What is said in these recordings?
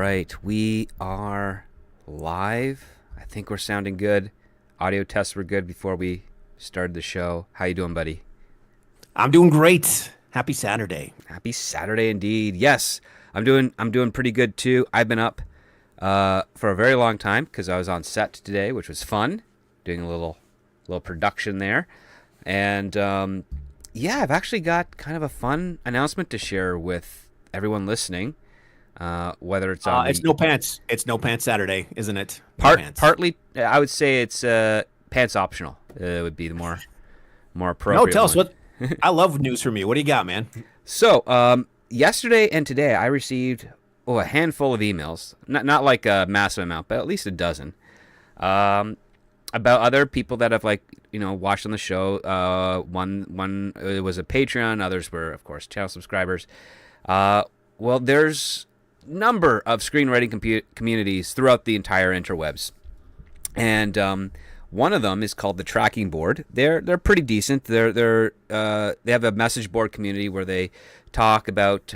right, we are live. I think we're sounding good. Audio tests were good before we started the show. How you doing, buddy? I'm doing great. Happy Saturday. Happy Saturday indeed. Yes, I'm doing pretty good too. I've been up for a very long time because I was on set today, which was fun, doing a little production there, and yeah, I've actually got kind of a fun announcement to share with everyone listening. Whether it's on It's no pants. It's no pants Saturday, isn't it? No pants. partly, I would say it's pants optional. Would be the more No, appropriate tell us one. what. I love news from you. What do you got, man? So, yesterday and today, I received a handful of emails. Not like a massive amount, but at least a dozen. About other people that have watched on the show. One it was a Patreon. Others were, of course, channel subscribers. Well, there's number of screenwriting communities throughout the entire interwebs, and one of them is called the Tracking Board. They're pretty decent. They have a message board community where they talk about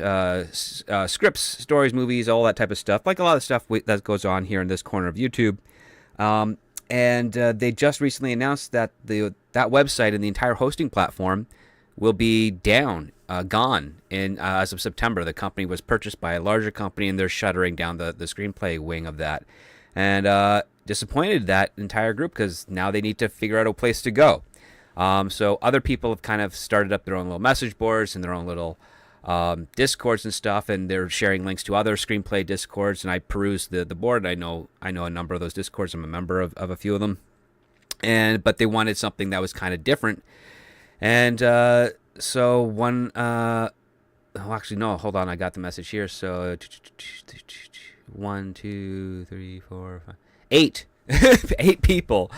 scripts, stories, movies, all that type of stuff, like a lot of stuff that goes on here in this corner of YouTube. And they just recently announced that that website and the entire hosting platform will be gone as of September. The company was purchased by a larger company, and they're shuttering down the screenplay wing of that. And disappointed that entire group because now they need to figure out a place to go. So other people have kind of started up their own little message boards and their own little discords and stuff, and they're sharing links to other screenplay discords. And I perused the board. I know a number of those discords. I'm a member of a few of them, but they wanted something that was kind of different. And so one, actually, no, hold on. I got the message here. So 1, 2, 3, 4, 5, 8, 8 people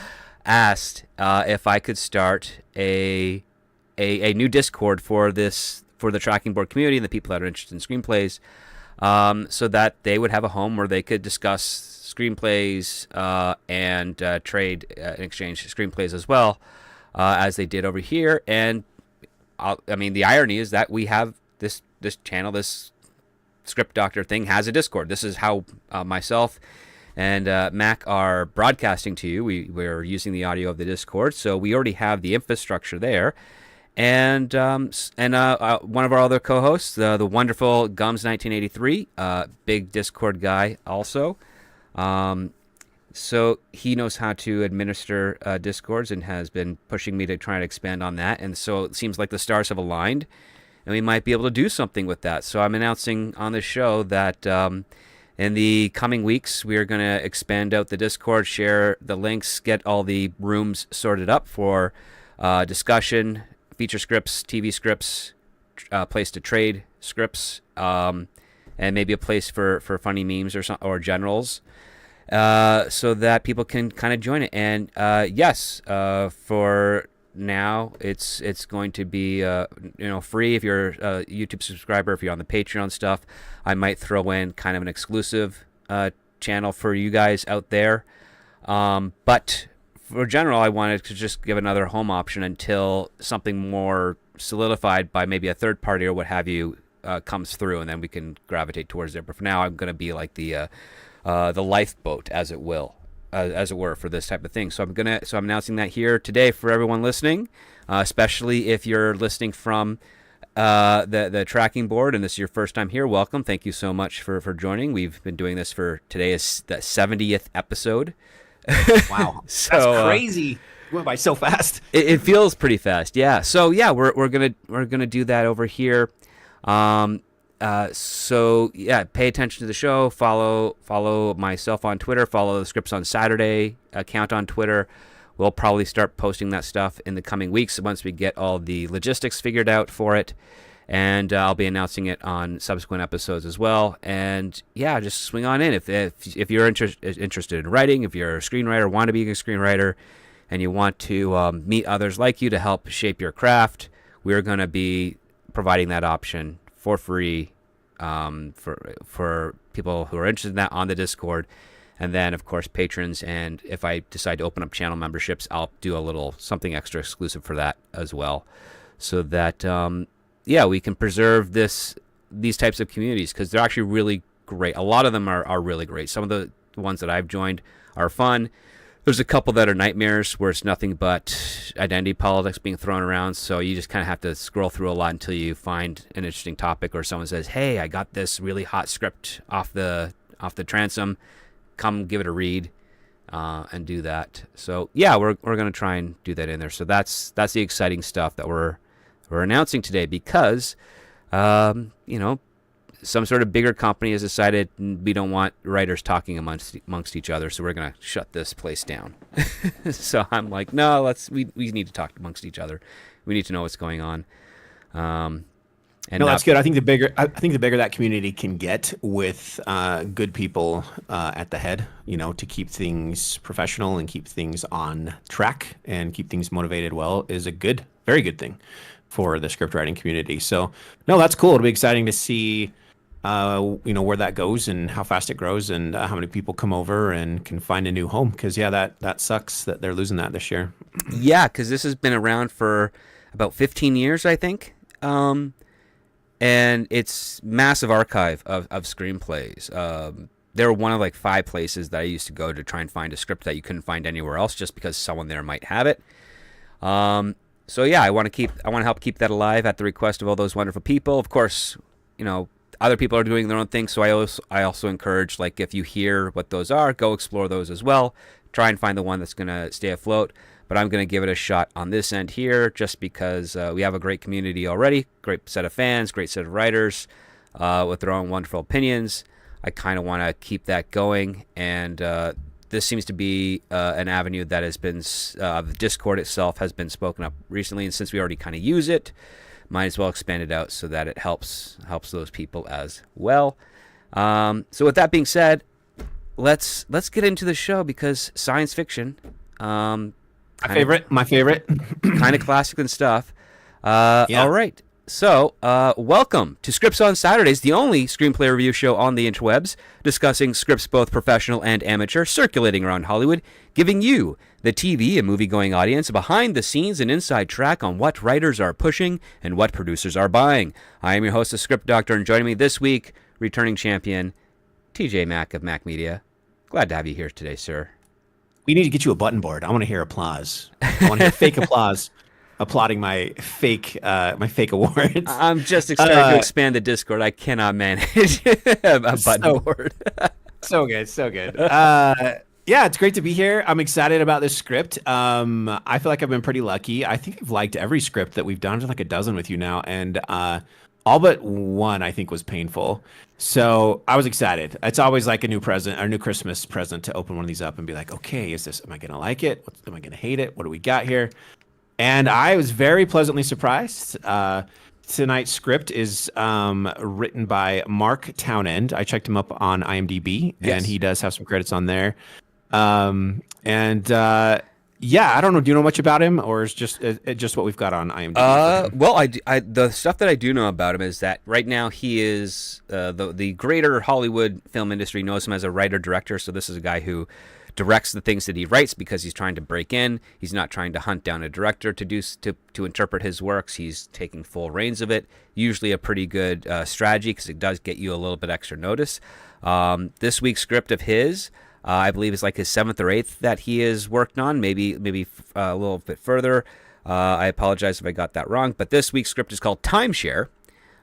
asked if I could start a new Discord for the Tracking Board community and the people that are interested in screenplays, so that they would have a home where they could discuss screenplays and trade and exchange screenplays as well, as they did over here. And I mean, the irony is that we have this channel, this Script Doctor thing, has a Discord. This is how myself and Mac are broadcasting to you. We're using the audio of the Discord, so we already have the infrastructure there. And one of our other co-hosts, the wonderful Gums1983, big Discord guy also. So he knows how to administer Discords and has been pushing me to try and expand on that. And so it seems like the stars have aligned, and we might be able to do something with that. So I'm announcing on this show that in the coming weeks, we are going to expand out the Discord, share the links, get all the rooms sorted up for discussion, feature scripts, TV scripts, place to trade scripts, and maybe a place for funny memes or generals, so that people can kind of join it. And yes, for now, it's going to be free if you're a YouTube subscriber. If you're on the Patreon stuff, I might throw in kind of an exclusive channel for you guys out there. But for general, I wanted to just give another home option until something more solidified by maybe a third party or what have you comes through, and then we can gravitate towards there. But for now, I'm going to be like the lifeboat, as it were, for this type of thing. So I'm announcing that here today for everyone listening, especially if you're listening from the Tracking Board and this is your first time here. Welcome. Thank you so much for joining. We've been doing this for today is the 70th episode. Wow, So, that's crazy. It went by so fast. It feels pretty fast, yeah. So yeah, we're gonna do that over here. So yeah, pay attention to the show. Follow myself on Twitter. Follow the Scripts on Saturday account on Twitter. We'll probably start posting that stuff in the coming weeks once we get all the logistics figured out for it. And I'll be announcing it on subsequent episodes as well. And yeah, just swing on in if you're interested in writing, if you're a screenwriter, want to be a screenwriter, and you want to meet others like you to help shape your craft. We're going to be providing that option for free for people who are interested in that on the Discord. And then, of course, patrons. And if I decide to open up channel memberships, I'll do a little something extra exclusive for that as well, so that we can preserve these types of communities, because they're actually really great. A lot of them are really great. Some of the ones that I've joined are fun. There's a couple that are nightmares where it's nothing but identity politics being thrown around. So you just kind of have to scroll through a lot until you find an interesting topic, or someone says, "Hey, I got this really hot script off the transom. Come give it a read." And do that. So yeah, we're going to try and do that in there. So that's the exciting stuff that we're announcing today, because some sort of bigger company has decided we don't want writers talking amongst each other, so we're going to shut this place down. So I'm like, no, we need to talk amongst each other. We need to know what's going on. That's good. I think the bigger that community can get with good people at the head, to keep things professional and keep things on track and keep things motivated well, is a very good thing for the script writing community. So no, that's cool. It'll be exciting to see where that goes and how fast it grows, and how many people come over and can find a new home. Because that sucks that they're losing that this year. Yeah, because this has been around for about 15 years, I think. And it's massive archive of screenplays. They're one of like 5 places that I used to go to try and find a script that you couldn't find anywhere else, just because someone there might have it. So yeah, I want to help keep that alive at the request of all those wonderful people. Of course, other people are doing their own thing, so I also encourage, like, if you hear what those are, go explore those as well. Try and find the one that's going to stay afloat. But I'm going to give it a shot on this end here, just because we have a great community already, great set of fans, great set of writers with their own wonderful opinions. I kind of want to keep that going, and this seems to be an avenue that has been, the Discord itself has been spoken up recently, and since we already kind of use it, might as well expand it out so that it helps those people as well. So with that being said, let's get into the show, because science fiction. My favorite. Kind of classic and stuff. Yeah. All right. So, welcome to Scripts on Saturdays, the only screenplay review show on the interwebs, discussing scripts both professional and amateur, circulating around Hollywood, giving you, the TV and movie-going audience, a behind-the-scenes and inside track on what writers are pushing and what producers are buying. I am your host, the Script Doctor, and joining me this week, returning champion, TJ Mack of Mac Media. Glad to have you here today, sir. We need to get you a button board. I want to hear applause. I want to hear fake applause, applauding my fake awards. I'm just excited to expand the Discord. I cannot manage a button board. So good. Yeah, it's great to be here. I'm excited about this script. I feel like I've been pretty lucky. I think I've liked every script that we've done, like a dozen with you now, and all but one I think was painful. So I was excited. It's always like a new Christmas present to open one of these up and be like, okay, am I going to like it? Am I going to hate it? What do we got here? And I was very pleasantly surprised. Tonight's script is written by Mark Townend. I checked him up on IMDb, yes, and he does have some credits on there. Yeah, I don't know. Do you know much about him, or is just what we've got on IMDb? Well, the stuff that I do know about him is that right now he is the greater Hollywood film industry knows him as a writer-director. So this is a guy who directs the things that he writes because he's trying to break in. He's not trying to hunt down a director to interpret his works. He's taking full reins of it. Usually a pretty good strategy, because it does get you a little bit extra notice. This week's script of his, I believe, is like his 7th or 8th that he has worked on, maybe a little bit further. I apologize if I got that wrong, but this week's script is called Timeshare,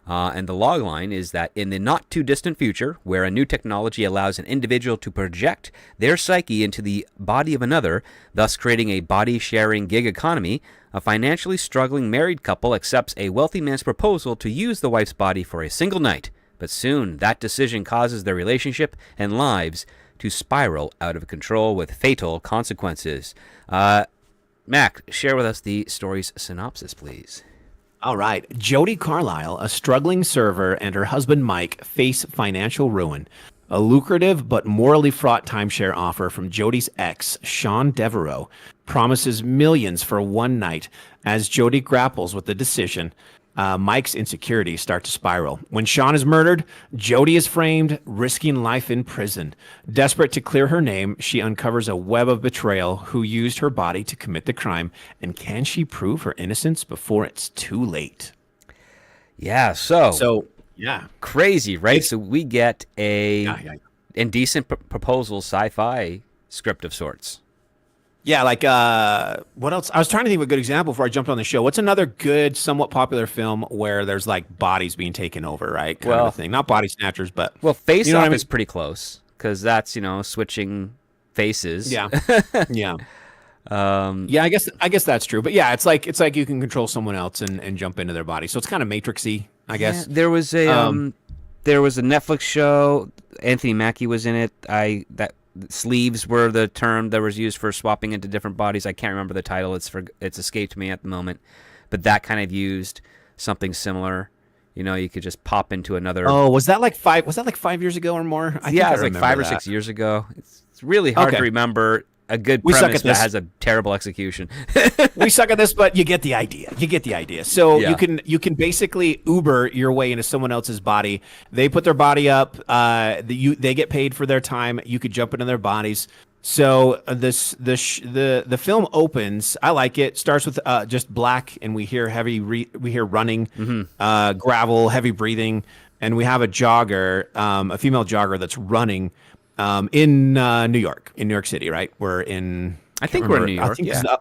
and the logline is that in the not-too-distant future, where a new technology allows an individual to project their psyche into the body of another, thus creating a body-sharing gig economy, a financially struggling married couple accepts a wealthy man's proposal to use the wife's body for a single night, but soon that decision causes their relationship and lives to spiral out of control with fatal consequences. Mac, share with us the story's synopsis, please. All right. Jody Carlisle, a struggling server, and her husband Mike face financial ruin. A lucrative but morally fraught timeshare offer from Jody's ex, Sean Devereaux, promises millions for one night. As Jody grapples with the decision, Mike's insecurities start to spiral. When Sean is murdered, Jody is framed, risking life in prison. Desperate to clear her name, she uncovers a web of betrayal. Who used her body to commit the crime, and can she prove her innocence before it's too late? Yeah, so Yeah. Crazy, right? It's So we get a yeah, yeah. indecent proposal sci-fi script of sorts. Yeah, like what else? I was trying to think of a good example before I jumped on the show. What's another good, somewhat popular film where there's like bodies being taken over, right? Kind of a Well, thing. Not body snatchers, but well, Face you know what I Off mean? is pretty close because that's switching faces. Yeah. Yeah. um, Yeah, I guess that's true. But yeah, it's like you can control someone else and jump into their body. So it's kind of Matrixy, I yeah, guess. Um there was a Netflix show. Anthony Mackie was in it. That sleeves were the term that was used for swapping into different bodies. I can't remember the title. It's escaped me at the moment, but that kind of used something similar. You could just pop into another. Oh, was that like 5 years ago or more? I think Yeah, I it was like remember 5 or that. 6 years ago. It's really hard to Okay. remember a good We suck premise at that this. has a terrible execution. We suck at this, but you get the idea. You get the idea. So you Yeah. can basically Uber your way into someone else's body. They put their body up. They get paid for their time. You could jump into their bodies. So the film opens. I like it. Starts with just black, and we hear we hear running, gravel, heavy breathing, and we have a jogger, a female jogger that's running in New York, in New York City, right? We're in. I Can't think we're in remember. New I York. think this Yeah. is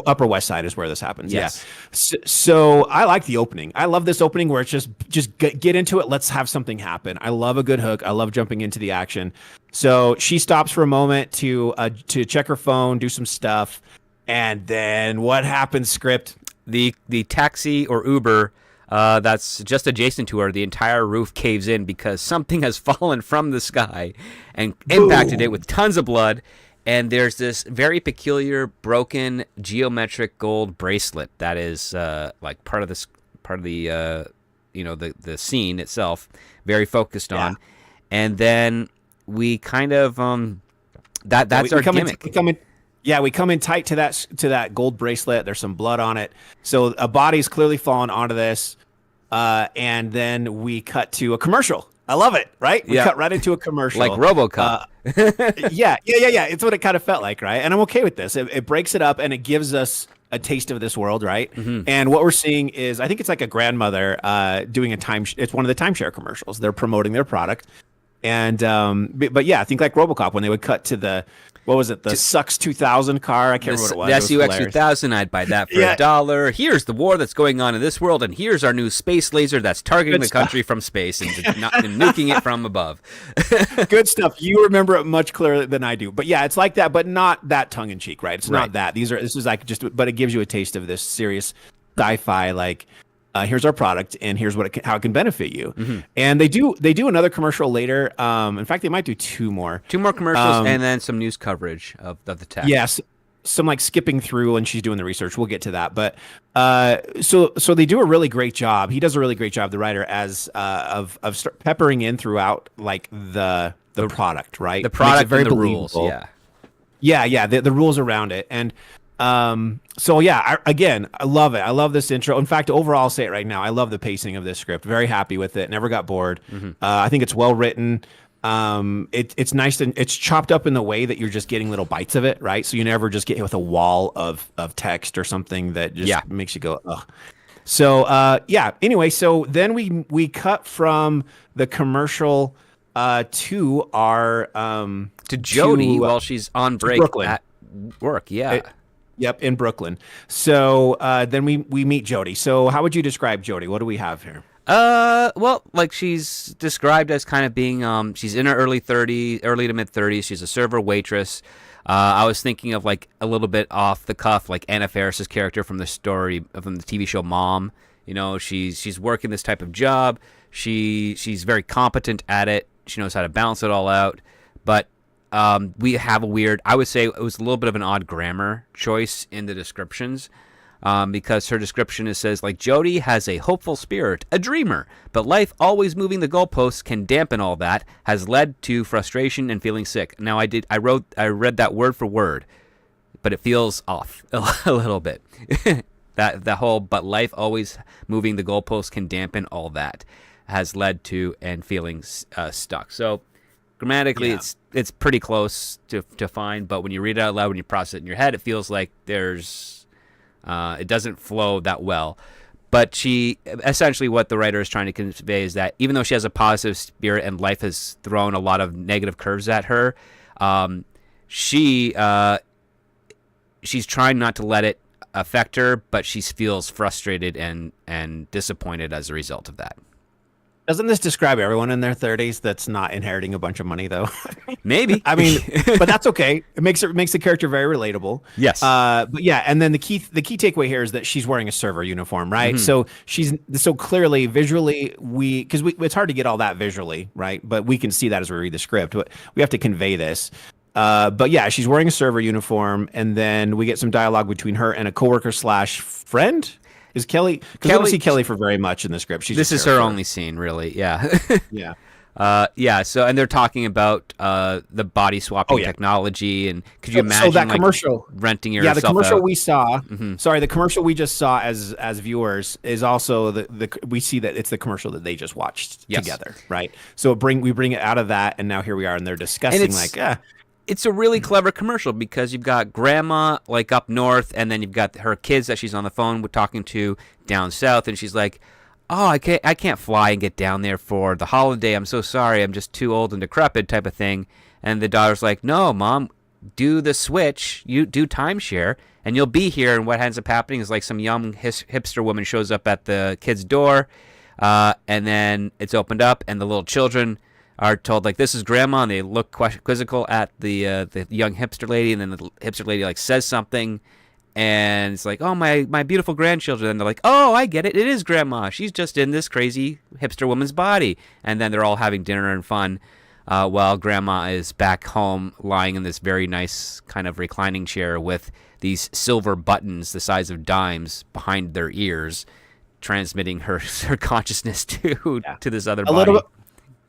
Upper West Side is where this happens. Yes. Yeah. So I like the opening. I love this opening where it's just get into it. Let's have something happen. I love a good hook. I love jumping into the action. So she stops for a moment to check her phone, do some stuff, and then what happens? Script. The taxi or Uber that's just adjacent to her, the entire roof caves in because something has fallen from the sky and impacted it with tons of blood. And there's this very peculiar broken geometric gold bracelet that is like part of the the scene itself, very focused on. And then we kind of that's our gimmick. We come in tight to that gold bracelet. There's some blood on it, so a body's clearly fallen onto this. And then we cut to a commercial. I love it, right? We cut right into a commercial. Like RoboCop. Yeah. It's what it kind of felt like, right? And I'm okay with this. It breaks it up and it gives us a taste of this world, right? And what we're seeing is, I think it's like a grandmother doing it's one of the timeshare commercials. They're promoting their product. And but yeah, I think like RoboCop, when they would cut to the, what was it, the Sucks 2000 car? I can't remember what it was. The SUX 2000, I'd buy that for $1. Here's the war that's going on in this world, and here's our new space laser that's targeting the country from space and nuking it from above. Good stuff. You remember it much clearer than I do. But yeah, it's like that, but not that tongue in cheek, right? It's not that. This is like but it gives you a taste of this serious sci-fi, like, here's our product and here's how it can benefit you. And they do another commercial later. In fact, they might do two more commercials and then some news coverage of the tech. Yes, some like skipping through, and she's doing the research. We'll get to that. But so they do a really great job. He does a really great job, the writer, as of peppering in throughout like the product, right? The product, very and the believable. rules. Yeah. The rules around it. And so yeah, I love it. I love this intro. In fact, overall, I'll say it right now, I love the pacing of this script. Very happy with it. Never got bored. I think it's well written. It's nice, and it's chopped up in the way that you're just getting little bites of it, right? So you never just get hit with a wall of text or something that just makes you go, ugh. So anyway, so then we cut from the commercial to our to Jody while she's on break at work. Yep, in Brooklyn. So then we meet Jody. So how would you describe Jody? What do we have here? Well, like she's described as kind of being she's in her early to mid 30s. She's a server waitress. I was thinking of like a little bit off the cuff, like Anna Faris's character from the TV show Mom. She's working this type of job. She's very competent at it. She knows how to balance it all out. But we have I would say it was a little bit of an odd grammar choice in the descriptions, because her description says, like, Jody has a hopeful spirit, a dreamer, but life always moving the goalposts can dampen all that, has led to frustration and feeling sick. Now, I read that word for word, but it feels off a little bit. that whole, but life always moving the goalposts can dampen all that, has led to and feeling stuck. So grammatically, it's pretty close to fine, but when you read it out loud, when you process it in your head, it feels like it doesn't flow that well. But she essentially what the writer is trying to convey is that even though she has a positive spirit and life has thrown a lot of negative curves at her, she she's trying not to let it affect her, but she feels frustrated and disappointed as a result of that. Doesn't this describe everyone in their 30s that's not inheriting a bunch of money, though? Maybe. I mean, but that's okay. It makes the character very relatable. Yes. But yeah, and then the key takeaway here is that she's wearing a server uniform, right? Mm-hmm. So clearly visually because it's hard to get all that visually, right? But we can see that as we read the script. But we have to convey this. But yeah, she's wearing a server uniform, and then we get some dialogue between her and a coworker / friend. Is Kelly? Because we don't see Kelly for very much in the script. This is her only scene, really. Yeah. Yeah. So, and they're talking about the body swapping technology, and could you imagine that commercial renting yourself? Yeah, the commercial out? We saw. Mm-hmm. Sorry, the commercial we just saw as viewers is also we see that it's the commercial that they just watched together, right? So we bring it out of that, and now here we are, and they're discussing It's a really clever commercial because you've got grandma like up north, and then you've got her kids that she's on the phone with talking to down south, and she's like, "Oh, I can't fly and get down there for the holiday. I'm so sorry. I'm just too old and decrepit," type of thing. And the daughter's like, "No, Mom, do the switch. You do timeshare, and you'll be here." And what ends up happening is like some young hipster woman shows up at the kid's door, and then it's opened up, and the little children are told like, "This is grandma," and they look quizzical at the young hipster lady, and then the hipster lady like says something, and it's like, "Oh, my beautiful grandchildren," and they're like, "Oh, I get it. It is grandma. She's just in this crazy hipster woman's body," and then they're all having dinner and fun, while grandma is back home lying in this very nice kind of reclining chair with these silver buttons the size of dimes behind their ears, transmitting her consciousness to this other body.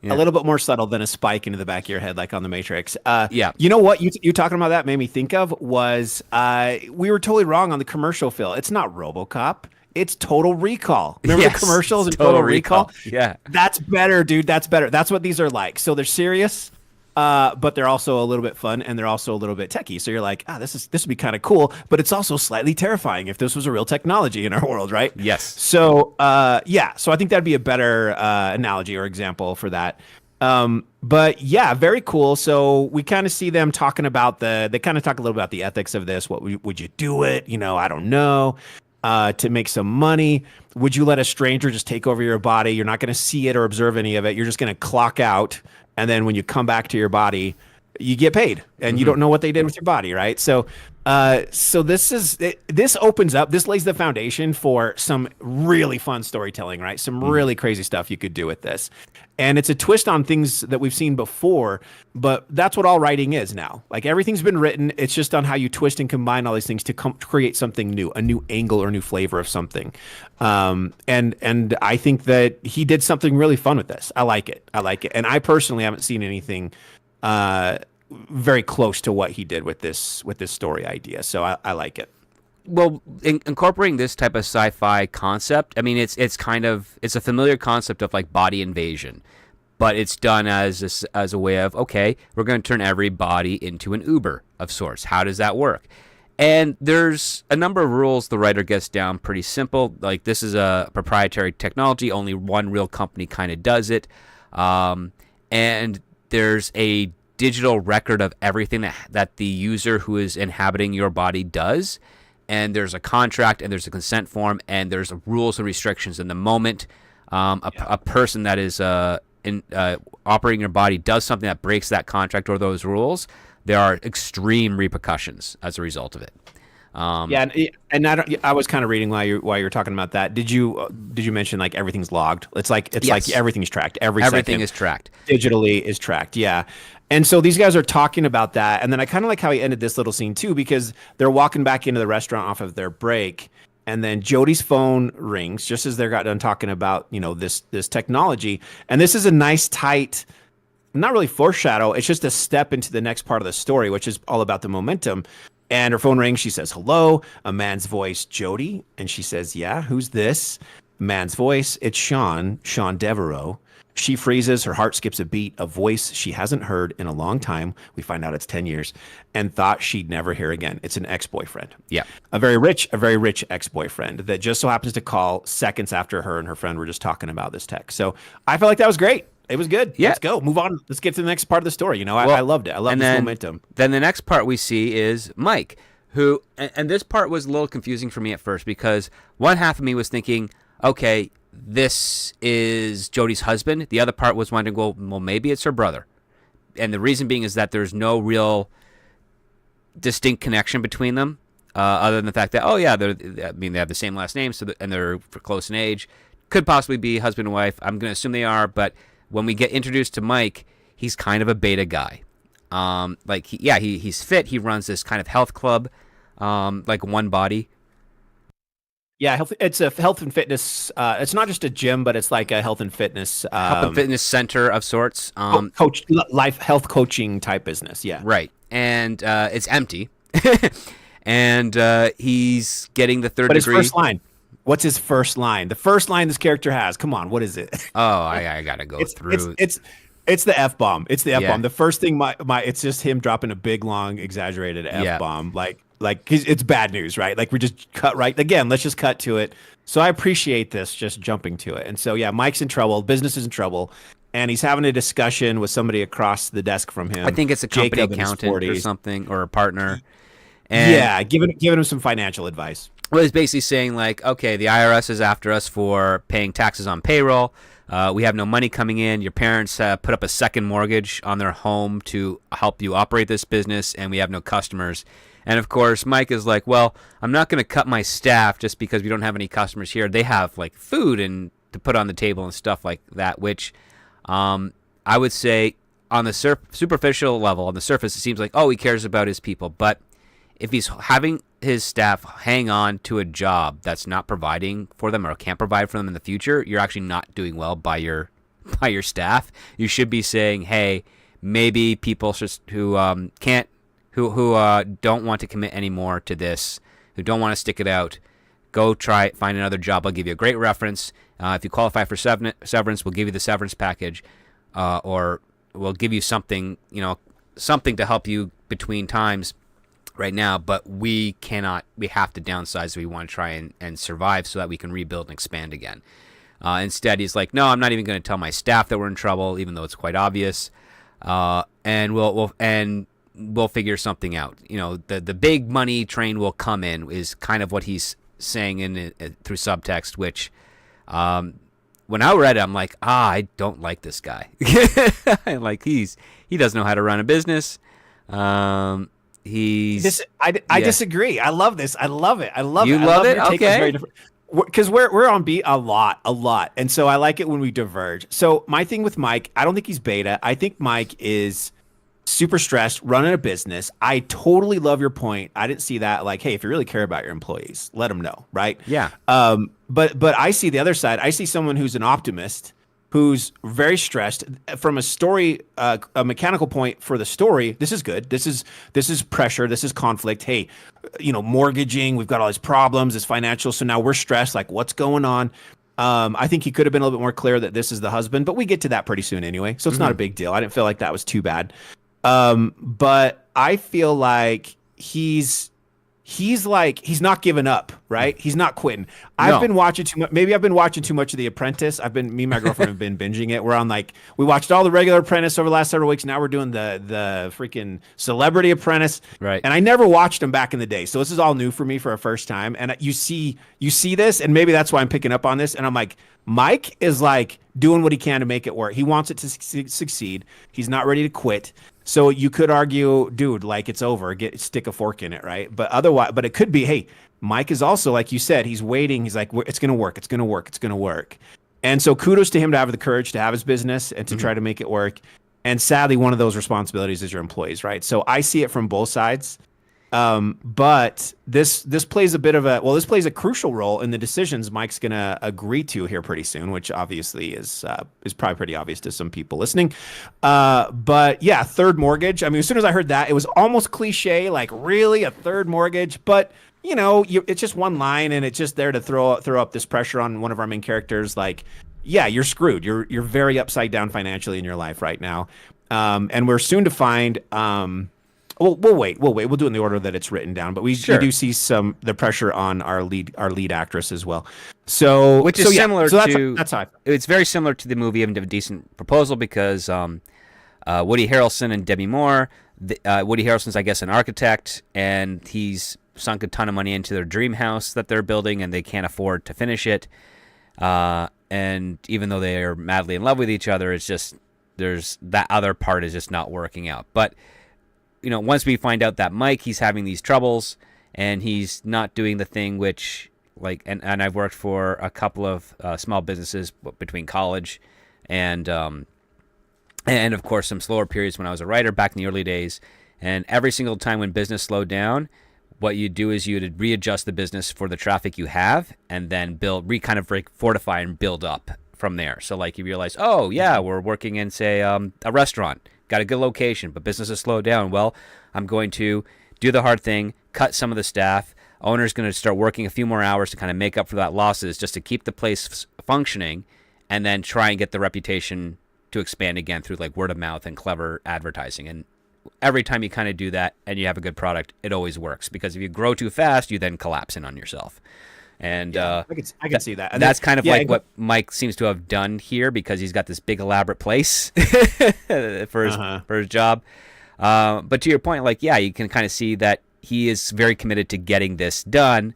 A little bit more subtle than a spike into the back of your head, like on The Matrix. Yeah. You know what you talking about that made me think of was we were totally wrong on the commercial, Phil. It's not RoboCop. It's Total Recall. Remember the commercials in Total Recall? Yeah. That's better, dude. That's better. That's what these are like. So they're serious, but they're also a little bit fun, and they're also a little bit techie. So you're like, this would be kind of cool, but it's also slightly terrifying if this was a real technology in our world, right? Yes. So so I think that'd be a better analogy or example for that. But yeah, very cool. So we kind of see them talking about they kind of talk a little about the ethics of this. Would you do it? I don't know. To make some money, would you let a stranger just take over your body? You're not going to see it or observe any of it. You're just going to clock out. And then when you come back to your body, you get paid, and you don't know what they did with your body, right? So, this opens up, this lays the foundation for some really fun storytelling, right? Some really crazy stuff you could do with this, and it's a twist on things that we've seen before. But that's what all writing is now. Like everything's been written. It's just on how you twist and combine all these things to create something new, a new angle or new flavor of something. And I think that he did something really fun with this. I like it. And I personally haven't seen anything very close to what he did with this story idea. So I like it. Well, incorporating this type of sci-fi concept, I mean, it's a familiar concept of like body invasion, but it's done as a way of, okay, we're going to turn every body into an Uber of sorts. How does that work? And there's a number of rules the writer gets down pretty simple. Like, this is a proprietary technology. Only one real company kind of does it. And there's a digital record of everything that the user who is inhabiting your body does. And there's a contract, and there's a consent form, and there's rules and restrictions. In the moment a person that is operating your body does something that breaks that contract or those rules, there are extreme repercussions as a result of it. And I was kind of reading while you were talking about that. Did you mention like everything's logged? It's like everything's tracked. Everything is tracked. Digitally is tracked. Yeah. And so these guys are talking about that, and then I kind of like how he ended this little scene too, because they're walking back into the restaurant off of their break, and then Jody's phone rings just as they got done talking about this technology, and this is a nice tight, not really foreshadow. It's just a step into the next part of the story, which is all about the momentum. And her phone rings. She says, "Hello," a man's voice, "Jody?" And she says, "Yeah, who's this?" Man's voice, "It's Sean Devereaux." She freezes, her heart skips a beat, a voice she hasn't heard in a long time. We find out it's 10 years, and thought she'd never hear again. It's an ex-boyfriend. Yeah. A very rich ex-boyfriend that just so happens to call seconds after her and her friend were just talking about this text. So I felt like that was great. It was good. Yeah. Let's go. Move on. Let's get to the next part of the story. You know, I loved it. I love this momentum. Then the next part we see is Mike, who, and this part was a little confusing for me at first because one half of me was thinking, okay, this is Jodi's husband. The other part was wondering, well, maybe it's her brother. And the reason being is that there's no real distinct connection between them, other than the fact that, they have the same last name, and they're close in age. Could possibly be husband and wife. I'm going to assume they are, but when we get introduced to Mike, he's kind of a beta guy. He's fit. He runs this kind of health club, like One Body. Yeah, it's a health and fitness. It's not just a gym, but it's like a health and fitness Center of sorts. Coach, life health coaching type business. Yeah, right. And it's empty. And he's getting the third degree. But his first line. What's his first line? The first line this character has. Come on, what is it? Oh, I gotta go through. It's the F bomb. It's the F bomb. The first thing it's just him dropping a big, long, exaggerated F bomb. Like it's bad news, right? Like we just cut right again. Let's just cut to it. So I appreciate this, just jumping to it. And so Mike's in trouble. Business is in trouble, and he's having a discussion with somebody across the desk from him. I think it's a company accountant or something, or a partner. And giving him some financial advice. Well, he's basically saying like, okay, the IRS is after us for paying taxes on payroll. We have no money coming in. Your parents put up a second mortgage on their home to help you operate this business, and we have no customers. And of course, Mike is like, well, I'm not going to cut my staff just because we don't have any customers here. They have like food and to put on the table and stuff like that, which I would say on the superficial level, on the surface, it seems like, he cares about his people. But if he's having his staff hang on to a job that's not providing for them or can't provide for them in the future, you're actually not doing well by your staff. You should be saying, hey, maybe people who don't want to commit anymore to this, who don't want to stick it out, go find another job. I'll give you a great reference. If you qualify for severance, we'll give you the severance package, or we'll give you something to help you between times right now, but we have to downsize if we want to try and survive so that we can rebuild and expand again. Instead, he's like, no, I'm not even going to tell my staff that we're in trouble, even though it's quite obvious. And we'll figure something out. The big money train will come in is kind of what he's saying through subtext, which when I read it, I'm like, I don't like this guy. Like he doesn't know how to run a business. I disagree. I love this. I love it. I love it. You love it? Your take okay. Is very different. Because we're on beat a lot, and so I like it when we diverge. So my thing with Mike, I don't think he's beta. I think Mike is super stressed, running a business. I totally love your point. I didn't see that. Like, hey, if you really care about your employees, let them know, right? Yeah. But I see the other side. I see someone who's an optimist, who's very stressed from a story, a mechanical point for the story. This is good. This is pressure. This is conflict. Hey, mortgaging. We've got all these problems. It's financial. So now we're stressed. Like, what's going on? I think he could have been a little bit more clear that this is the husband, but we get to that pretty soon anyway. So it's not a big deal. I didn't feel like that was too bad. But I feel like he's not giving up, right? He's not quitting. I've been watching too much. Maybe I've been watching too much of The Apprentice. Me and my girlfriend have been binging it. We're on we watched all the regular Apprentice over the last several weeks. Now we're doing the freaking Celebrity Apprentice. Right. And I never watched them back in the day. So this is all new for me for a first time. And you see this, and maybe that's why I'm picking up on this. And I'm like, Mike is like doing what he can to make it work. He wants it to succeed. He's not ready to quit. So you could argue, dude, like it's over. Stick a fork in it, right? But it could be, hey, Mike is also, like you said, he's waiting. He's like, it's gonna work. It's gonna work. It's gonna work. And so kudos to him to have the courage to have his business and to try to make it work. And sadly, one of those responsibilities is your employees, right? So I see it from both sides. But this plays a crucial role in the decisions Mike's gonna agree to here pretty soon, which obviously is probably pretty obvious to some people listening. But yeah, third mortgage. I mean, as soon as I heard that, it was almost cliche, like really a third mortgage, but it's just one line, and it's just there to throw up this pressure on one of our main characters. Like, yeah, you're screwed. You're very upside down financially in your life right now. And we're soon to find. We'll wait. We'll do it in the order that it's written down. But we Sure. do see the pressure on our lead actress as well. So Which is yeah, similar so to that's how I feel. it's very similar to the movie of a Decent Proposal because Woody Harrelson and Demi Moore. Woody Harrelson's, I guess, an architect, and he's sunk a ton of money into their dream house that they're building, and they can't afford to finish it. And even though they are madly in love with each other, it's just there's that other part is just not working out. But once we find out that Mike, he's having these troubles, and he's not doing the thing which and I've worked for a couple of small businesses between college and of course some slower periods when I was a writer back in the early days. And every single time when business slowed down, what you do is you'd readjust the business for the traffic you have, and then fortify and build up from there. So you realize, oh yeah, we're working in say a restaurant, got a good location, but business has slowed down. Well, I'm going to do the hard thing, cut some of the staff. Owner's going to start working a few more hours to kind of make up for that losses, just to keep the place functioning, and then try and get the reputation to expand again through word of mouth and clever advertising. And every time you kind of do that and you have a good product, it always works, because if you grow too fast, you then collapse in on yourself. And I can see that. And that's kind of what Mike seems to have done here, because he's got this big elaborate place for his job. But to your point, you can kind of see that he is very committed to getting this done.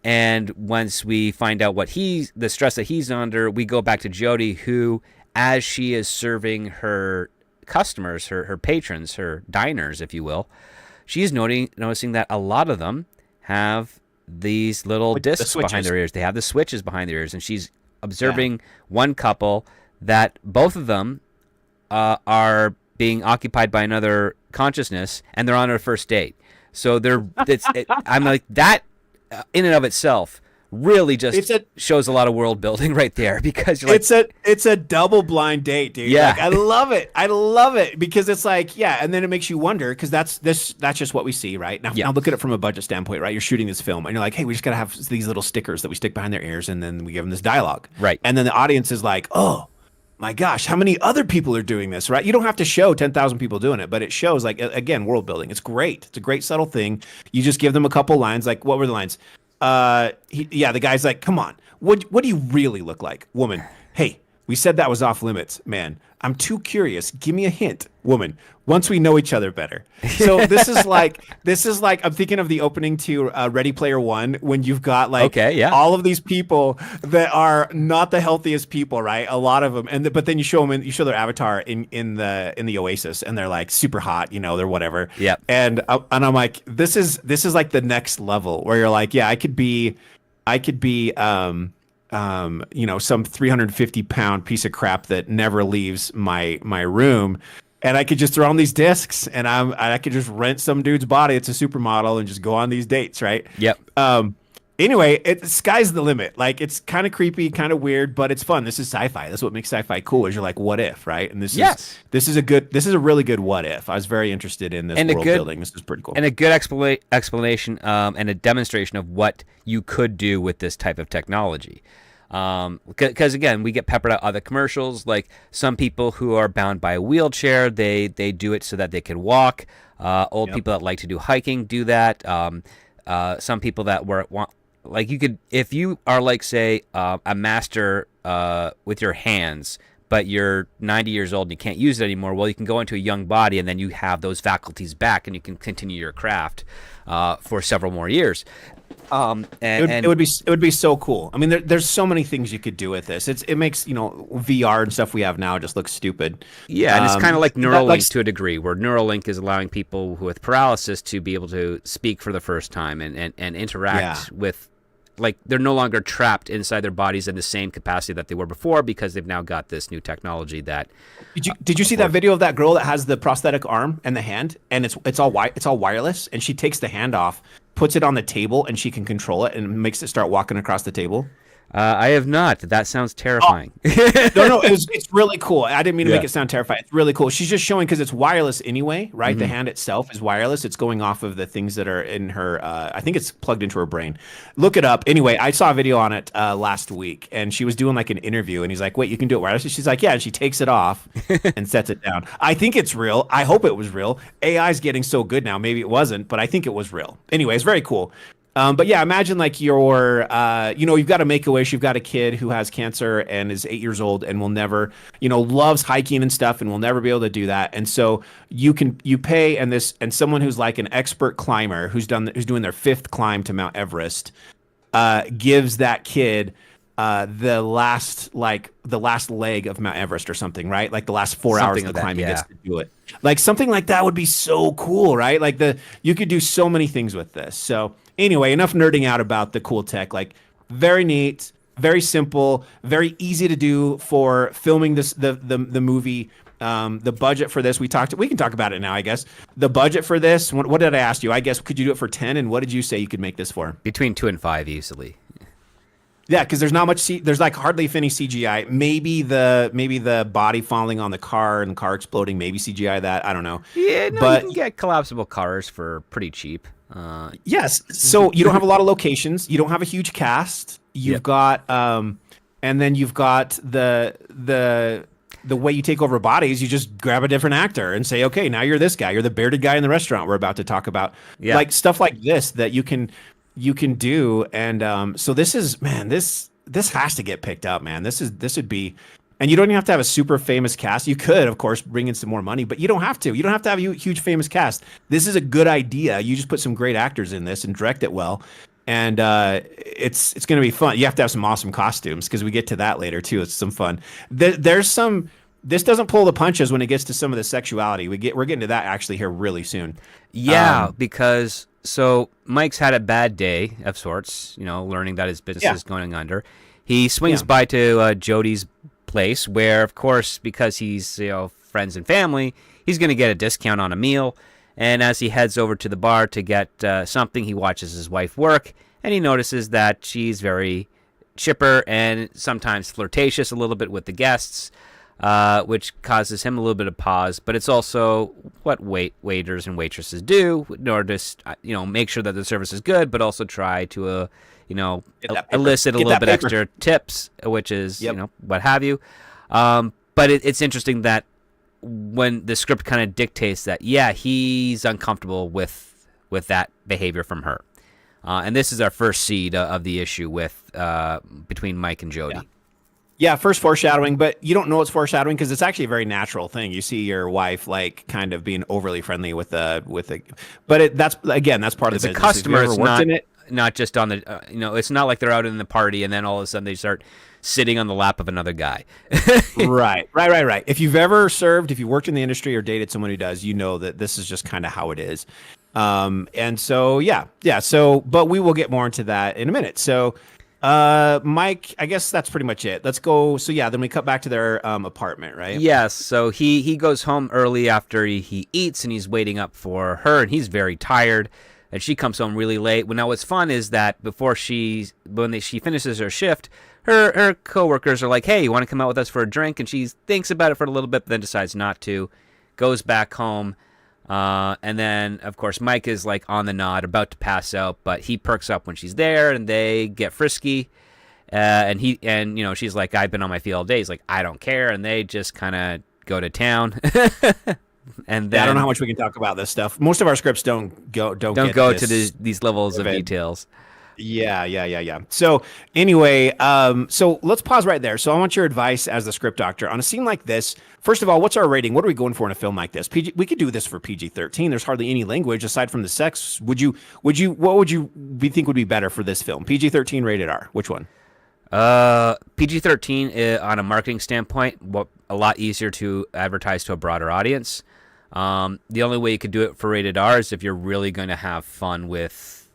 And once we find out the stress that he's under, we go back to Jody, who, as she is serving her customers, her patrons, her diners, if you will, she's noticing that a lot of them have these little discs behind their ears. They have the switches behind their ears, and she's observing one couple that both of them are being occupied by another consciousness, and they're on their first date. So I'm like, that in and of itself really just shows a lot of world building right there, because you're it's a double blind date, dude. Yeah. I love it because it's and then it makes you wonder, because that's just what we see right now. Now look at it from a budget standpoint, right? You're shooting this film and you're like, hey, we just gotta have these little stickers that we stick behind their ears, and then we give them this dialogue, right? And then the audience is like, oh my gosh, how many other people are doing this, right? You don't have to show 10,000 people doing it, but it shows, again, world building. It's great. It's a great subtle thing. You just give them a couple lines. What were the lines? The guy's like, come on, what do you really look like? Woman, hey, we said that was off limits. Man, I'm too curious. Give me a hint. Woman, once we know each other better. So this is like I'm thinking of the opening to Ready Player One, when you've got all of these people that are not the healthiest people, right? A lot of them, but then you show their avatar in the Oasis, and they're super hot, they're whatever. Yeah. And I'm like, this is the next level, where you're like, yeah, I could be some 350-pound piece of crap that never leaves my room, and I could just throw on these discs, and I could just rent some dude's body. It's a supermodel, and just go on these dates, right? Yep. Anyway, sky's the limit. It's kind of creepy, kind of weird, but it's fun. This is sci-fi. That's what makes sci-fi cool. Is you're like, what if, right? And this is a really good what if. I was very interested in this world building. This is pretty cool. And a good explanation and a demonstration of what you could do with this type of technology. Because again, we get peppered out other commercials, like some people who are bound by a wheelchair, they do it so that they can walk. Old people that like to do hiking do that. Some people that you could, if you are say a master with your hands, but you're 90 years old and you can't use it anymore, well, you can go into a young body, and then you have those faculties back, and you can continue your craft for several more years. It would be so cool. I mean, there's so many things you could do with this. It makes VR and stuff we have now just look stupid. Yeah, and it's kind of like Neuralink to a degree, where Neuralink is allowing people with paralysis to be able to speak for the first time and interact with, they're no longer trapped inside their bodies in the same capacity that they were before, because they've now got this new technology that. Did you see that video of that girl that has the prosthetic arm and the hand, and it's all wireless, and she takes the hand off, puts it on the table, and she can control it and makes it start walking across the table? I have not. That sounds terrifying. No, it's really cool. I didn't mean to Yeah. make it sound terrifying. It's really cool. She's just showing because it's wireless anyway, right? The Hmm. hand itself is wireless. It's going off of the things that are in her. I think it's plugged into her brain. Look it up. Anyway, I saw a video on it last week, and she was doing like an interview, and he's like, "Wait, you can do it wireless?" She's like, "Yeah," and she takes it off and sets it down. I think it's real. I hope it was real. AI is getting so good now. Maybe it wasn't, but I think it was real. Anyway, it's very cool. But yeah, imagine like you've got a Make-A-Wish, you've got a kid who has cancer and is 8 years old and will never, loves hiking and stuff and will never be able to do that. And so you pay and someone who's like an expert climber who's doing their fifth climb to Mount Everest, gives that kid the last leg of Mount Everest or something, right? Like the last 4 hours Something of like the that, climb, he yeah. gets to do it. Like something like that would be so cool, right? Like you could do so many things with this. So anyway, enough nerding out about the cool tech. Like very neat, very simple, very easy to do for filming the movie. The budget for this, we can talk about it now, I guess. The budget for this, what did I ask you? I guess, could you do it for 10? And what did you say you could make this for? Between 2 and 5 easily. Yeah, because there's not much. There's like hardly if any CGI. Maybe the body falling on the car and the car exploding. Maybe CGI that. I don't know. Yeah, no, you But can get collapsible cars for pretty cheap. yes, so you don't have a lot of locations. You don't have a huge cast. You've Yep. got and then you've got the way you take over bodies. You just grab a different actor and say, okay, now you're this guy. You're the bearded guy in the restaurant we're about to talk about. Yeah. Like stuff like this that you can do. And so this is, man, this has to get picked up, man. This would be, and you don't even have to have a super famous cast. You could, of course, bring in some more money, but you don't have to. You don't have to have a huge famous cast. This is a good idea. You just put some great actors in this and direct it well. And it's going to be fun. You have to have some awesome costumes because we get to that later too. It's some fun. There's some. This doesn't pull the punches when it gets to some of the sexuality. We're getting to that actually here really soon. Yeah, because so Mike's had a bad day of sorts, learning that his business is going under. He swings by to Jody's place where, of course, because he's, friends and family, he's going to get a discount on a meal. And as he heads over to the bar to get something, he watches his wife work, and he notices that she's very chipper and sometimes flirtatious a little bit with the guests, which causes him a little bit of pause. But it's also what waiters and waitresses do in order to, make sure that the service is good, but also try to, elicit a little bit extra tips, which is, what have you. But it's interesting that when the script kind of dictates that, he's uncomfortable with that behavior from her. And this is our first seed of the issue with between Mike and Jody. Yeah, first foreshadowing, but you don't know it's foreshadowing because it's actually a very natural thing. You see your wife like kind of being overly friendly with a, but that's part of the business. It's a customer. It's not, in it? Not just on the, it's not like they're out in the party and then all of a sudden they start sitting on the lap of another guy. Right. If you've worked in the industry or dated someone who does, you know that this is just kind of how it is. And so, but we will get more into that in a minute. So, Mike, I guess that's pretty much it. Let's go. So then we cut back to their apartment, right? Yes. So he goes home early after he eats and he's waiting up for her and he's very tired. And she comes home really late. Well, now what's fun is that before she finishes her shift, her coworkers are like, "Hey, you want to come out with us for a drink?" And she thinks about it for a little bit, but then decides not to. Goes back home, and then of course Mike is like on the nod, about to pass out, but he perks up when she's there, and they get frisky. And she's like, "I've been on my feet all day." He's like, "I don't care," and they just kind of go to town. And then, I don't know how much we can talk about this stuff. Most of our scripts don't go to these levels of details. Yeah. So anyway, so let's pause right there. So I want your advice as the script doctor on a scene like this. First of all, what's our rating? What are we going for in a film like this? We could do this for PG-13. There's hardly any language aside from the sex. What would you think would be better for this film? PG-13, rated R. Which one? PG-13 on a marketing standpoint, a lot easier to advertise to a broader audience. The only way you could do it for rated R is if you're really going to have fun with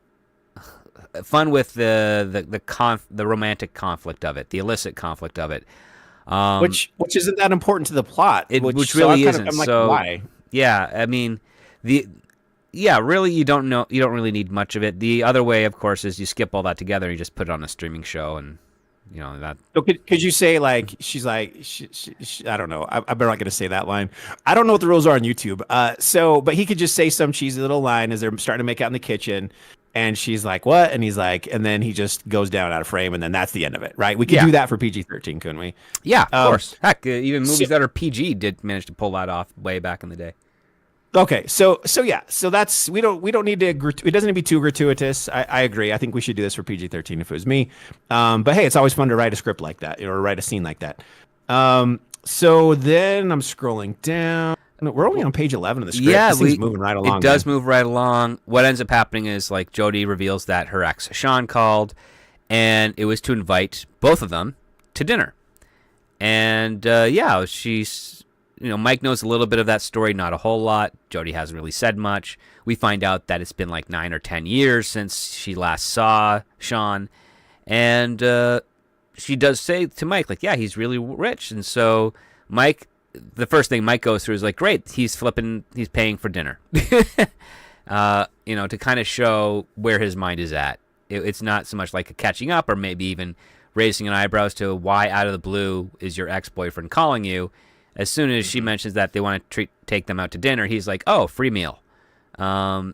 the romantic conflict of it, the illicit conflict of it, which isn't that important to the plot. Which really isn't. I'm like, so why? Yeah, I mean really you don't really need much of it. The other way, of course, is you skip all that together and you just put it on a streaming show and that. So could you say like she's like I don't know. I'm not going to say that line. I don't know what the rules are on YouTube. But he could just say some cheesy little line as they're starting to make out in the kitchen, and she's like, "What?" And he's like, and then he just goes down out of frame, and then that's the end of it, right? We could do that for PG-13, couldn't we? Yeah, of course. Heck, even movies that are PG did manage to pull that off way back in the day. Okay, so that's we don't need to. It doesn't need to be too gratuitous. I agree. I think we should do this for PG-13 if it was me. But hey, it's always fun to write a script like that, or write a scene like that. So then I'm scrolling down. We're only on page 11 of the script. Yeah, this thing's moving right along. It does move right along. What ends up happening is like Jody reveals that her ex Sean called, and it was to invite both of them to dinner. And she's. Mike knows a little bit of that story, not a whole lot. Jody hasn't really said much. We find out that it's been like 9 or 10 years since she last saw Sean. And she does say to Mike, like, yeah, he's really rich. And so Mike, the first thing Mike goes through is like, great, he's paying for dinner. To kind of show where his mind is at. It's not so much like a catching up or maybe even raising an eyebrow as to why out of the blue is your ex-boyfriend calling you. As soon as she mentions that they want to take them out to dinner, he's like, "Oh, free meal." I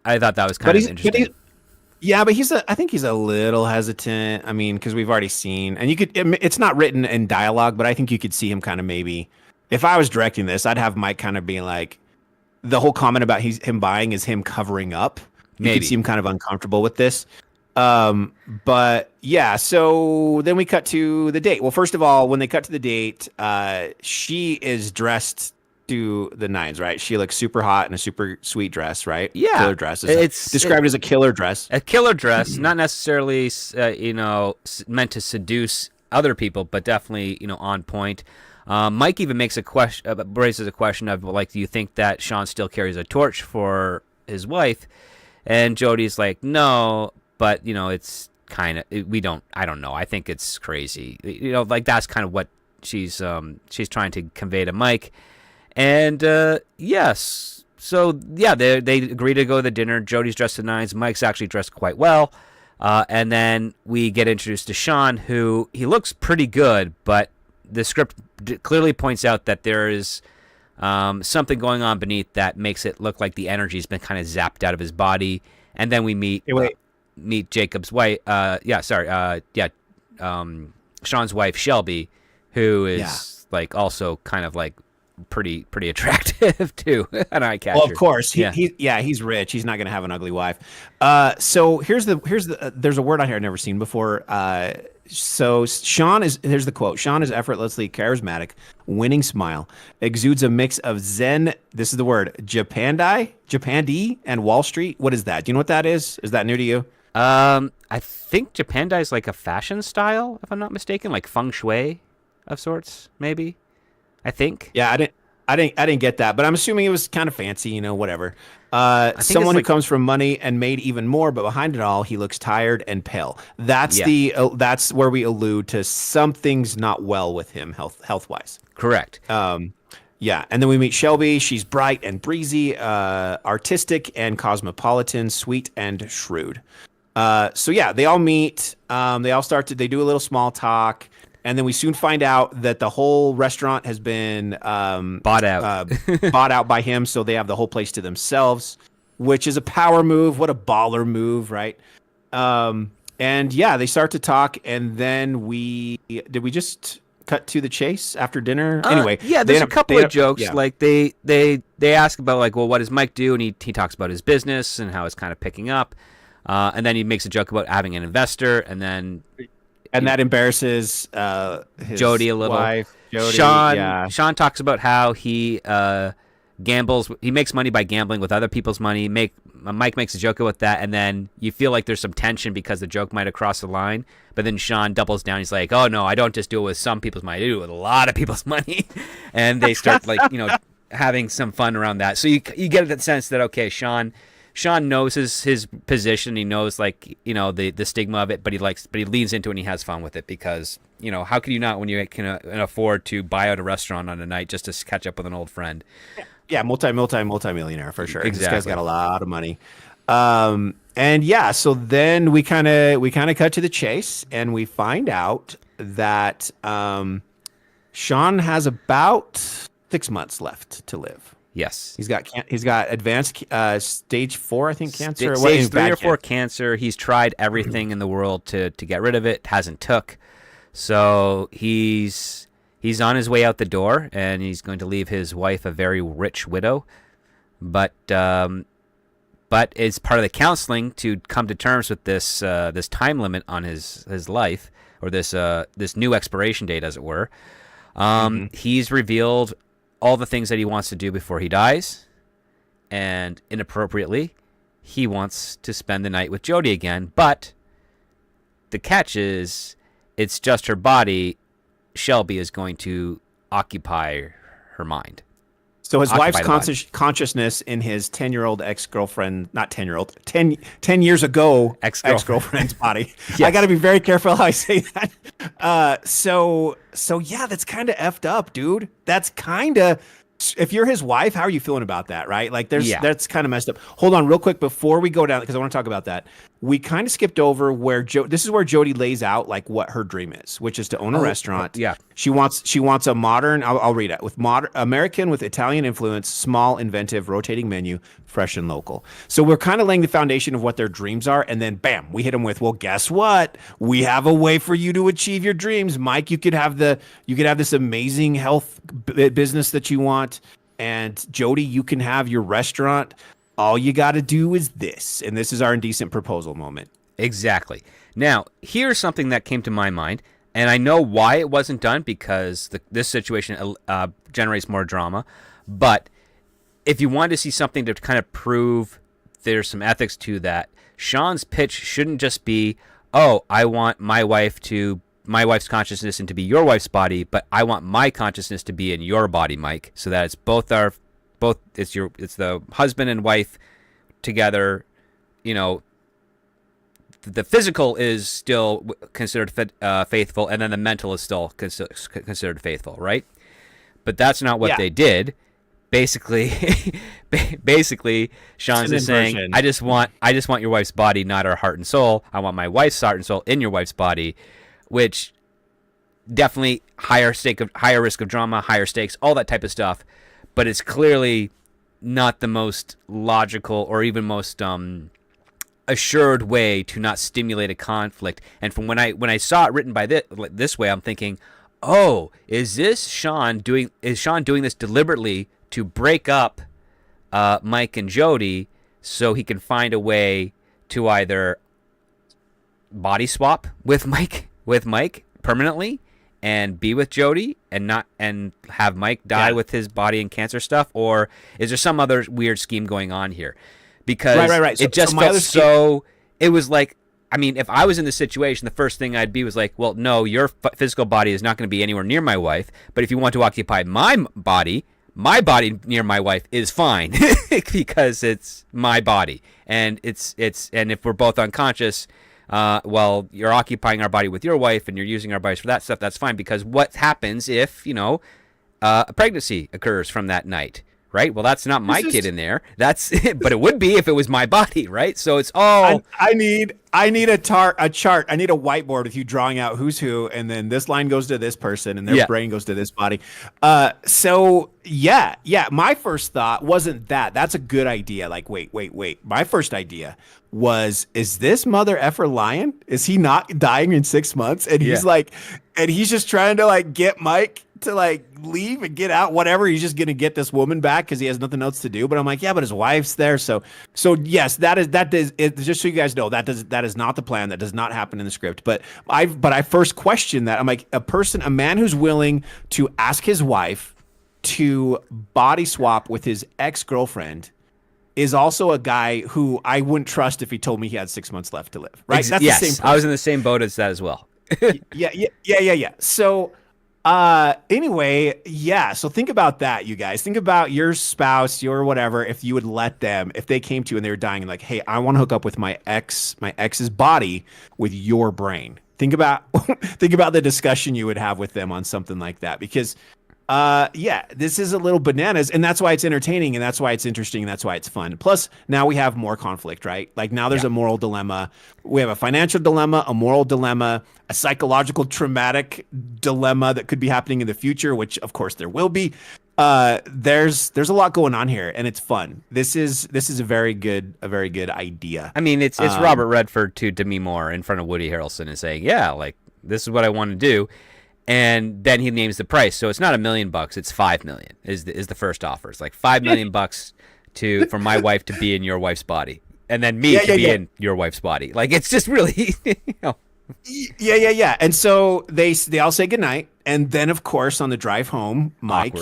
thought that was kind of interesting. I think he's a little hesitant. I mean, because we've already seen, and it's not written in dialogue, but I think you could see him kind of maybe. If I was directing this, I'd have Mike kind of being like, the whole comment about him buying is him covering up. You could see him kind of uncomfortable with this. But yeah, so then we cut to the date. Well, first of all, when they cut to the date, she is dressed to the nines, right? She looks super hot in a super sweet dress, right? Yeah. Killer dress. It's described as a killer dress. A killer dress, not necessarily, meant to seduce other people, but definitely, on point. Mike even raises a question of like, do you think that Sean still carries a torch for his wife? And Jody's like, no. But, it's kind of, I don't know. I think it's crazy. Like that's kind of what she's trying to convey to Mike. And, yes. So, yeah, they agree to go to the dinner. Jody's dressed to the nines. Mike's actually dressed quite well. And then we get introduced to Sean, who he looks pretty good, but the script clearly points out that there is something going on beneath that makes it look like the energy's been kind of zapped out of his body. And then we meet Jacob's wife. Sean's wife Shelby, who is like also kind of like pretty attractive too. An eye catcher. Well, of course, he's rich. He's not going to have an ugly wife. So here's there's a word on here I've never seen before. So here's the quote. Sean is effortlessly charismatic, winning smile, exudes a mix of Zen. This is the word Japandi, and Wall Street. What is that? Do you know what that is? Is that new to you? I think Japandi is like a fashion style, if I'm not mistaken, like feng shui of sorts, maybe. I think. Yeah, I didn't get that, but I'm assuming it was kind of fancy, whatever. Someone who comes from money and made even more, but behind it all, he looks tired and pale. That's that's where we allude to something's not well with him health wise. Correct. Yeah, and then we meet Shelby. She's bright and breezy, artistic and cosmopolitan, sweet and shrewd. So yeah, they all meet. They do a little small talk. And then we soon find out that the whole restaurant has been bought out bought out by him. So they have the whole place to themselves, which is a power move. What a baller move, right? And yeah, they start to talk. And then did we just cut to the chase after dinner? Anyway, yeah, there's a couple of jokes. Yeah. Like they ask about like, well, what does Mike do? And he talks about his business and how it's kind of picking up. And then he makes a joke about having an investor. And that embarrasses his Jody a little. Wife, Jody, Sean talks about how he gambles. He makes money by gambling with other people's money. Mike makes a joke about that, and then you feel like there's some tension because the joke might have crossed the line. But then Sean doubles down. He's like, "Oh no, I don't just do it with some people's money. I do it with a lot of people's money." And they start like having some fun around that. So you get that sense that okay, Sean knows his position. He knows the stigma of it, but he leans into it and he has fun with it because how could you not when you can afford to buy out a restaurant on a night just to catch up with an old friend? Yeah, multi-millionaire for sure. Exactly. This guy's got a lot of money. And yeah, so then we kind of cut to the chase, and we find out that Sean has about 6 months left to live. Yes. He's got advanced stage 4, I think, cancer. Or Stage 3 or 4 cancer. He's tried everything in the world to get rid of it. Hasn't took. So he's on his way out the door, and he's going to leave his wife a very rich widow. But it's part of the counseling to come to terms with this time limit on his life, or this new expiration date, as it were. He's revealed all the things that he wants to do before he dies, and inappropriately, he wants to spend the night with Jody again. But the catch is, it's just her body. Shelby is going to occupy her mind. So his wife's consciousness in his 10-year-old ex-girlfriend, not 10-year-old, 10 years ago ex-girlfriend's body. Yes. I got to be very careful how I say that. So yeah, that's kind of effed up, dude. That's kind of, if you're his wife, how are you feeling about that, right? Like that's kind of messed up. Hold on real quick before we go down, because I want to talk about that. We kind of skipped over where this is where Jody lays out like what her dream is, which is to own a restaurant. Yeah. She wants a modern, I'll read it, with modern American with Italian influence, small, inventive, rotating menu, fresh and local. So we're kind of laying the foundation of what their dreams are, and then bam, we hit them with, well, guess what? We have a way for you to achieve your dreams. Mike, you could have this amazing health business that you want, and Jody, you can have your restaurant. All you got to do is this, and this is our indecent proposal moment. Exactly. Now, here's something that came to my mind, and I know why it wasn't done, because this situation generates more drama. But if you want to see something to kind of prove there's some ethics to that, Sean's pitch shouldn't just be, oh, I want my wife's consciousness and to be your wife's body, but I want my consciousness to be in your body, Mike, so that it's it's the husband and wife together. You know, the physical is still considered faithful, and then the mental is still considered faithful, right? But that's not what they did. Basically, Sean's is saying, I just want your wife's body, not her heart and soul. I want my wife's heart and soul in your wife's body, which definitely higher risk of drama, higher stakes, all that type of stuff. But it's clearly not the most logical or even most assured way to not stimulate a conflict. And from when I saw it written by this way, I'm thinking, oh, is Sean doing this deliberately to break up Mike and Jody so he can find a way to either body swap with Mike permanently and be with Jody and have Mike die with his body and cancer stuff? Or is there some other weird scheme going on here? Because right. It just felt so. It was like, I mean, if I was in this situation, the first thing I'd be was like, well, no, your physical body is not going to be anywhere near my wife. But if you want to occupy my body near my wife is fine because it's my body, and and if we're both unconscious, well, you're occupying our body with your wife and you're using our bodies for that stuff, that's fine, because what happens if, a pregnancy occurs from that night, right? Well, that's not my kid in there. But it would be if it was my body, right? So it's all... I need a chart. I need a whiteboard with you drawing out who's who, and then this line goes to this person and their brain goes to this body. So yeah. My first thought wasn't that. That's a good idea. Like, wait. My first idea was, is this mother effer lying? Is he not dying in 6 months? And he's he's just trying to get Mike to leave and get out, whatever. He's just going to get this woman back because he has nothing else to do. But I'm like, yeah, but his wife's there. So yes, that is it. Just so you guys know, that is not the plan. That does not happen in the script. But I first questioned that. I'm like, a man who's willing to ask his wife to body swap with his ex-girlfriend is also a guy who I wouldn't trust if he told me he had 6 months left to live. Right? That's yes, the same person. I was in the same boat as that as well. Yeah. So anyway, yeah. So think about that, you guys. Think about your spouse, your whatever, if you would let them, if they came to you and they were dying and like, hey, I want to hook up with my ex's body with your brain. Think about the discussion you would have with them on something like that, because Yeah, this is a little bananas, and that's why it's entertaining, and that's why it's interesting, and that's why it's fun. Plus, now we have more conflict, right? Like now there's Yeah. a moral dilemma. We have a financial dilemma, a moral dilemma, a psychological traumatic dilemma that could be happening in the future, which of course there will be. There's a lot going on here, and it's fun. This is a very good idea. I mean, it's Robert Redford to Demi Moore in front of Woody Harrelson and saying, "Yeah, like this is what I want to do," and then he names the price. So it's not $1 million; it's $5 million. Is the first offer? It's like $5 million for my wife to be in your wife's body, and then me to be in your wife's body. Like it's just really, you know. Yeah. And so they all say goodnight, and then of course on the drive home, Mike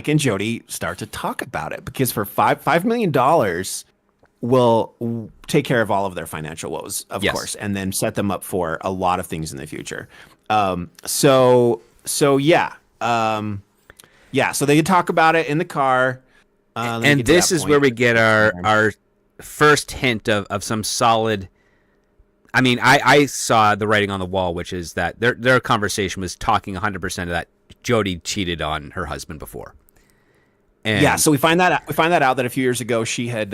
and Jody start to talk about it because for $5 million will take care of all of their financial woes, of course, and then set them up for a lot of things in the future. So they talk about it in the car. And this is where we get our first hint of some solid. I mean, I saw the writing on the wall, which is that their conversation was talking 100% of that Jody cheated on her husband before. And so we find that out that a few years ago she had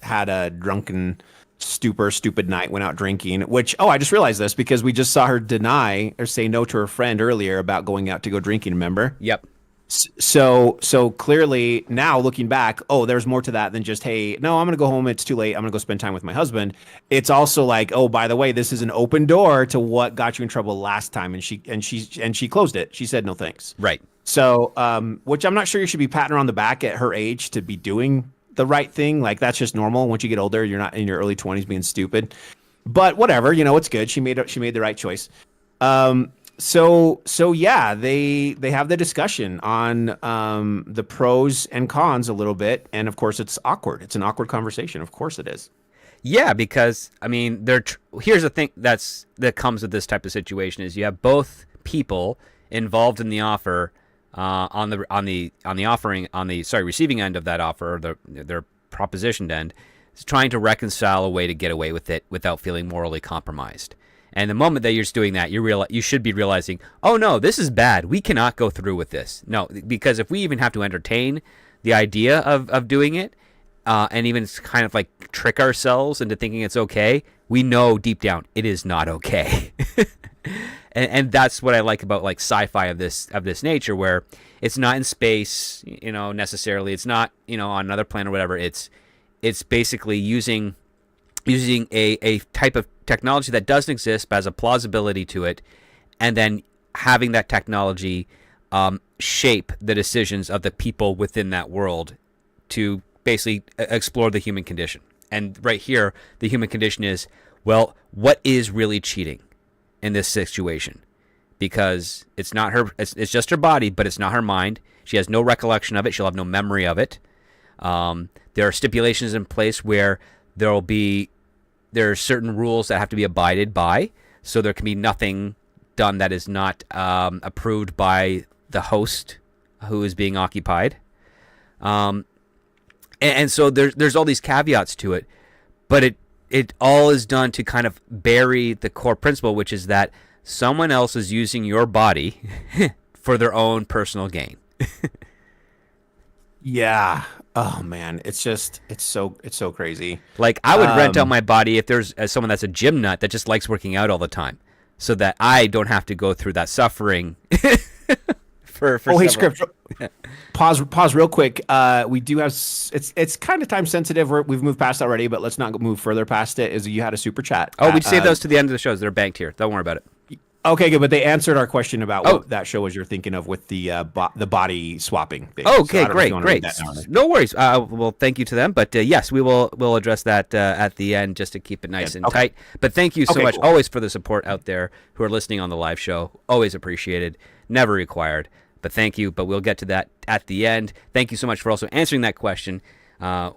had a drunken, stupid night, went out drinking. Which I just realized this because we just saw her deny or say no to her friend earlier about going out to go drinking. Remember? Yep. So clearly now looking back, there's more to that than just, hey, no, I'm going to go home. It's too late. I'm going to go spend time with my husband. It's also like, by the way, this is an open door to what got you in trouble last time. And she closed it. She said, no, thanks. Right. So, which I'm not sure you should be patting her on the back at her age to be doing the right thing. Like that's just normal. Once you get older, you're not in your early 20s being stupid, but whatever, it's good. She made the right choice. So yeah, they have the discussion on the pros and cons a little bit, and of course it's awkward. It's an awkward conversation. Of course it is. Yeah, because I mean, here's the thing that comes with this type of situation is you have both people involved in the offer on the receiving end of that offer, or their propositioned end, is trying to reconcile a way to get away with it without feeling morally compromised. And the moment that you're just doing that, you should be realizing, oh no, this is bad. We cannot go through with this. No, because if we even have to entertain the idea of doing it, and even kind of like trick ourselves into thinking it's okay, we know deep down it is not okay. and that's what I like about like sci-fi of this nature, where it's not in space, necessarily. It's not, on another planet or whatever. It's basically using a type of technology that doesn't exist but has a plausibility to it, and then having that technology shape the decisions of the people within that world to basically explore the human condition. And right here, the human condition is, well, what is really cheating in this situation? Because it's not her, it's just her body, but it's not her mind. She has no recollection of it. She'll have no memory of it. There are stipulations in place where there are certain rules that have to be abided by, so there can be nothing done that is not approved by the host who is being occupied. And so there's all these caveats to it, but it all is done to kind of bury the core principle, which is that someone else is using your body for their own personal gain. Yeah. Oh man, it's so crazy. Like I would rent out my body if there's someone that's a gym nut that just likes working out all the time, so that I don't have to go through that suffering. Hey, Script. Pause real quick. We do have it's kind of time sensitive. We've moved past already, but let's not move further past it. Is you had a super chat? Oh, we save those to the end of the shows. They're banked here. Don't worry about it. Okay, good. But they answered our question about what that show was you're thinking of with the body swapping thing. Okay, so great. No worries. Well, thank you to them. But yes, we'll address that at the end just to keep it nice and tight. But thank you so much always for the support out there who are listening on the live show. Always appreciated. Never required. But thank you. But we'll get to that at the end. Thank you so much for also answering that question.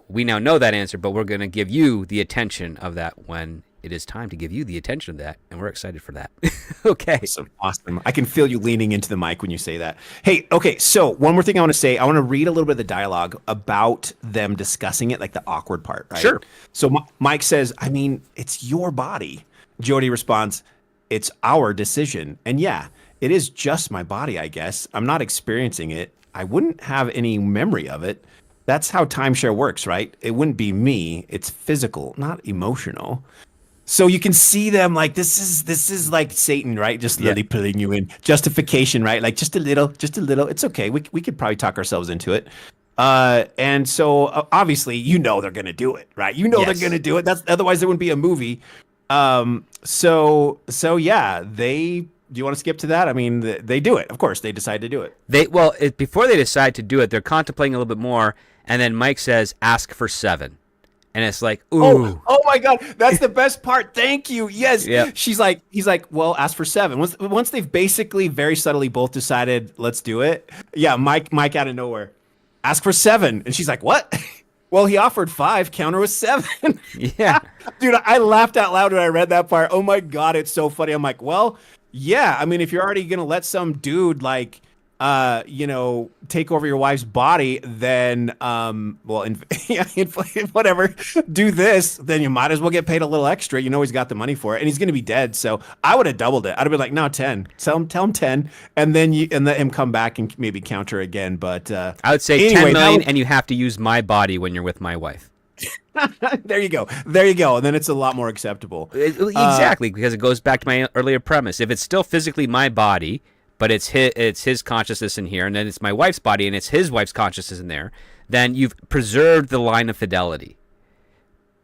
We now know that answer, but we're going to give you the attention of that when it is time to give you the attention of that, and we're excited for that. Okay. Awesome. I can feel you leaning into the mic when you say that. Hey, okay, so one more thing I want to say. I want to read a little bit of the dialogue about them discussing it, like the awkward part, right? Sure. So Mike says, I mean, it's your body. Jody responds, it's our decision. And yeah, it is just my body, I guess. I'm not experiencing it. I wouldn't have any memory of it. That's how timeshare works, right? It wouldn't be me. It's physical, not emotional. So you can see them like this is like Satan, right? Just Yeah. really pulling you in. Justification, right? Like just a little, just a little. It's okay. We could probably talk ourselves into it. And so obviously, you know they're gonna do it, right? You know Yes. they're gonna do it. That's otherwise it wouldn't be a movie. So yeah, they. Do you want to skip to that? I mean, they do it. Of course, they decide to do it. Before they decide to do it, they're contemplating a little bit more, and then Mike says, "Ask for 7," and it's like, ooh, Oh my God, that's the best part. Thank you. Yes. Yep. He's like, well, ask for 7. Once they've basically very subtly both decided, let's do it. Yeah, Mike out of nowhere, ask for 7, and she's like, what? Well, he offered 5. Counter was 7. yeah, Dude, I laughed out loud when I read that part. Oh my God, it's so funny. I'm like, well, yeah. I mean, if you're already gonna let some dude like, take over your wife's body, then, whatever, do this, then you might as well get paid a little extra. You know, he's got the money for it, and he's gonna be dead. So I would have doubled it. I'd have been like, no, 10. Tell him 10, and then let him come back and maybe counter again. But I would say anyway, 10 million, and you have to use my body when you're with my wife. there you go. And then it's a lot more acceptable. Exactly, because it goes back to my earlier premise. If it's still physically my body, but it's his consciousness in here, and then it's my wife's body, and it's his wife's consciousness in there, then you've preserved the line of fidelity.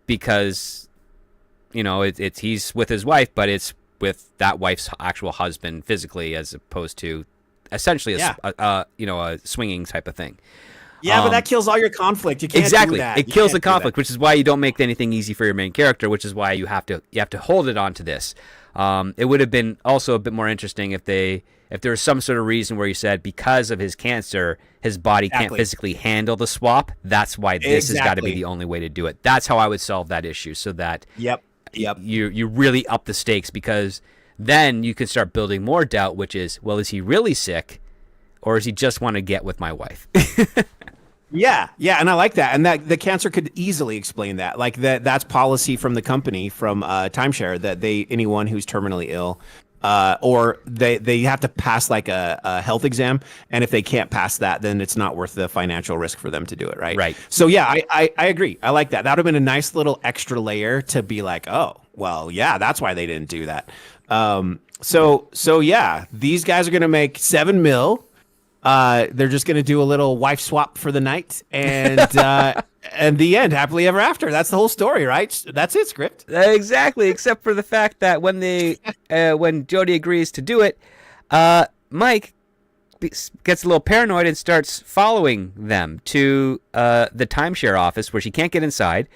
Because, it's he's with his wife, but it's with that wife's actual husband physically, as opposed to essentially a swinging type of thing. Yeah, but that kills all your conflict. You can't exactly. do that. It kills the conflict, which is why you don't make anything easy for your main character, which is why you have to hold it on to this. It would have been also a bit more interesting if there was some sort of reason where you said because of his cancer, his body can't physically handle the swap. That's why this has got to be the only way to do it. That's how I would solve that issue, so that you really up the stakes, because then you can start building more doubt, which is, well, is he really sick, or does he just want to get with my wife? Yeah, and I like that. And that the cancer could easily explain that. Like that's policy from the company, from Timeshare, that anyone who's terminally ill, or they have to pass like a health exam, and if they can't pass that, then it's not worth the financial risk for them to do it, right? Right. So yeah, I agree. I like that. That would have been a nice little extra layer to be like, oh, well, yeah, that's why they didn't do that. So yeah, these guys are gonna make 7 mil. They're just going to do a little wife swap for the night, and the end, happily ever after. That's the whole story, right? That's it, script. Exactly, except for the fact that when Jody agrees to do it, Mike gets a little paranoid and starts following them to the timeshare office, where she can't get inside.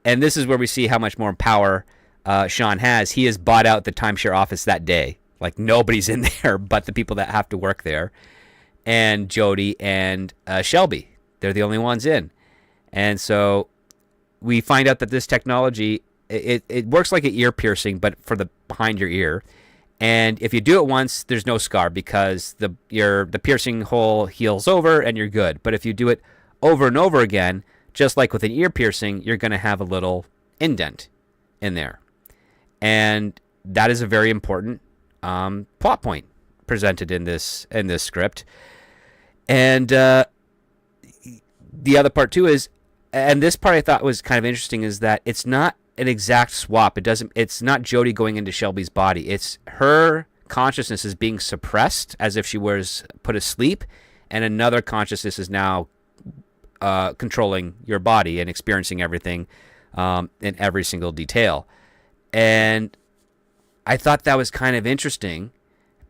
And this is where we see how much more power Sean has. He has bought out the timeshare office that day. Like, nobody's in there but the people that have to work there. And Jody and Shelby. They're the only ones in. And so we find out that this technology, it works like an ear piercing, but for the behind your ear. And if you do it once, there's no scar, because the piercing hole heals over and you're good. But if you do it over and over again, just like with an ear piercing, you're going to have a little indent in there. And that is a very important plot point presented in this script. And the other part too is, and this part I thought was kind of interesting, is that it's not an exact swap. It's not Jody going into Shelby's body. It's her consciousness is being suppressed as if she was put asleep, and another consciousness is now controlling your body and experiencing everything in every single detail. And I thought that was kind of interesting,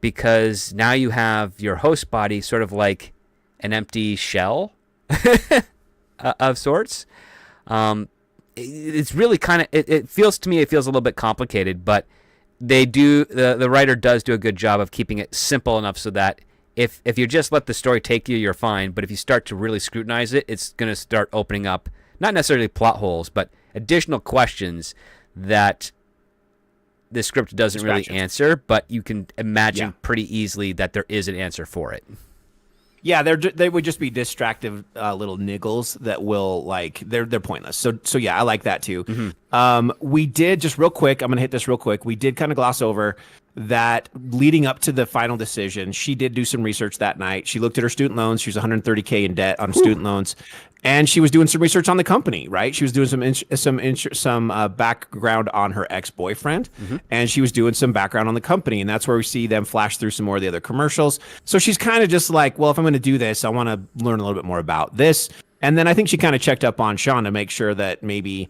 because now you have your host body sort of like an empty shell of sorts. It's really kind of, it feels to me, it feels a little bit complicated, but the writer does do a good job of keeping it simple enough so that if you just let the story take you, you're fine. But if you start to really scrutinize it, it's going to start opening up, not necessarily plot holes, but additional questions that the script doesn't really answer, but you can imagine pretty easily that there is an answer for it. Yeah, they would just be distractive little niggles that will, like, they're pointless. So yeah, I like that too. Mm-hmm. We did, just real quick, I'm gonna hit this real quick. We did kind of gloss over that leading up to the final decision, she did do some research that night. She looked at her student loans. She was 130K in debt on student loans, and she was doing some research on the company. Right, she was doing some background on her ex-boyfriend, and she was doing some background on the company, and that's where we see them flash through some more of the other commercials. So she's kind of just like, well, if I'm going to do this, I want to learn a little bit more about this. And then I think she kind of checked up on Sean to make sure that maybe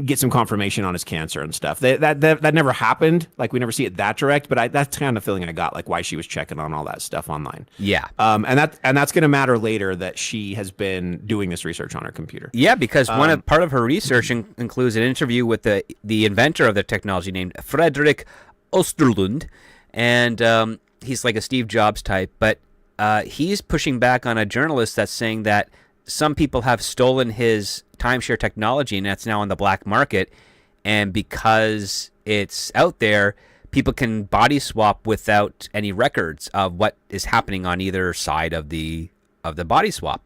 get some confirmation on his cancer and stuff. That never happened. Like, we never see it that direct, but that's kind of the feeling I got, like why she was checking on all that stuff online. Yeah. And that's going to matter later, that she has been doing this research on her computer. Yeah, because part of her research includes an interview with the inventor of the technology named Frederick Osterlund, and he's like a Steve Jobs type, but he's pushing back on a journalist that's saying that some people have stolen his timeshare technology, and that's now on the black market. And because it's out there, people can body swap without any records of what is happening on either side of the body swap.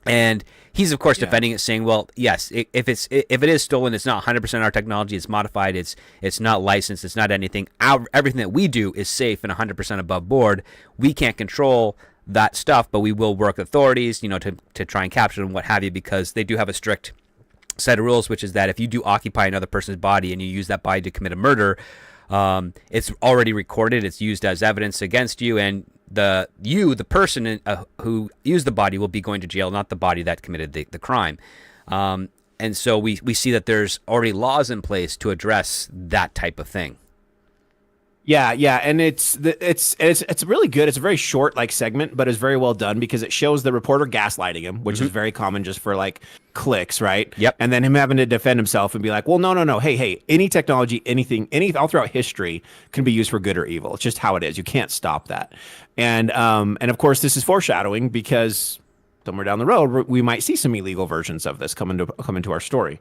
And he's of course defending it, saying, "Well, yes, if it is stolen, it's not 100% our technology. It's modified. It's not licensed. It's not anything. Everything that we do is safe and 100% above board. We can't control that stuff, but we will work with authorities, to try and capture them, what have you, because they do have a strict set of rules, which is that if you do occupy another person's body and you use that body to commit a murder, it's already recorded. It's used as evidence against you, and the person who used the body will be going to jail, not the body that committed the crime. And so we see that there's already laws in place to address that type of thing. Yeah, and it's really good. It's a very short segment, but it's very well done because it shows the reporter gaslighting him, which is very common just for clicks, right? Yep. And then him having to defend himself and be like, well, no, hey, any technology, anything, all throughout history can be used for good or evil. It's just how it is. You can't stop that. And of course, this is foreshadowing because somewhere down the road we might see some illegal versions of this come into our story.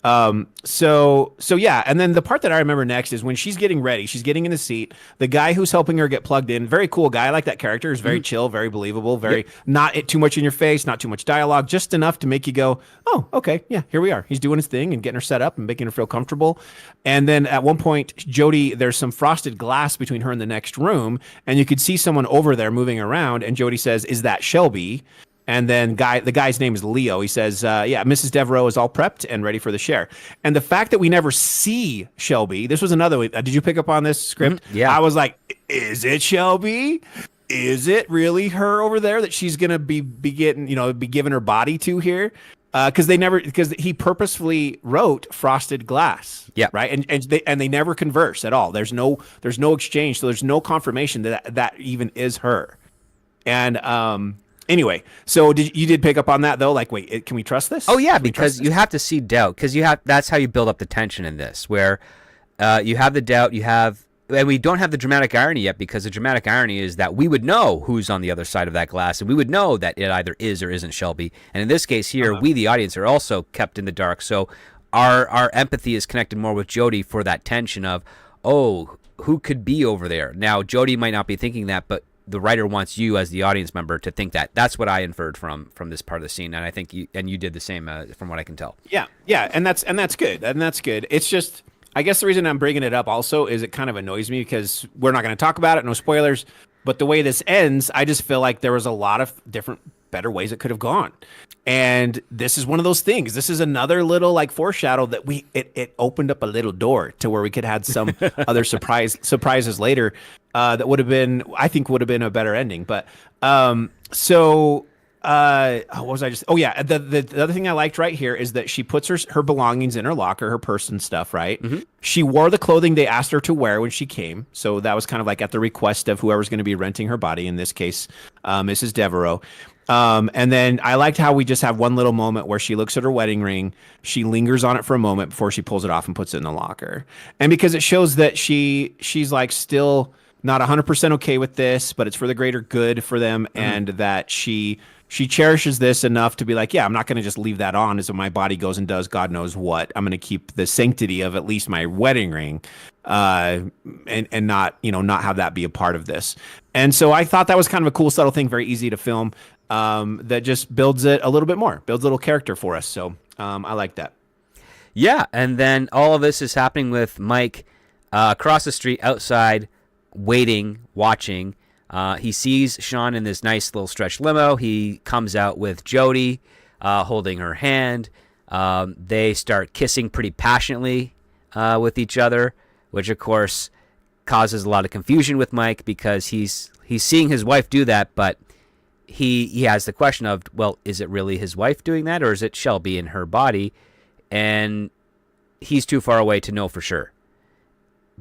So yeah, and then the part that I remember next is when she's getting ready, she's getting in the seat. The guy who's helping her get plugged in, very cool guy. I like that character. He's very chill, very believable, very not too much in your face, not too much dialogue, just enough to make you go, oh, okay, yeah, here we are. He's doing his thing and getting her set up and making her feel comfortable. And then at one point, Jody, there's some frosted glass between her and the next room, and you could see someone over there moving around. And Jody says, "Is that Shelby?" And then the guy's name is Leo. He says, yeah, Mrs. Devereaux is all prepped and ready for the share. And the fact that we never see Shelby, this was another way. Did you pick up on this script? Yeah. I was like, is it Shelby? Is it really her over there that she's going to be getting, be giving her body to here? Because he purposefully wrote frosted glass. Yeah. Right. And they never converse at all. There's no exchange. So there's no confirmation that even is her. And, anyway, so you did pick up on that though? Wait, can we trust this? Oh yeah, because you have to see doubt, because that's how you build up the tension in this, where you have the doubt, and we don't have the dramatic irony yet, because the dramatic irony is that we would know who's on the other side of that glass, and we would know that it either is or isn't Shelby. And in this case here, we, the audience, are also kept in the dark. So our empathy is connected more with Jody for that tension of, oh, who could be over there? Now, Jody might not be thinking that, but the writer wants you as the audience member to think that. That's what I inferred from this part of the scene, and I think you did the same from what I can tell. Yeah, and that's good, and that's good. It's just, I guess the reason I'm bringing it up also is it kind of annoys me because we're not going to talk about it, no spoilers, but the way this ends, I just feel like there was a lot of different, better ways it could have gone. And this is one of those things. This is another little foreshadow that it opened up a little door to where we could have some other surprises later that would have been a better ending. But what was I just? Oh yeah, the other thing I liked right here is that she puts her belongings in her locker, her purse and stuff. Right. Mm-hmm. She wore the clothing they asked her to wear when she came, so that was kind of at the request of whoever's going to be renting her body. In this case, Mrs. Devereaux. And then I liked how we just have one little moment where she looks at her wedding ring. She lingers on it for a moment before she pulls it off and puts it in the locker. And because it shows that she's still not 100% okay with this, but it's for the greater good for them. Mm-hmm. And that she cherishes this enough to be like, yeah, I'm not going to just leave that on as if my body goes and does God knows what. I'm going to keep the sanctity of at least my wedding ring, and not have that be a part of this. And so I thought that was kind of a cool, subtle thing, very easy to film. That just builds it a little bit more, builds a little character for us. So I like that. Yeah, and then all of this is happening with Mike across the street outside waiting, watching. He sees Sean in this nice little stretch limo. He comes out with Jody holding her hand. They start kissing pretty passionately with each other, which of course causes a lot of confusion with Mike because he's seeing his wife do that, but he has the question of, well, is it really his wife doing that, or is it Shelby in her body? And he's too far away to know for sure.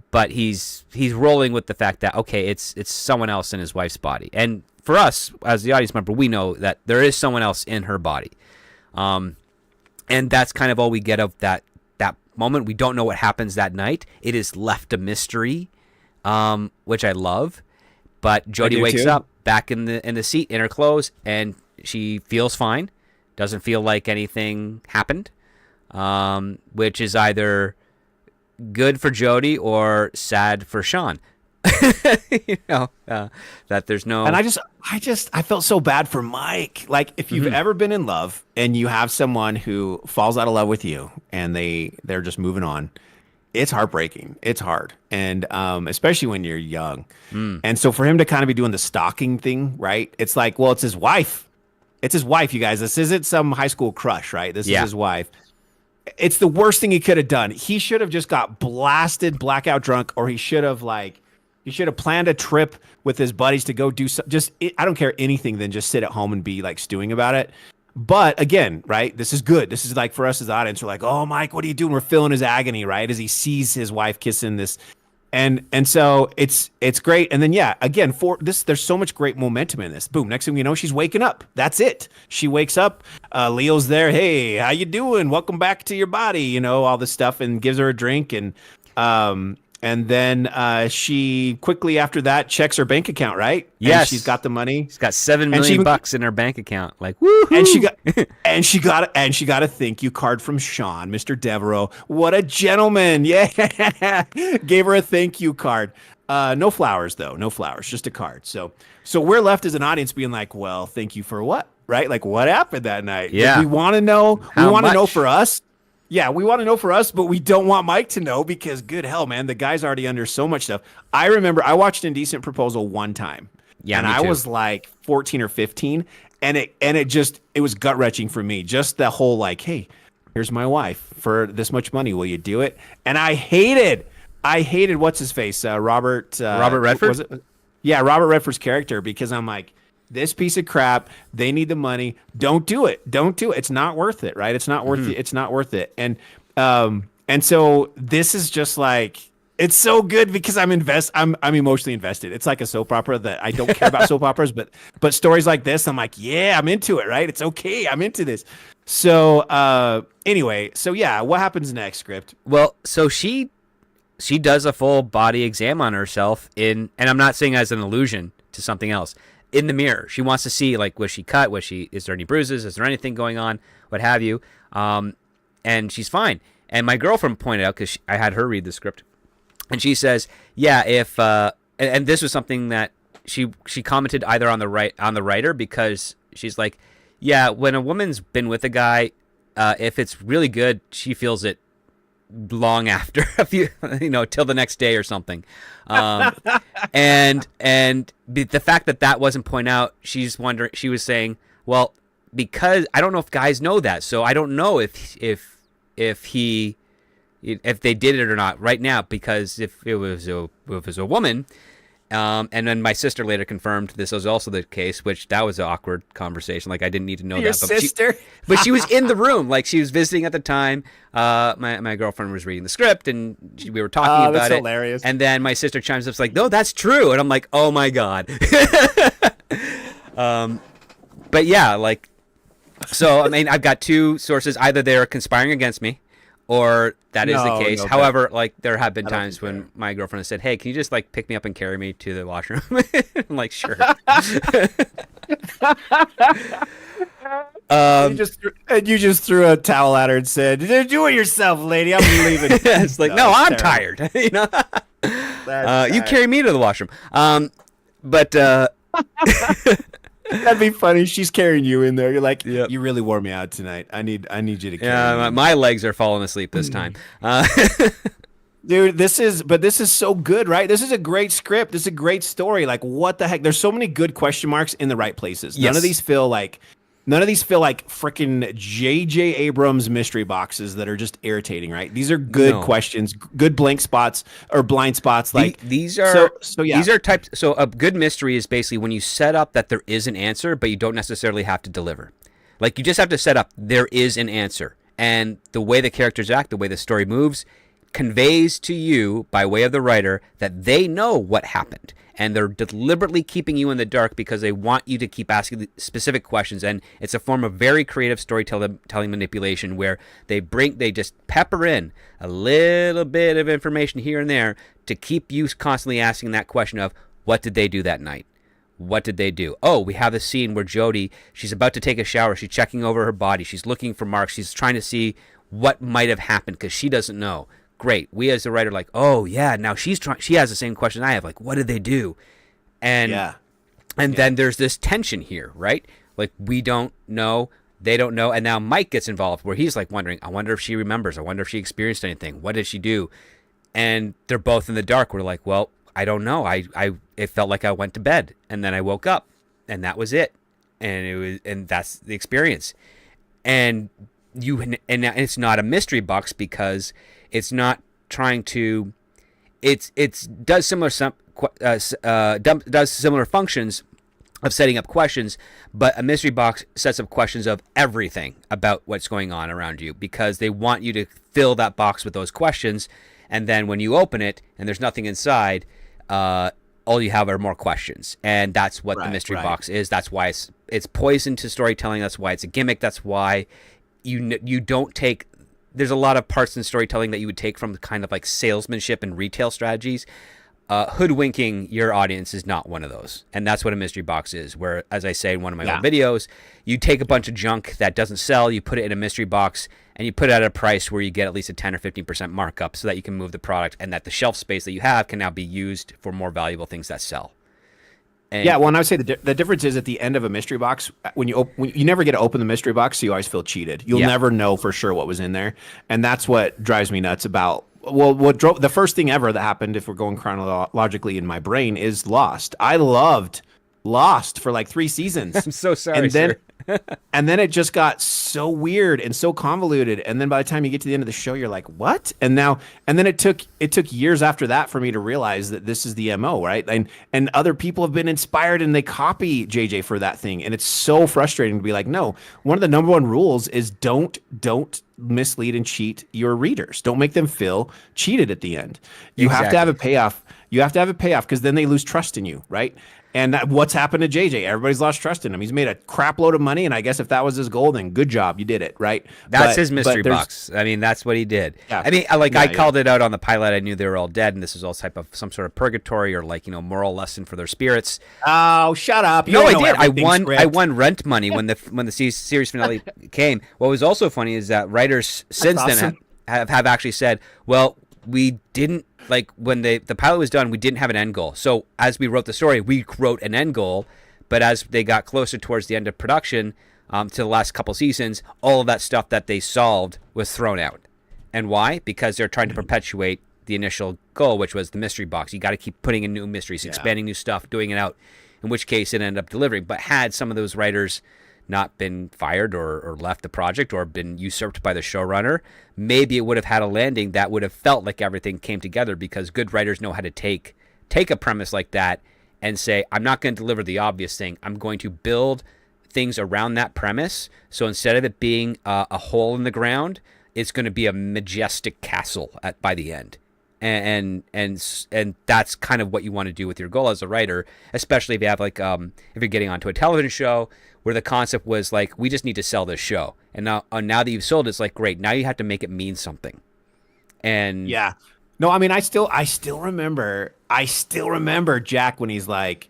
But he's rolling with the fact that, okay, it's someone else in his wife's body. And for us, as the audience member, we know that there is someone else in her body. And that's kind of all we get of that moment. We don't know what happens that night. It is left a mystery, which I love. But Jody wakes up back in the seat in her clothes, and she feels fine. Doesn't feel like anything happened, which is either good for Jody or sad for Sean. That there's no. And I felt so bad for Mike. Like, if you've ever been in love and you have someone who falls out of love with you and they're just moving on, it's heartbreaking. It's hard. And especially when you're young. And so for him to kind of be doing the stalking thing, right? It's like, well, it's his wife. It's his wife, you guys. This isn't some high school crush, right? This is his wife. It's the worst thing he could have done. He should have just got blasted, blackout drunk, or he should have planned a trip with his buddies to go do I don't care anything than just sit at home and be like stewing about it. But again, right? This is good. This is like for us as the audience, we're like, oh, Mike, what are you doing? We're feeling his agony, right? As he sees his wife kissing this. And so it's great. And then, again, for this, there's so much great momentum in this. Boom. Next thing you know, she's waking up. That's it. She wakes up. Leo's there. Hey, how you doing? Welcome back to your body. All this stuff, and gives her a drink. And then she quickly after that checks her bank account, right? Yes. And she's got the money. She's got $7 million bucks in her bank account. Like, woohoo! And she got a thank you card from Sean, Mr. Devereaux. What a gentleman! Yeah, gave her a thank you card. No flowers though, no flowers, just a card. So we're left as an audience being like, well, thank you for what, right? Like, what happened that night? Yeah, we want to know. We want to know for us. Yeah, we want to know for us, but we don't want Mike to know because good hell, man, the guy's already under so much stuff. I remember I watched Indecent Proposal one time. Yeah, and I was like 14 or 15, and it was gut-wrenching for me. Just the whole like, hey, here's my wife for this much money. Will you do it? And I hated what's his face, Robert Redford. Was it? Yeah, Robert Redford's character, because I'm like, this piece of crap, they need the money. Don't do it. It's not worth it, right? It's not worth it. It's not worth it. And so this is just like, it's so good because I'm emotionally invested. It's like a soap opera that I don't care about soap operas, but stories like this, I'm like, yeah, I'm into it, right? It's okay. I'm into this. So anyway, what happens next, Script? Well, so she does a full body exam on herself and I'm not saying as an allusion to something else. In the mirror, she wants to see, like, was she cut? Is there any bruises? Is there anything going on? What have you? And she's fine. And my girlfriend pointed out, because I had her read the script, and she says, yeah, if and this was something that she commented either on the writer, because she's like, yeah, when a woman's been with a guy, if it's really good, she feels it long after a few, till the next day or something. And the fact that wasn't pointed out, she was saying, well, because I don't know if guys know that, so I don't know if they did it or not right now, because if it was a woman, and then my sister later confirmed this was also the case, which that was an awkward conversation. Like, I didn't need to know Your that. Sister? But she was in the room. Like, she was visiting at the time. My girlfriend was reading the script, and we were talking about that's it. Hilarious. And then my sister chimes up, like, no, that's true. And I'm like, oh my God. But yeah, like, so, I mean, I've got two sources. Either they're conspiring against me, or that is the case. However, like, there have been times when my girlfriend has said, hey, can you just, like, pick me up and carry me to the washroom? I'm like, sure. You just threw a towel at her and said, do it yourself, lady. I'm leaving. It's like, no, I'm tired. You carry me to the washroom. But that'd be funny. She's carrying you in there. You're like, yep. You really wore me out tonight. I need you to carry me. My legs are falling asleep this time. Dude, this is so good, right? This is a great script. This is a great story. Like, what the heck? There's so many good question marks in the right places. Yes. None of these feel like freaking J.J. Abrams mystery boxes that are just irritating, right? These are good No. questions, good blank spots or blind spots. Like, These so, are so yeah, these are types. So a good mystery is basically when you set up that there is an answer, but you don't necessarily have to deliver. Like you just have to set up there is an answer, and the way the characters act, the way the story moves, conveys to you by way of the writer that they know what happened. And they're deliberately keeping you in the dark because they want you to keep asking specific questions. And it's a form of very creative storytelling manipulation where they just pepper in a little bit of information here and there to keep you constantly asking that question of what did they do that night? What did they do? Oh, we have a scene where Jody, she's about to take a shower. She's checking over her body. She's looking for Mark. She's trying to see what might have happened because she doesn't know. Great. We as the writer like, oh yeah, now she has the same question I have. Like, what did they do? And yeah, and then there's this tension here, right? Like we don't know, they don't know, and now Mike gets involved where he's like wondering, I wonder if she remembers, I wonder if she experienced anything. What did she do? And they're both in the dark. We're like, well, I don't know. It felt like I went to bed and then I woke up and that was it. And that's the experience. And it's not a mystery box because it's not trying to it's does similar functions of setting up questions, but a mystery box sets up questions of everything about what's going on around you because they want you to fill that box with those questions, and then when you open it and there's nothing inside, all you have are more questions, and that's what the mystery box is. That's why it's poison to storytelling. That's why it's a gimmick. That's why you don't take. There's a lot of parts in storytelling that you would take from kind of like salesmanship and retail strategies. Hoodwinking your audience is not one of those, and that's what a mystery box is. Where, as I say in one of my old videos, you take a bunch of junk that doesn't sell, you put it in a mystery box, and you put it at a price where you get at least a 10 or 15% markup, so that you can move the product, and that the shelf space that you have can now be used for more valuable things that sell. And yeah. Well, and I would say the difference is at the end of a mystery box, when you never get to open the mystery box, so you always feel cheated. You'll never know for sure what was in there, and that's what drives me nuts about. Well, what drove the first thing ever that happened, if we're going chronologically in my brain, is Lost. I loved Lost for like 3 seasons. I'm so sorry, and then, sir. and then it just got so weird and so convoluted. And then by the time you get to the end of the show, you're like, what? And then it took years after that for me to realize that this is the MO, right? And other people have been inspired and they copy JJ for that thing. And it's so frustrating to be like, no, one of the number one rules is don't mislead and cheat your readers. Don't make them feel cheated at the end. You have to have a payoff. You have to have a payoff because then they lose trust in you, right? And what's happened to JJ? Everybody's lost trust in him. He's made a crap load of money, and I guess if that was his goal, then good job, you did it, right? That's his mystery box. I mean, that's what he did. Yeah. I mean, I called it out on the pilot. I knew they were all dead, and this was all type of some sort of purgatory or moral lesson for their spirits. Oh, shut up! No, I did. I won rent money when the series finale came. What was also funny is that writers since then have actually said, well, we didn't. Like when the pilot was done, we didn't have an end goal. So as we wrote the story, we wrote an end goal. But as they got closer towards the end of production, to the last couple seasons, all of that stuff that they solved was thrown out. And why? Because they're trying to perpetuate the initial goal, which was the mystery box. You got to keep putting in new mysteries, expanding new stuff, doing it out. In which case, it ended up delivering. But had some of those writers not been fired or left the project or been usurped by the showrunner, maybe it would have had a landing that would have felt like everything came together, because good writers know how to take a premise like that and say, I'm not going to deliver the obvious thing. I'm going to build things around that premise. So instead of it being a hole in the ground, it's going to be a majestic castle by the end. And that's kind of what you want to do with your goal as a writer, especially if you have if you're getting onto a television show where the concept was like, we just need to sell this show, and now that you've sold it, it's like, great, now you have to make it mean something. And yeah, no, I mean, I still remember Jack when he's like,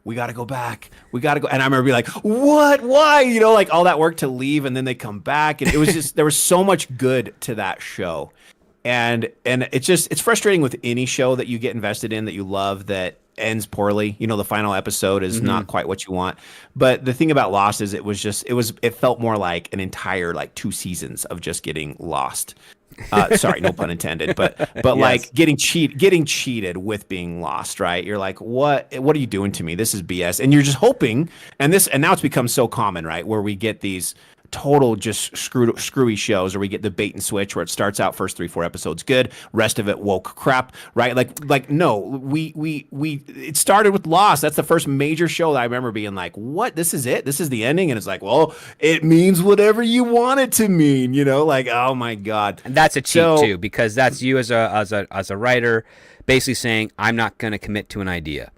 we got to go back. We got to go. And I remember being like, what? Why? Like all that work to leave, and then they come back, and it was just there was so much good to that show. And it's frustrating with any show that you get invested in that you love that ends poorly. The final episode is not quite what you want. But the thing about Lost is it felt more like an entire 2 seasons of just getting lost. Sorry, no pun intended, but Yes. like getting cheated with being lost, right? You're like, what are you doing to me? This is BS. And you're just hoping, and now it's become so common, right? Where we get these total just screwy shows, or we get the bait and switch where it starts out first 3-4 episodes good, rest of it woke crap, right? Like no, we it started with Lost. That's the first major show that I remember being like, what? This is it? This is the ending? And it's like, well, it means whatever you want it to mean, like, oh my God. And that's a cheat too, because that's you as a writer basically saying, I'm not going to commit to an idea.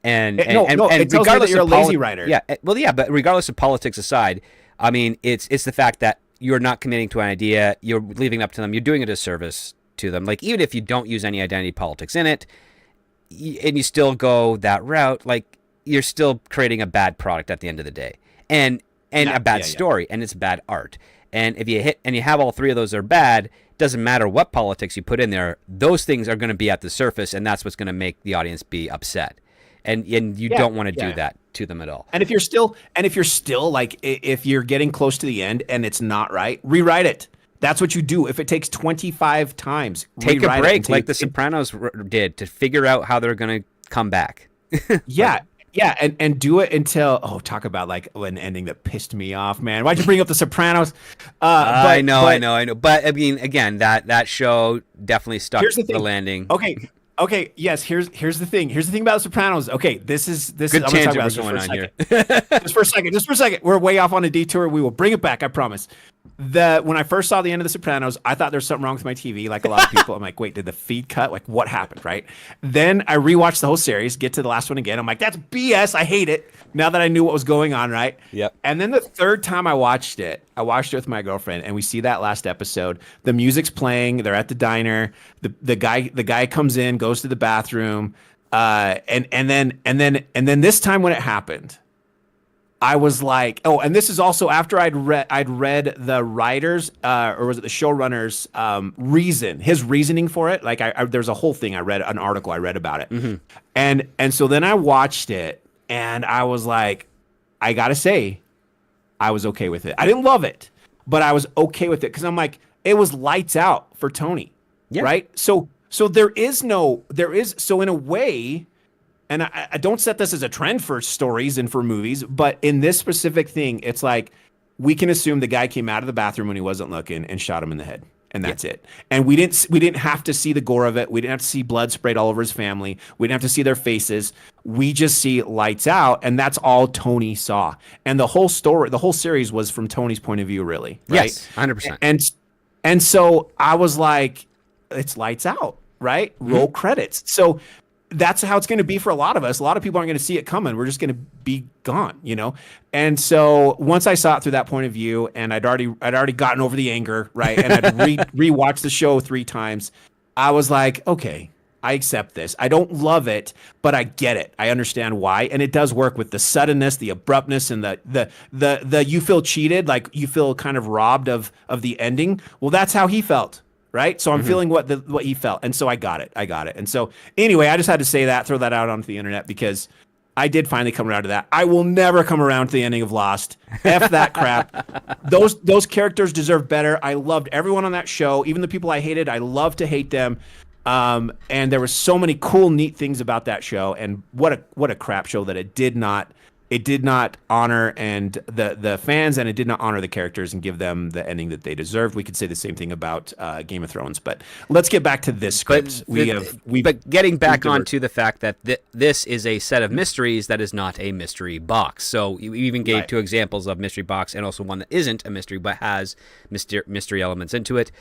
And it tells me that regardless you're a of lazy writer. Yeah, well, yeah, but regardless of politics aside, I mean, it's the fact that you're not committing to an idea, you're leaving it up to them, you're doing a disservice to them. Like, even if you don't use any identity politics in it, and you still go that route, like, you're still creating a bad product at the end of the day, and a bad story, and it's bad art. And if you have all three of those that are bad, doesn't matter what politics you put in there, those things are going to be at the surface, and that's what's going to make the audience be upset. And you don't want to do that to them at all. And if you're still like, if you're getting close to the end and it's not right, rewrite it. That's what you do. If it takes 25 times, take a break, like The Sopranos did, to figure out how they're going to come back. Yeah. Yeah, and do it until talk about like an ending that pissed me off, man. Why'd you bring up The Sopranos? I know. But I mean, again, that show definitely stuck the landing. Okay. Yes. Here's the thing. Here's the thing about The Sopranos. Okay. This is. Good I'm gonna talk about this going on here. Just for a second. We're way off on a detour. We will bring it back. I promise. When I first saw the end of The Sopranos, I thought there's something wrong with my TV. Like a lot of people, I'm like, wait, did the feed cut? Like, what happened? Right. Then I rewatched the whole series. Get to the last one again. I'm like, that's BS. I hate it. Now that I knew what was going on. Right. Yep. And then the third time I watched it with my girlfriend, and we see that last episode. The music's playing. They're at the diner. The guy comes in, goes to the bathroom, and then this time when it happened, I was like, and this is also after I'd read the writers, or was it the showrunners, his reasoning for it. Like there's a whole thing an article I read about it, mm-hmm. and so then I watched it, and I was like, I gotta say, I was okay with it. I didn't love it, but I was okay with it because I'm like, it was lights out for Tony, right? So in a way. And I don't set this as a trend for stories and for movies, but in this specific thing, it's like we can assume the guy came out of the bathroom when he wasn't looking and shot him in the head, and that's it. And we didn't have to see the gore of it. We didn't have to see blood sprayed all over his family. We didn't have to see their faces. We just see lights out, and that's all Tony saw. And the whole story, the whole series was from Tony's point of view, really. Right? Yes, 100%. And so I was like, it's lights out, right? Roll credits. So that's how it's going to be for a lot of us. A lot of people aren't going to see it coming. We're just going to be gone, And so once I saw it through that point of view, and I'd already gotten over the anger, right? And I'd rewatched the show 3 times. I was like, okay, I accept this. I don't love it, but I get it. I understand why, and it does work with the suddenness, the abruptness, and the you feel cheated, like you feel kind of robbed of the ending. Well, that's how he felt. Right. So I'm feeling what he felt. And so I got it. And so anyway, I just had to say that, throw that out onto the internet, because I did finally come around to that. I will never come around to the ending of Lost. F that crap. Those characters deserve better. I loved everyone on that show. Even the people I hated, I love to hate them. And there were so many cool, neat things about that show. And what a crap show that it did not honor and the fans, and it did not honor the characters and give them the ending that they deserved. We could say the same thing about Game of Thrones, but let's get back to this script. But getting back onto the fact that this is a set of mysteries that is not a mystery box. So you even gave 2 examples of mystery box, and also one that isn't a mystery but has mystery elements into it.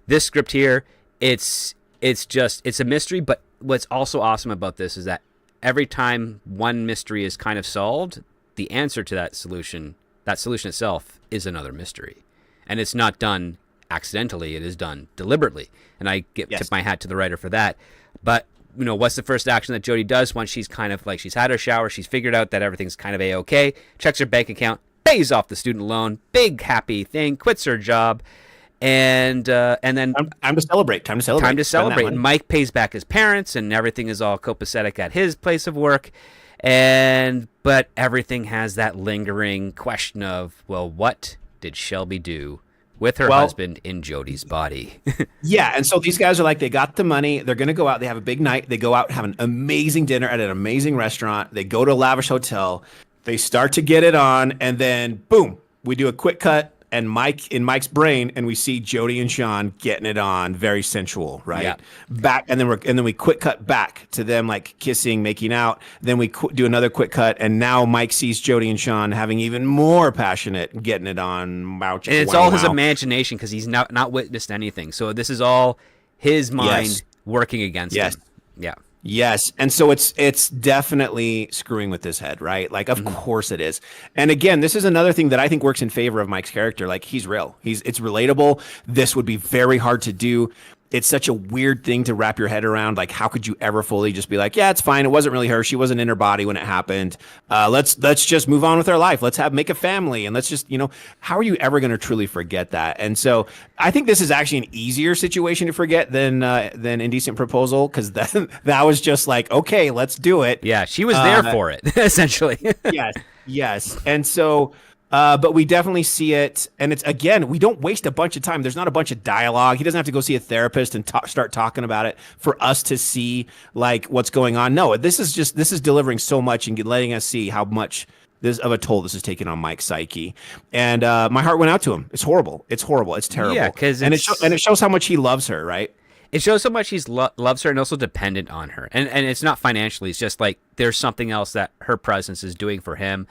This script here, it's a mystery, but what's also awesome about this is that every time one mystery is kind of solved, the answer to that solution itself is another mystery. And it's not done accidentally, it is done deliberately. And I tip my hat to the writer for that. But, what's the first action that Jodie does once she's kind of like, she's had her shower, she's figured out that everything's kind of A-okay, checks her bank account, pays off the student loan, big happy thing, quits her job, and then time to celebrate. And Mike pays back his parents, and everything is all copacetic at his place of work. But everything has that lingering question of, well, what did Shelby do with her Well, husband in Jody's body. yeah, and so these guys are like, they got the money. They're going to go out. They have a big night. They go out, have an amazing dinner at an amazing restaurant. They go to a lavish hotel. They start to get it on, and then boom, we do a quick cut, and Mike's brain, and we see Jody and Sean getting it on, very sensual, right? Yeah. Back, and then we quick cut back to them like kissing, making out. Then we do another quick cut, and now Mike sees Jody and Sean having even more passionate, getting it on. Wow, And it's all his imagination because he's not witnessed anything. So this is all his mind working against him. Yeah. Yes. And so it's definitely screwing with his head, right? Like, of course it is. And again, this is another thing that I think works in favor of Mike's character. Like, he's real. It's relatable. This would be very hard to do. It's such a weird thing to wrap your head around. Like, how could you ever fully just be like, yeah, it's fine. It wasn't really her. She wasn't in her body when it happened. Let's just move on with our life. Let's make a family. And let's just, how are you ever going to truly forget that? And so I think this is actually an easier situation to forget than Indecent Proposal. Cause that was just like, okay, let's do it. Yeah. She was there for it, essentially. Yes. And so, but we definitely see it, and it's, again, we don't waste a bunch of time. There's not a bunch of dialogue. He doesn't have to go see a therapist and start talking about it for us to see like what's going on. No, this is delivering so much and letting us see how much of a toll this is taking on Mike's psyche. And my heart went out to him. It's horrible. It's terrible. Yeah, because it shows how much he loves her, right? It shows how much he loves her and also dependent on her. And it's not financially. It's just like there's something else that her presence is doing for him.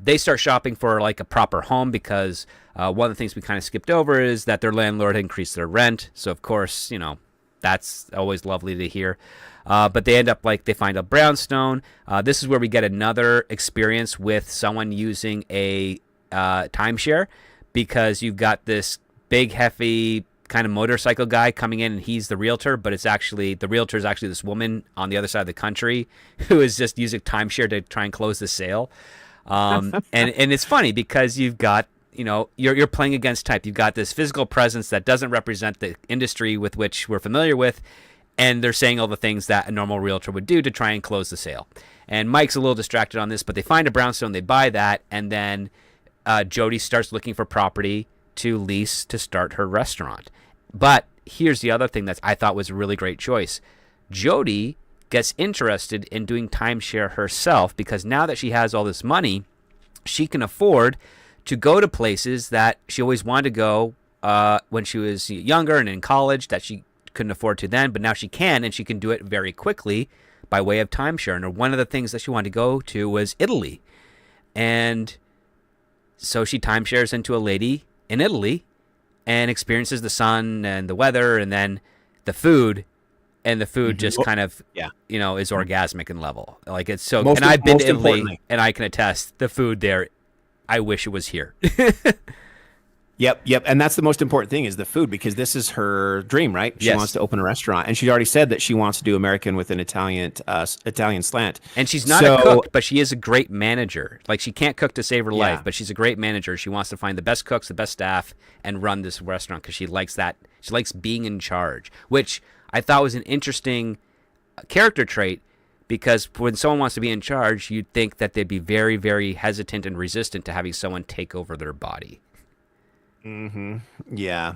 They start shopping for like a proper home because one of the things we kind of skipped over is that their landlord increased their rent. So, of course, that's always lovely to hear. But they end up they find a brownstone. This is where we get another experience with someone using a timeshare because you've got this big, hefty kind of motorcycle guy coming in and he's the realtor, but the realtor is actually this woman on the other side of the country who is just using timeshare to try and close the sale. And it's funny because you've got, you're playing against type. You've got this physical presence that doesn't represent the industry with which we're familiar with. And they're saying all the things that a normal realtor would do to try and close the sale. And Mike's a little distracted on this, but they find a brownstone, they buy that. And then Jody starts looking for property to lease to start her restaurant. But here's the other thing that I thought was a really great choice. Jody gets interested in doing timeshare herself because now that she has all this money, she can afford to go to places that she always wanted to go when she was younger and in college that she couldn't afford to then, but now she can, and she can do it very quickly by way of timeshare. And one of the things that she wanted to go to was Italy. And so she timeshares into a lady in Italy and experiences the sun and the weather and then the food. And the food just kind of, is orgasmic in level. Like it's so. And I've been to Italy, and I can attest the food there. I wish it was here. Yep. And that's the most important thing is the food because this is her dream, right? She wants to open a restaurant, and she already said that she wants to do American with an Italian slant. And she's not a cook, but she is a great manager. Like she can't cook to save her life, but she's a great manager. She wants to find the best cooks, the best staff, and run this restaurant because she likes that. She likes being in charge, which I thought was an interesting character trait because when someone wants to be in charge, you'd think that they'd be very, very hesitant and resistant to having someone take over their body. Mm-hmm. Yeah.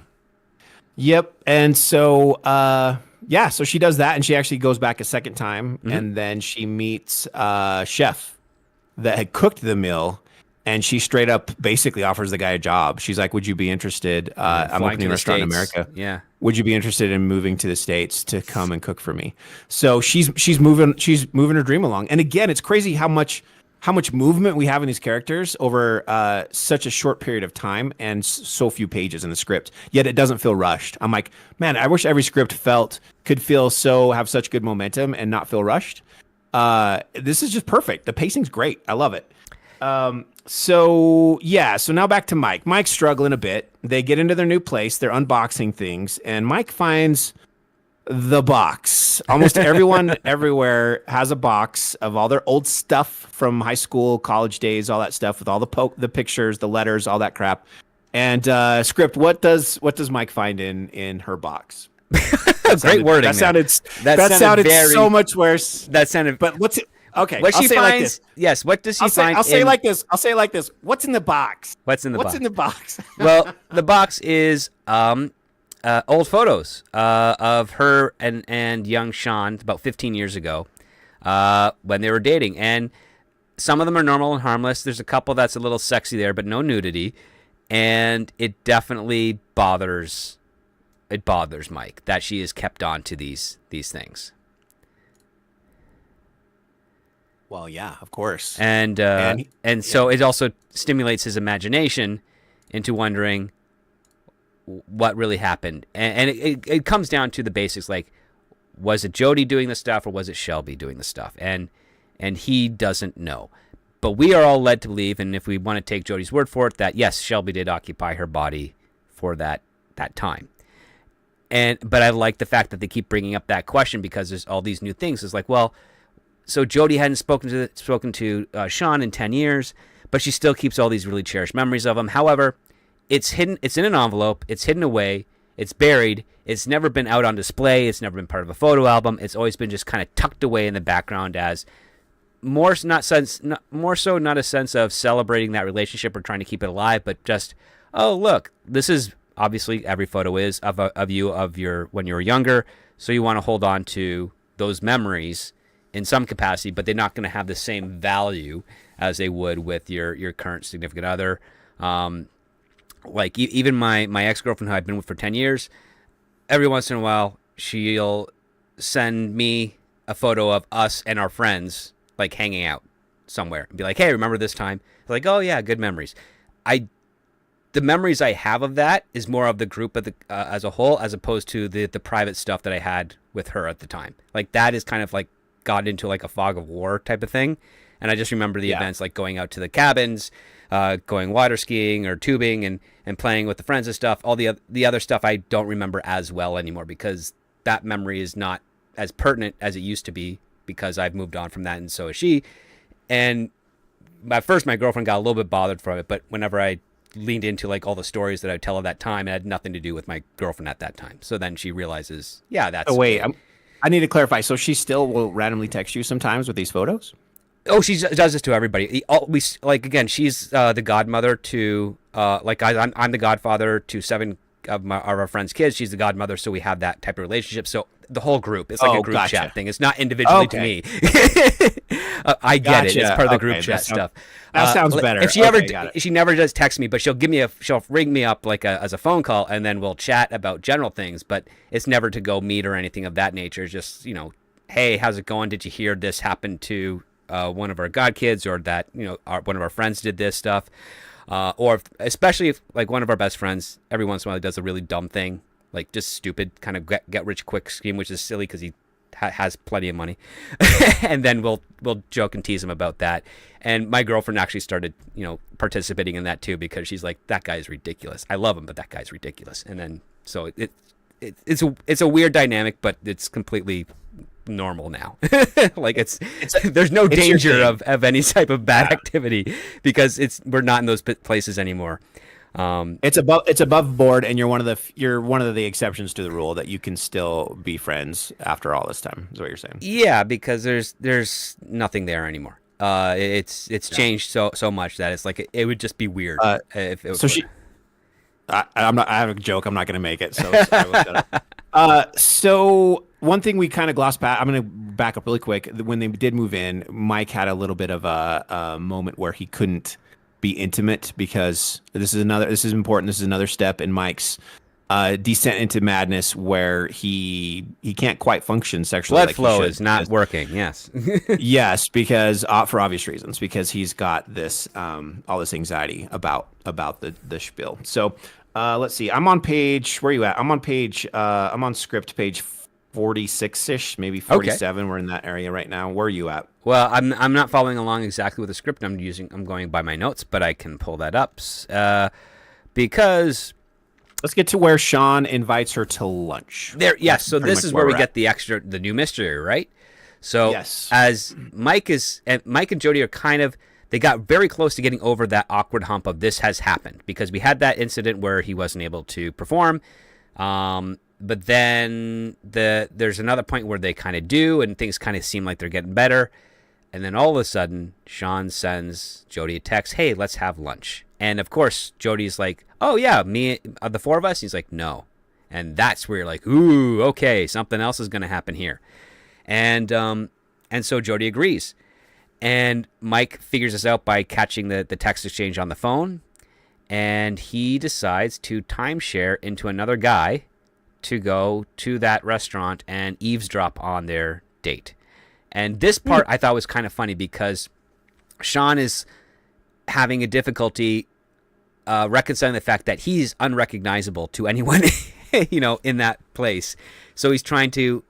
Yep. And so, so she does that and she actually goes back a second time and then she meets a chef that had cooked the meal. And she straight up basically offers the guy a job. She's like, would you be interested? I'm opening a restaurant in America. Yeah. Would you be interested in moving to the States to come and cook for me? So she's moving her dream along. And again, it's crazy how much movement we have in these characters over such a short period of time and so few pages in the script. Yet it doesn't feel rushed. I'm like, man, I wish every script could have such good momentum and not feel rushed. This is just perfect. The pacing's great. I love it. So now back to Mike. Mike's struggling a bit. They get into their new place. They're unboxing things, and Mike finds the box. Almost everyone everywhere has a box of all their old stuff from high school, college days, all that stuff with all the pictures, the letters, all that crap. And script, what does Mike find in her box? Great wording. That sounded so much worse. That sounded. But Okay, What I'll she say it like this. finds, yes. What does she find? I'll say it like this. I'll say it like this. What's in the box? What's in the What's box? in the box? Well, the box is old photos of her and young Sean about 15 years ago when they were dating, and some of them are normal and harmless. There's a couple that's a little sexy there, but no nudity, and it definitely bothers Mike that she is kept on to these things. Well, yeah, of course. And so it also stimulates his imagination into wondering what really happened. And it comes down to the basics, like, was it Jody doing the stuff or was it Shelby doing the stuff? And he doesn't know. But we are all led to believe, and if we want to take Jody's word for it, that yes, Shelby did occupy her body for that time. But I like the fact that they keep bringing up that question because there's all these new things. It's like, well, so Jody hadn't spoken to Sean in 10 years, but she still keeps all these really cherished memories of him. However, it's hidden. It's in an envelope. It's hidden away. It's buried. It's never been out on display. It's never been part of a photo album. It's always been just kind of tucked away in the background as more so not a sense of celebrating that relationship or trying to keep it alive, but just, oh, look, this is obviously every photo is of you when you were younger, so you want to hold on to those memories in some capacity, but they're not going to have the same value as they would with your current significant other. Like even my ex-girlfriend who I've been with for 10 years, every once in a while she'll send me a photo of us and our friends like hanging out somewhere and be like, hey, remember this time? Like, oh yeah, good memories. The memories I have of that is more of the group of as a whole, as opposed to the private stuff that I had with her at the time. Like that is kind of like got into like a fog of war type of thing. And I just remember the events like going out to the cabins, going water skiing or tubing and playing with the friends and stuff. All the other stuff I don't remember as well anymore because that memory is not as pertinent as it used to be because I've moved on from that and so has she. And at first my girlfriend got a little bit bothered from it, but whenever I leaned into like all the stories that I tell of that time, it had nothing to do with my girlfriend at that time. So then she realizes, yeah, that's... Oh, wait, I need to clarify. So she still will randomly text you sometimes with these photos? Oh, she does this to everybody. Again, she's the godmother to I'm the godfather to 7 of our friends' kids. She's the godmother, so we have that type of relationship. So the whole group, it's like a group chat thing. It's not individually to me. I get it. It's part of the group chat stuff. That sounds better. If she never does text me, but she'll ring me up like as a phone call, and then we'll chat about general things. But it's never to go meet or anything of that nature. It's just hey, how's it going? Did you hear this happened to one of our god kids, or that one of our friends did this stuff, or especially if like one of our best friends every once in a while does a really dumb thing, like just stupid kind of get rich quick scheme, which is silly because he has plenty of money, and then we'll joke and tease him about that. And my girlfriend actually started participating in that too because she's like, that guy's ridiculous. I love him, but that guy's ridiculous. And then so it's a weird dynamic, but it's completely normal now. Like there's no danger of any type of bad activity because we're not in those places anymore. It's above board, and you're one of the exceptions to the rule that you can still be friends after all this time. Is what you're saying? Yeah, because there's nothing there anymor. It's changed so much that it's like it would just be weird if it was. So I have a joke. I'm not going to make it. So so one thing we kind of glossed past. I'm going to back up really quick. When they did move in, Mike had a little bit of a moment where he couldn't be intimate because this is important. This is another step in Mike's descent into madness where he can't quite function sexually. Blood flow is not working. Yes. Yes, because for obvious reasons, because he's got this all this anxiety about the spiel. So let's see. I'm on page. Where are you at? I'm on script page 46-ish, maybe 47. Okay. We're in that area right now. Where are you at? Well, I'm not following along exactly with the script I'm using. I'm going by my notes, but I can pull that up because let's get to where Sean invites her to lunch. Yes. So this is where we get the new mystery, right? So yes. As Mike and Jody are they got very close to getting over that awkward hump of this has happened because we had that incident where he wasn't able to perform. But then there's another point where they kind of do, and things kind of seem like they're getting better. And then all of a sudden, Sean sends Jody a text, hey, let's have lunch. And of course, Jody's like, oh, yeah, me, the four of us? He's like, no. And that's where you're like, ooh, okay, something else is going to happen here. And so Jody agrees. And Mike figures this out by catching the text exchange on the phone. And he decides to timeshare into another guy to go to that restaurant and eavesdrop on their date. And this part I thought was kind of funny because Sean is having a difficulty reconciling the fact that he's unrecognizable to anyone, in that place. So he's trying to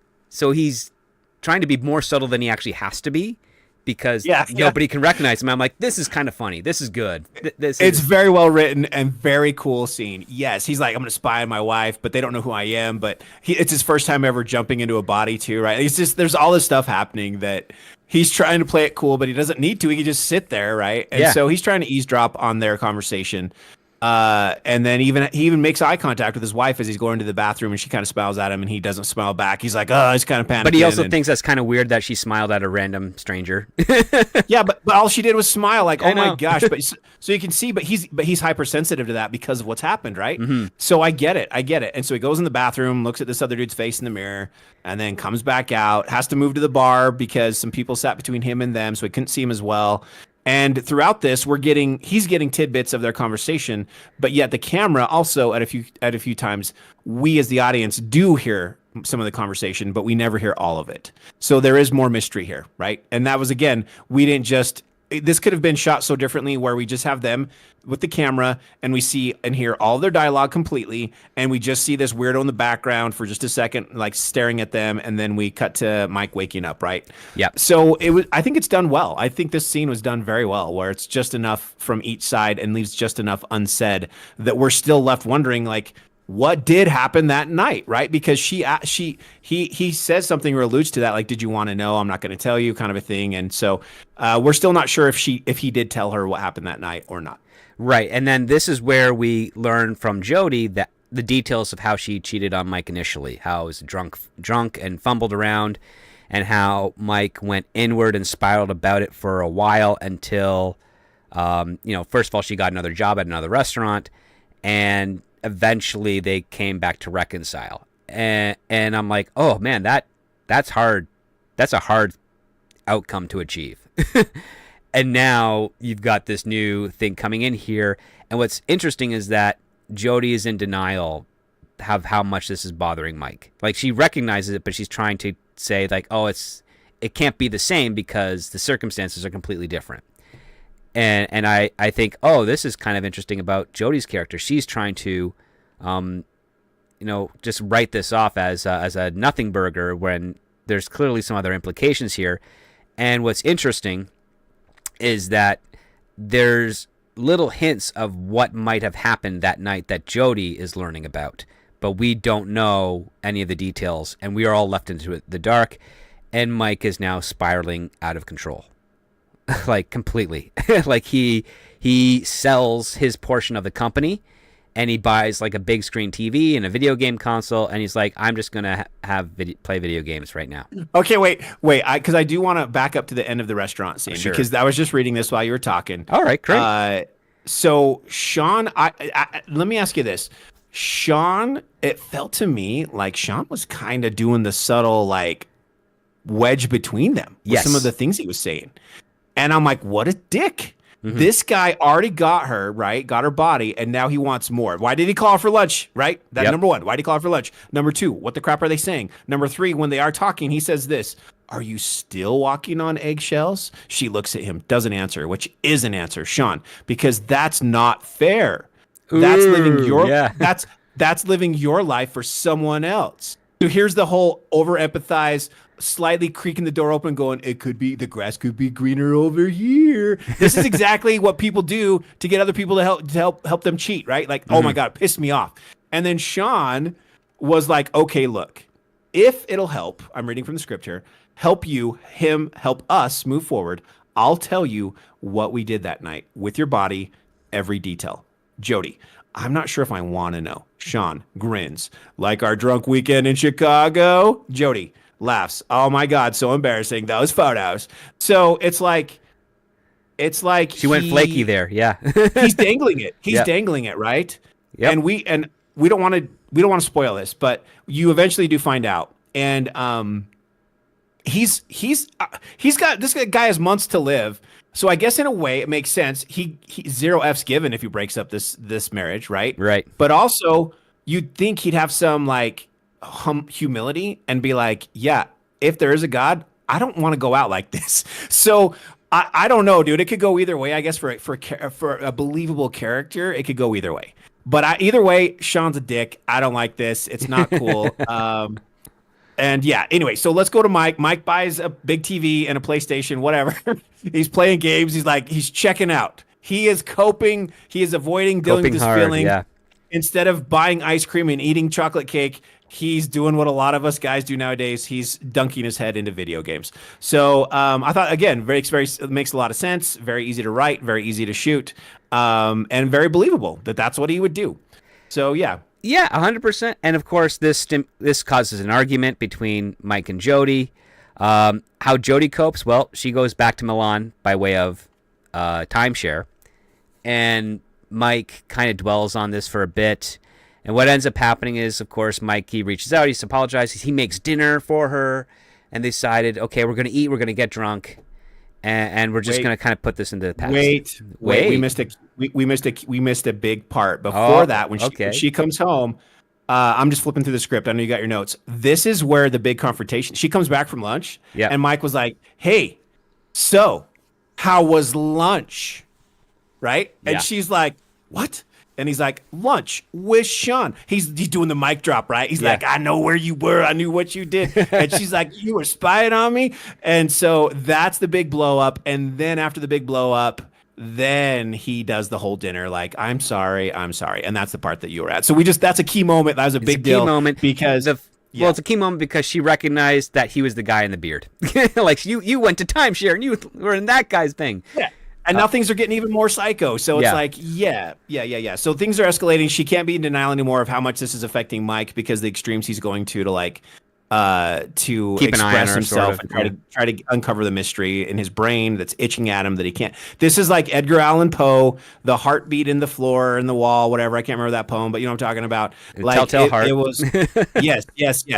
be more subtle than he actually has to be because nobody can recognize him. I'm like, this is kind of funny. This is good. It's very well written and very cool scene. Yes, he's like, I'm going to spy on my wife, but they don't know who I am. But it's his first time ever jumping into a body too, right? It's just, there's all this stuff happening that he's trying to play it cool, but he doesn't need to. He can just sit there, right? And so he's trying to eavesdrop on their conversation. And then he even makes eye contact with his wife as he's going to the bathroom, and she kind of smiles at him, and he doesn't smile back. He's like, oh, he's kind of panicking. But he also thinks that's kind of weird that she smiled at a random stranger. Yeah, but all she did was smile, like, oh my gosh. But so you can see, but he's hypersensitive to that because of what's happened, right? Mm-hmm. So I get it. And so he goes in the bathroom, looks at this other dude's face in the mirror, and then comes back out, has to move to the bar because some people sat between him and them, so he couldn't see him as well. And throughout this, he's getting tidbits of their conversation, but yet the camera also at a few times, we as the audience do hear some of the conversation, but we never hear all of it. So there is more mystery here, right? And that was, again, this could have been shot so differently where we just have them with the camera and we see and hear all their dialogue completely, and we just see this weirdo in the background for just a second, like staring at them, and then we cut to Mike waking up, right? Yeah. So I think it's done well. I think this scene was done very well, where it's just enough from each side and leaves just enough unsaid that we're still left wondering, like, what did happen that night, right? Because he says something or alludes to that, like, did you want to know? I'm not going to tell you, kind of a thing. And so we're still not sure if he did tell her what happened that night or not. Right. And then this is where we learn from Jody that the details of how she cheated on Mike initially, how he was drunk and fumbled around, and how Mike went inward and spiraled about it for a while until, first of all, she got another job at another restaurant, and eventually they came back to reconcile. And I'm like, oh man, that's hard. That's a hard outcome to achieve. And now you've got this new thing coming in here. And what's interesting is that Jody is in denial of how much this is bothering Mike. Like, she recognizes it, but she's trying to say, like, oh, it can't be the same because the circumstances are completely different. And I think, oh, this is kind of interesting about Jody's character. She's trying to, just write this off as a nothing burger when there's clearly some other implications here. And what's interesting is that there's little hints of what might have happened that night that Jody is learning about, but we don't know any of the details, and we are all left into the dark, and Mike is now spiraling out of control. Like, completely. Like, he sells his portion of the company, and he buys like a big screen TV and a video game console, and he's like, I'm just gonna play video games right now. Okay, wait, because I do want to back up to the end of the restaurant scene, because I was just reading this while you were talking. All right, great. So Sean, let me ask you this. Sean, it felt to me like Sean was kind of doing the subtle, like, wedge between them with some of the things he was saying. And I'm like, what a dick. Mm-hmm. This guy already got her, right? Got her body, and now he wants more. Why did he call her for lunch, right? That's number one. Why did he call her for lunch? Number two, what the crap are they saying? Number three, when they are talking, he says this, are you still walking on eggshells? She looks at him, doesn't answer, which is an answer, Sean, because that's not fair. Ooh, that's living your life for someone else. So here's the whole over-empathize, slightly creaking the door open, going, the grass could be greener over here. This is exactly what people do to get other people to help them cheat, right? Like, oh my God, pissed me off. And then Sean was like, okay, look, if it'll help, I'm reading from the script here, help us move forward, I'll tell you what we did that night with your body, every detail. Jody, I'm not sure if I want to know. Sean grins. Like our drunk weekend in Chicago? Jody, Laughs. Oh my God, so embarrassing. Those photos. So it's like She went flaky there. Yeah. he's dangling it. He's Yep. dangling it, right? Yep. And we don't want to spoil this, but you eventually do find out. And he's got this guy has months to live. So I guess in a way it makes sense. He zero F's given if he breaks up this marriage, right? Right. But also you'd think he'd have some like humility and be like, yeah, if there is a God, I don't want to go out like this. So I don't know, dude. It could go either way. I guess for a believable character, it could go either way. But either way, Sean's a dick. I don't like this. It's not cool. And yeah, anyway, so let's go to Mike. Mike buys a big TV and a PlayStation, whatever. He's playing games. He's checking out. He is coping. He is avoiding dealing with his feelings. Yeah. Instead of buying ice cream and eating chocolate cake, he's doing what a lot of us guys do nowadays. He's dunking his head into video games. So I thought, again, it makes a lot of sense. Very easy to write, very easy to shoot, and very believable that that's what he would do. So yeah. Yeah, 100%. And of course, this causes an argument between Mike and Jody. How Jody copes? Well, she goes back to Milan by way of timeshare, and Mike kind of dwells on this for a bit. And what ends up happening is, of course, Mike, he reaches out, he apologizes, he makes dinner for her, and they decided, okay, we're going to eat, we're going to get drunk, and we're just going to kind of put this into the past. Wait. We missed a big part before that when she comes home. I'm just flipping through the script. I know you got your notes. This is where the big confrontation. She comes back from lunch, and Mike was like, "Hey, so how was lunch?" Right? And she's like, "What?" And he's like, "Lunch with Sean." He's doing the mic drop, right? He's like, "I know where you were. I knew what you did." And she's like, "You were spying on me." And so that's the big blow up. And then after the big blow up, then he does the whole dinner like, I'm sorry. And that's the part that you were at. So that's a key moment. That was a big deal. Moment because well, it's a key moment because she recognized that he was the guy in the beard. Like you went to timeshare and you were in that guy's thing. Yeah. And now things are getting even more psycho. So it's like, yeah. So things are escalating. She can't be in denial anymore of how much this is affecting Mike because the extremes he's going to keep express himself and try to uncover the mystery in his brain that's itching at him that he can't. This is like Edgar Allan Poe, the heartbeat in the floor and the wall, whatever. I can't remember that poem, but you know what I'm talking about. Like Telltale Heart. It was yes.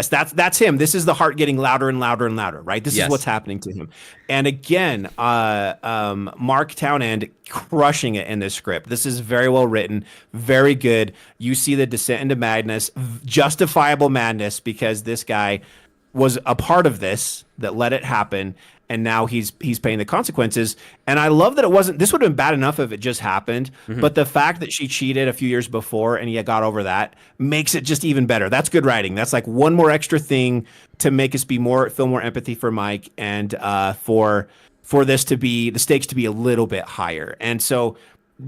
That's him. This is the heart getting louder and louder and louder, right? This is what's happening to him. And again, Mark Townend crushing it in this script. This is very well written, very good. You see the descent into madness, justifiable madness, because this guy was a part of this that let it happen, and now he's paying the consequences. And I love that it wasn't. This would have been bad enough if it just happened, but the fact that she cheated a few years before and he got over that makes it just even better. That's good writing. That's like one more extra thing to make us feel more empathy for Mike and for this to be the stakes to be a little bit higher. And so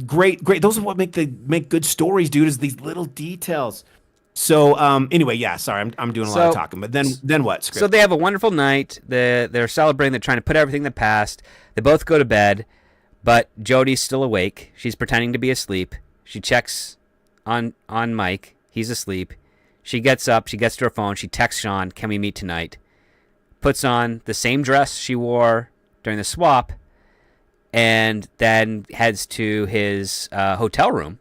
great. Those are what make good stories, dude. Is these little details. So anyway, yeah. Sorry, I'm doing a lot of talking. But then what? Script? So they have a wonderful night. They're celebrating. They're trying to put everything in the past. They both go to bed, but Jody's still awake. She's pretending to be asleep. She checks on Mike. He's asleep. She gets up. She gets to her phone. She texts Sean, "Can we meet tonight?" Puts on the same dress she wore during the swap, and then heads to his hotel room.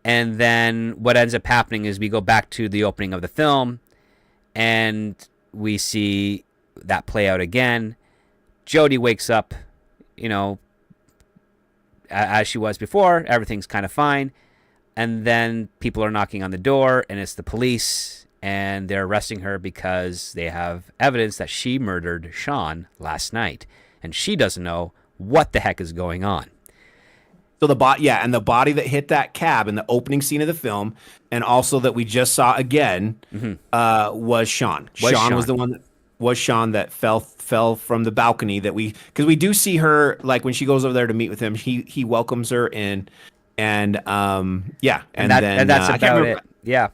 And then what ends up happening is we go back to the opening of the film, and we see that play out again. Jody wakes up, as she was before. Everything's kind of fine. And then people are knocking on the door, and it's the police, and they're arresting her because they have evidence that she murdered Sean last night, and she doesn't know what the heck is going on. So the body that hit that cab in the opening scene of the film, and also that we just saw again, was Sean. Sean was the one. Was Sean that fell from the balcony because we do see her, like when she goes over there to meet with him, he welcomes her in, and that's about it. Yeah.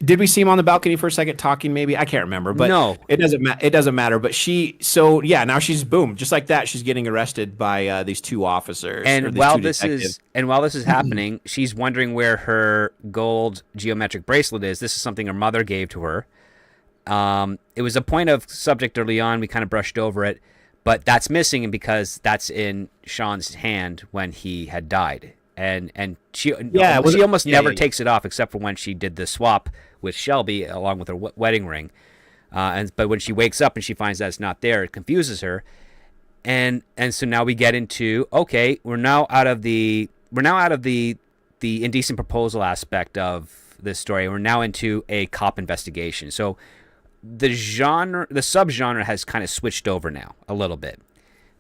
Did we see him on the balcony for a second talking? Maybe I can't remember, but no, it doesn't matter. But now she's boom, just like that. She's getting arrested by these two officers. And while this is happening, she's wondering where her gold geometric bracelet is. This is something her mother gave to her. It was a point of subject early on. We kind of brushed over it, but that's missing because that's in Sean's hand when he had died. And she almost never takes it off except for when she did the swap with Shelby along with her wedding ring. But when she wakes up and she finds that it's not there, it confuses her. And so now we get into, okay, we're now out of the indecent proposal aspect of this story. We're now into a cop investigation. So the subgenre has kind of switched over now a little bit,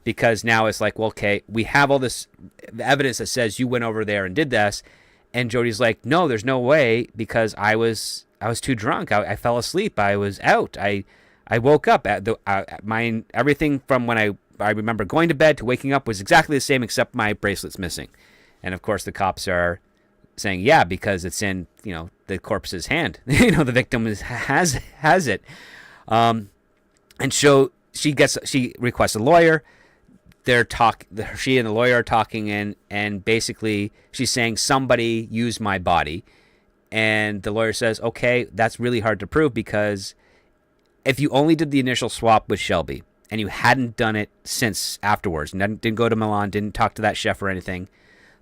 because now it's like, well, okay, we have all this evidence that says you went over there and did this, and Jody's like, no, there's no way, because I was too drunk. I fell asleep. I was out. I woke up at everything from when I remember going to bed to waking up was exactly the same, except my bracelet's missing. And of course the cops are saying, yeah, because it's in, the corpse's hand. The victim has it. And so she requests a lawyer. She and the lawyer are talking, and basically she's saying somebody used my body. And the lawyer says, okay, that's really hard to prove, because if you only did the initial swap with Shelby and you hadn't done it since afterwards, and didn't go to Milan, didn't talk to that chef or anything,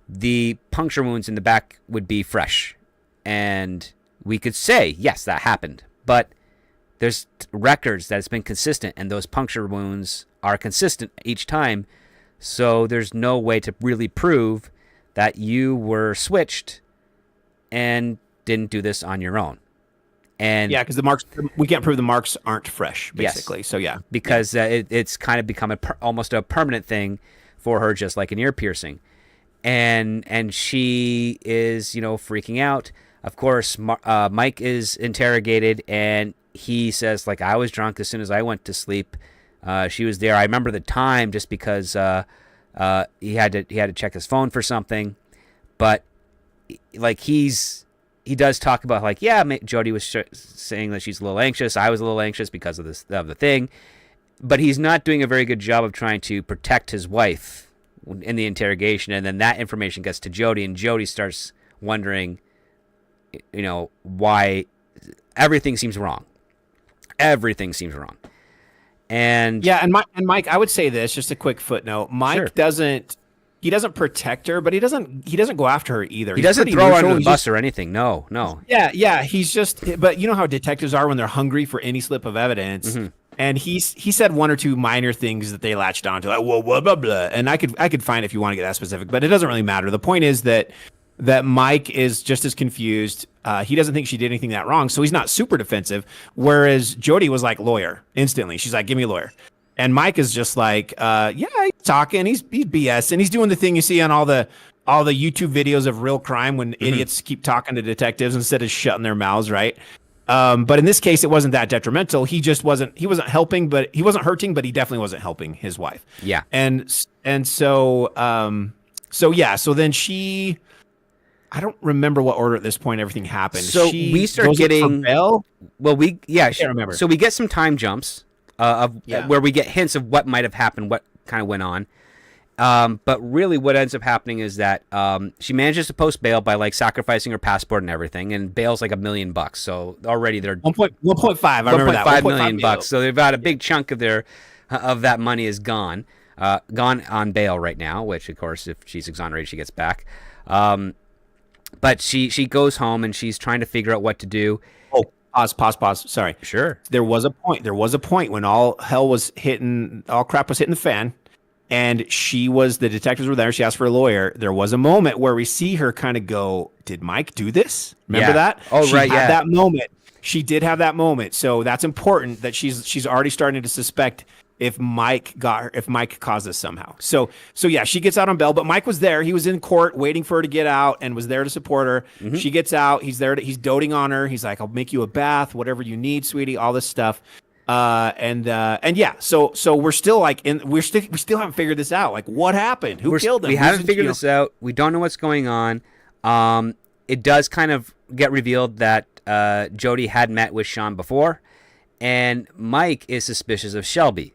the puncture wounds in the back would be fresh. And we could say, yes, that happened. But there's records that it's been consistent, and those puncture wounds are consistent each time. So there's no way to really prove that you were switched and didn't do this on your own. And yeah, because the marks, we can't prove the marks aren't fresh, basically. Yes, so yeah, because it's kind of become almost a permanent thing for her, just like an ear piercing. And she is, freaking out. Of course, Mike is interrogated, and he says, like, I was drunk as soon as I went to sleep. She was there. I remember the time just because he had to check his phone for something. But like he does talk about, like, yeah, Jody was saying that she's a little anxious. I was a little anxious because of the thing. But he's not doing a very good job of trying to protect his wife in the interrogation. And then that information gets to Jody, and Jody starts wondering, why everything seems wrong. Everything seems wrong. And yeah, and Mike, I would say this, just a quick footnote. Mike doesn't protect her, but he doesn't go after her either. He doesn't throw her under the bus or anything. No. Yeah. He's just, but you know how detectives are when they're hungry for any slip of evidence. Mm-hmm. And he said one or two minor things that they latched onto, like, whoa, blah, blah, blah. And I could find if you want to get that specific, but it doesn't really matter. The point is that Mike is just as confused. He doesn't think she did anything that wrong, so he's not super defensive. Whereas Jody was like, lawyer, instantly. She's like, give me a lawyer. And Mike is just like, yeah, he's talking, he's BS, and he's doing the thing you see on all the YouTube videos of real crime when idiots keep talking to detectives instead of shutting their mouths, right? But in this case, it wasn't that detrimental. He wasn't helping, but he wasn't hurting, but he definitely wasn't helping his wife. Yeah. And so then she, I don't remember what order at this point everything happened. So we start getting, can't remember. So we get some time jumps where we get hints of what might have happened, what kind of went on. But really what ends up happening is that she manages to post bail by like sacrificing her passport and everything, and bail's like $1 million. So already they're 1.5. I remember that. $1.5 million. So they've got a big chunk of that money is gone on bail right now, which of course if she's exonerated she gets back. But she goes home and she's trying to figure out what to do. Oh, pause. Sorry. Sure. There was a point when all crap was hitting the fan. And the detectives were there. She asked for a lawyer. There was a moment where we see her kind of go, did Mike do this? Remember that? Oh, right. Yeah. That moment. She did have that moment. So that's important that she's already starting to suspect if Mike caused this somehow. So yeah, she gets out on bail, but Mike was there. He was in court waiting for her to get out and was there to support her. Mm-hmm. She gets out. He's there. He's doting on her. He's like, I'll make you a bath, whatever you need, sweetie, all this stuff. And yeah, so we're still like we still haven't figured this out. Like, what happened? Who killed him? We haven't figured this out. We don't know what's going on. It does kind of get revealed that Jody had met with Sean before, and Mike is suspicious of Shelby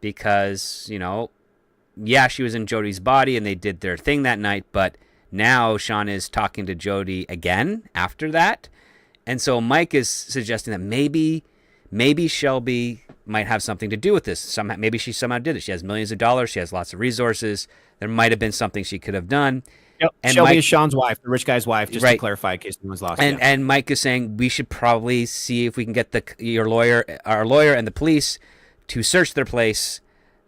because, she was in Jody's body and they did their thing that night, but now Sean is talking to Jody again after that. And so Mike is suggesting that maybe maybe Shelby might have something to do with this. Somehow, maybe she somehow did it. She has millions of dollars. She has lots of resources. There might have been something she could have done. Yep. And Shelby Mike, is Sean's wife, the rich guy's wife, just to right. clarify in case anyone's lost. And Mike is saying we should probably see if we can get our lawyer and the police to search their place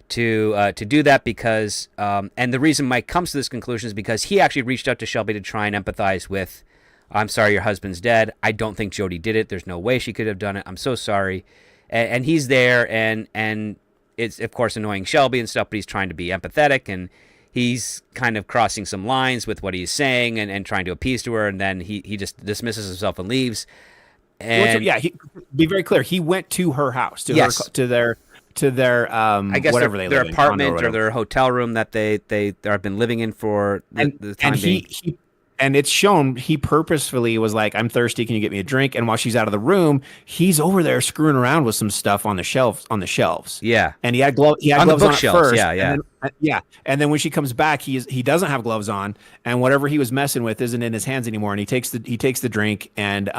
to do that, because and the reason Mike comes to this conclusion is because he actually reached out to Shelby to try and empathize with, I'm sorry, your husband's dead. I don't think Jody did it. There's no way she could have done it. I'm so sorry. And he's there, and it's, of course, annoying Shelby and stuff, but he's trying to be empathetic, and he's kind of crossing some lines with what he's saying and trying to appease to her, and then he just dismisses himself and leaves. And be very clear. He went to her house, to their I guess whatever their, they live their apartment in, or their hotel room that they have been living in for the time being. And it's shown he purposefully was like, I'm thirsty, can you get me a drink? And while she's out of the room, he's over there screwing around with some stuff on the shelves. Yeah. And he had gloves on the bookshelves. first. Yeah. And then when she comes back, he doesn't have gloves on, and whatever he was messing with isn't in his hands anymore. And he takes the drink and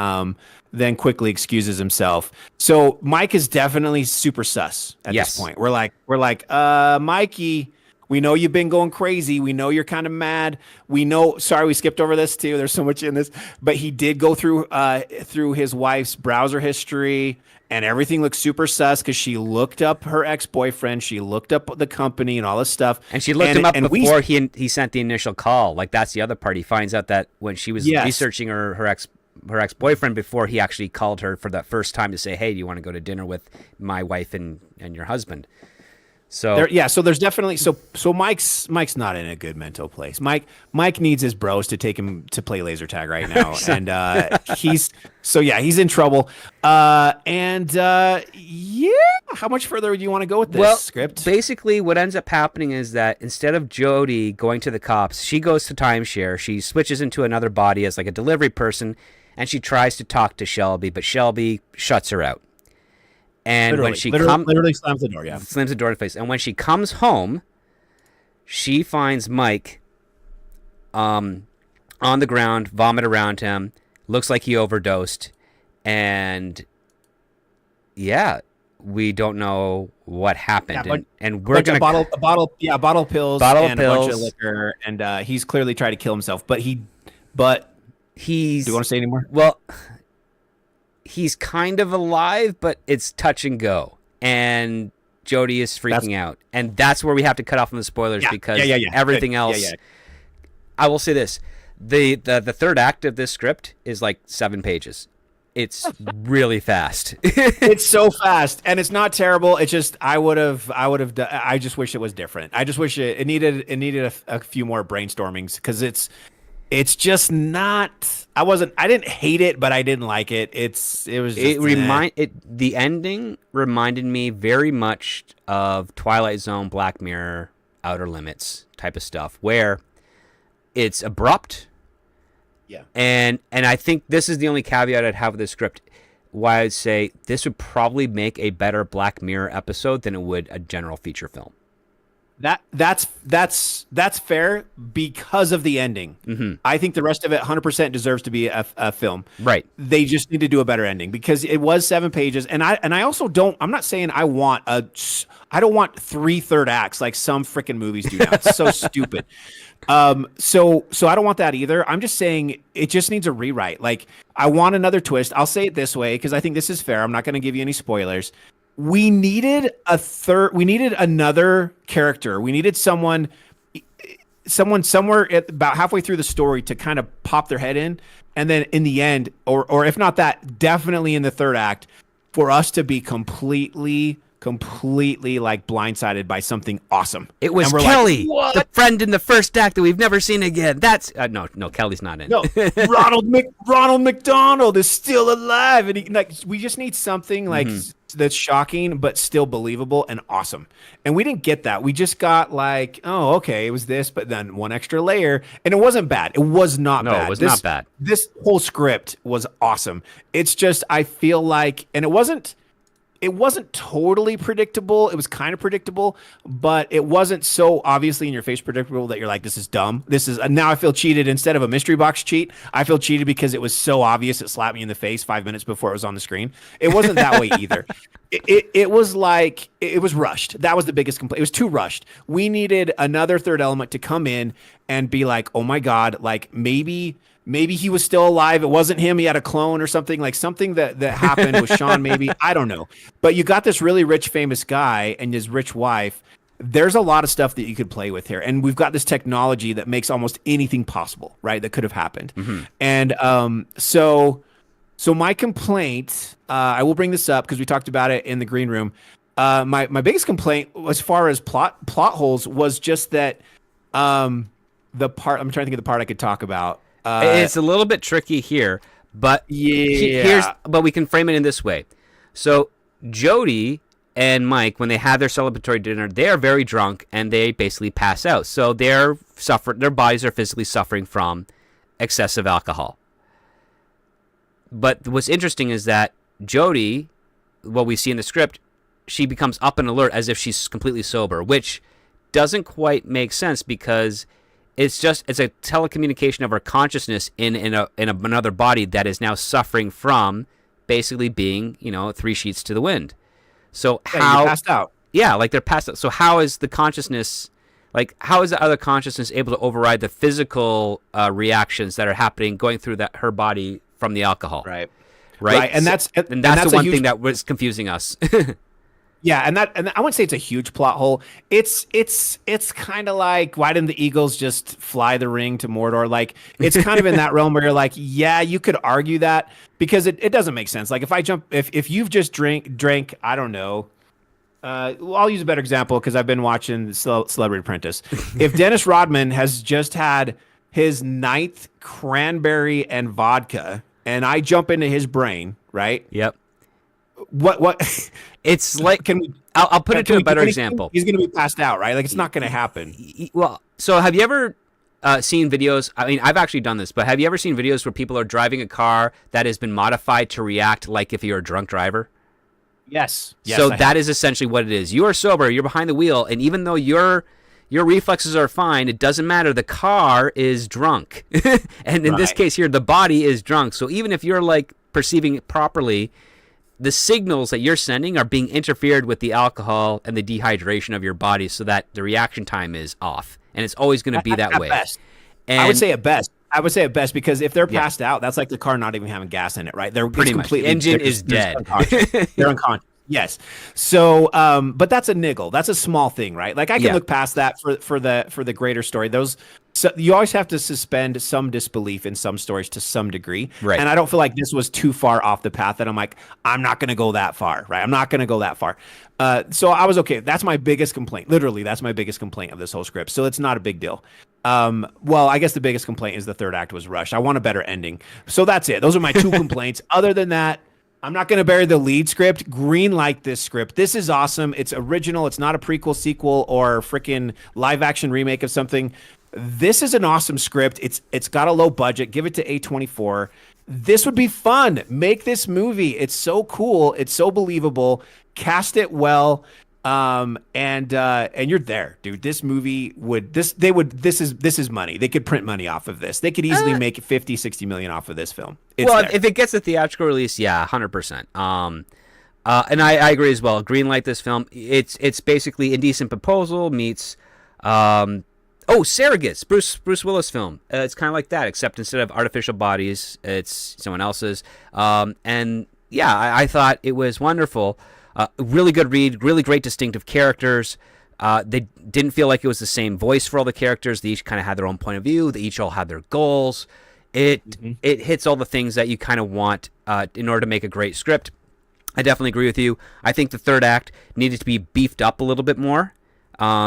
then quickly excuses himself. So Mike is definitely super sus at this point. We're like, Mikey, we know you've been going crazy. We know you're kind of mad. We know. Sorry, we skipped over this too. There's so much in this, but he did go through his wife's browser history, and everything looks super sus because she looked up her ex-boyfriend. She looked up the company and all this stuff. And she looked him up before he sent the initial call. Like, that's the other part. He finds out that when she was researching her ex-boyfriend before he actually called her for that first time to say, hey, do you want to go to dinner with my wife and your husband? So so there's definitely so Mike's not in a good mental place. Mike needs his bros to take him to play laser tag right now, and he's in trouble. How much further do you want to go with this script? Basically, what ends up happening is that instead of Jody going to the cops, she goes to Timeshare. She switches into another body as like a delivery person, and she tries to talk to Shelby, but Shelby shuts her out. And when she literally slams the door, slams the door in the face. And when she comes home, she finds Mike on the ground, vomit around him, looks like he overdosed, and we don't know what happened. And we're gonna a bottle of pills and a bunch of liquor, and he's clearly tried to kill himself. But he's. Do you want to say any more? Well, he's kind of alive, but it's touch and go, and Jody is freaking out, and that's where we have to cut off on the spoilers because everything else. I will say this: the third act of this script is like 7 pages. It's really fast. It's so fast, and it's not terrible. It's just I would have. I just wish it was different. I just wish it needed a few more brainstormings because it's just not. I didn't hate it, but I didn't like it. The ending reminded me very much of Twilight Zone, Black Mirror, Outer Limits type of stuff, where it's abrupt. Yeah. And I think this is the only caveat I'd have with this script. Why I'd say this would probably make a better Black Mirror episode than it would a general feature film. That's fair because of the ending. Mm-hmm. I think the rest of it 100% deserves to be a film. Right. They just need to do a better ending because it was 7 pages, and I also don't. I'm not saying I don't want 3 third acts like some freaking movies do now. It's so stupid. So I don't want that either. I'm just saying it just needs a rewrite. Like, I want another twist. I'll say it this way because I think this is fair. I'm not going to give you any spoilers. We needed another character. We needed someone somewhere about halfway through the story to kind of pop their head in, and then in the end, or if not that, definitely in the third act, for us to be completely like blindsided by something awesome. It was Kelly, like, the friend in the first act that we've never seen again. That's no, Kelly's not in. No, Ronald McDonald is still alive, and we just need something like that's shocking but still believable and awesome. And we didn't get that. We just got like, oh, okay, it was this, but then one extra layer, and it wasn't bad. It was not bad. No, it was not bad. This whole script was awesome. It's just I feel like, and it wasn't it wasn't totally predictable. It was kind of predictable, but it wasn't so obviously in your face predictable that you're like, this is dumb. This is now I feel cheated instead of a mystery box cheat. I feel cheated because it was so obvious it slapped me in the face 5 minutes before it was on the screen. It wasn't that way either. It was like it was rushed. That was the biggest complaint. It was too rushed. We needed another third element to come in and be like, oh my God, like maybe he was still alive. It wasn't him. He had a clone or something, like something that happened with Sean, maybe. I don't know. But you got this really rich, famous guy and his rich wife. There's a lot of stuff that you could play with here. And we've got this technology that makes almost anything possible, right? That could have happened. Mm-hmm. And so my complaint, I will bring this up because we talked about it in the green room. My biggest complaint as far as plot holes was just that the part, I'm trying to think of the part I could talk about. It's a little bit tricky here, but but we can frame it in this way. So Jody and Mike, when they have their celebratory dinner, they are very drunk and they basically pass out. So their bodies are physically suffering from excessive alcohol. But what's interesting is that Jody, what we see in the script, she becomes up and alert as if she's completely sober, which doesn't quite make sense because it's a telecommunication of her consciousness in another body that is now suffering from basically being, 3 sheets to the wind. So how you're passed out? Yeah, like they're passed out. So how is the consciousness, how is the other consciousness able to override the physical reactions that are happening going through her body from the alcohol? Right. And that's the one thing that was confusing us. Yeah, and I wouldn't say it's a huge plot hole. It's kind of like, why didn't the Eagles just fly the ring to Mordor? Like, it's kind of in that realm where you're like, yeah, you could argue that because it doesn't make sense. Like, if you've just drank, I don't know. I'll use a better example because I've been watching Celebrity Apprentice. If Dennis Rodman has just had his 9th cranberry and vodka, and I jump into his brain, right? Yep. What it's like, I'll put it to a better example. He's going to be passed out, right? Like, it's not going to happen. Well, so have you ever seen videos? I mean, I've actually done this, but have you ever seen videos where people are driving a car that has been modified to react like if you're a drunk driver? Yes. So that is essentially what it is. You are sober, you're behind the wheel, and even though your reflexes are fine, it doesn't matter. The car is drunk. And in this case here, the body is drunk. So even if you're like perceiving it properly, the signals that you're sending are being interfered with the alcohol and the dehydration of your body so that the reaction time is off. And it's always going to be that way. Best. And I would say at best because if they're passed out, that's like the car not even having gas in it, right? They're pretty much. The engine is dead. They're unconscious. Yes. So, but that's a niggle. That's a small thing, right? Like I can look past that for the greater story. So you always have to suspend some disbelief in some stories to some degree. Right. And I don't feel like this was too far off the path that I'm like, I'm not going to go that far, right? I'm not going to go that far. So I was okay. That's my biggest complaint. Literally, that's my biggest complaint of this whole script. So it's not a big deal. Well, I guess the biggest complaint is the third act was rushed. I want a better ending. So that's it. Those are my 2 complaints. Other than that, I'm not going to bury the lead script. Greenlight this script. This is awesome. It's original. It's not a prequel, sequel, or freaking live action remake of something. This is an awesome script. It's got a low budget. Give it to A24. This would be fun. Make this movie. It's so cool. It's so believable. Cast it well. And you're there, dude. This movie this is money. They could print money off of this. They could easily make 50, 60 million off of this film. If it gets a theatrical release, yeah, 100%. And I agree as well. Greenlight this film. It's basically Indecent Proposal meets Surrogates, Bruce Willis film. It's kind of like that, except instead of artificial bodies, it's someone else's. And yeah, I thought it was wonderful. Really good read, really great distinctive characters. They didn't feel like it was the same voice for all the characters. They each kind of had their own point of view. They each all had their goals. It hits all the things that you kind of want in order to make a great script. I definitely agree with you. I think the third act needed to be beefed up a little bit more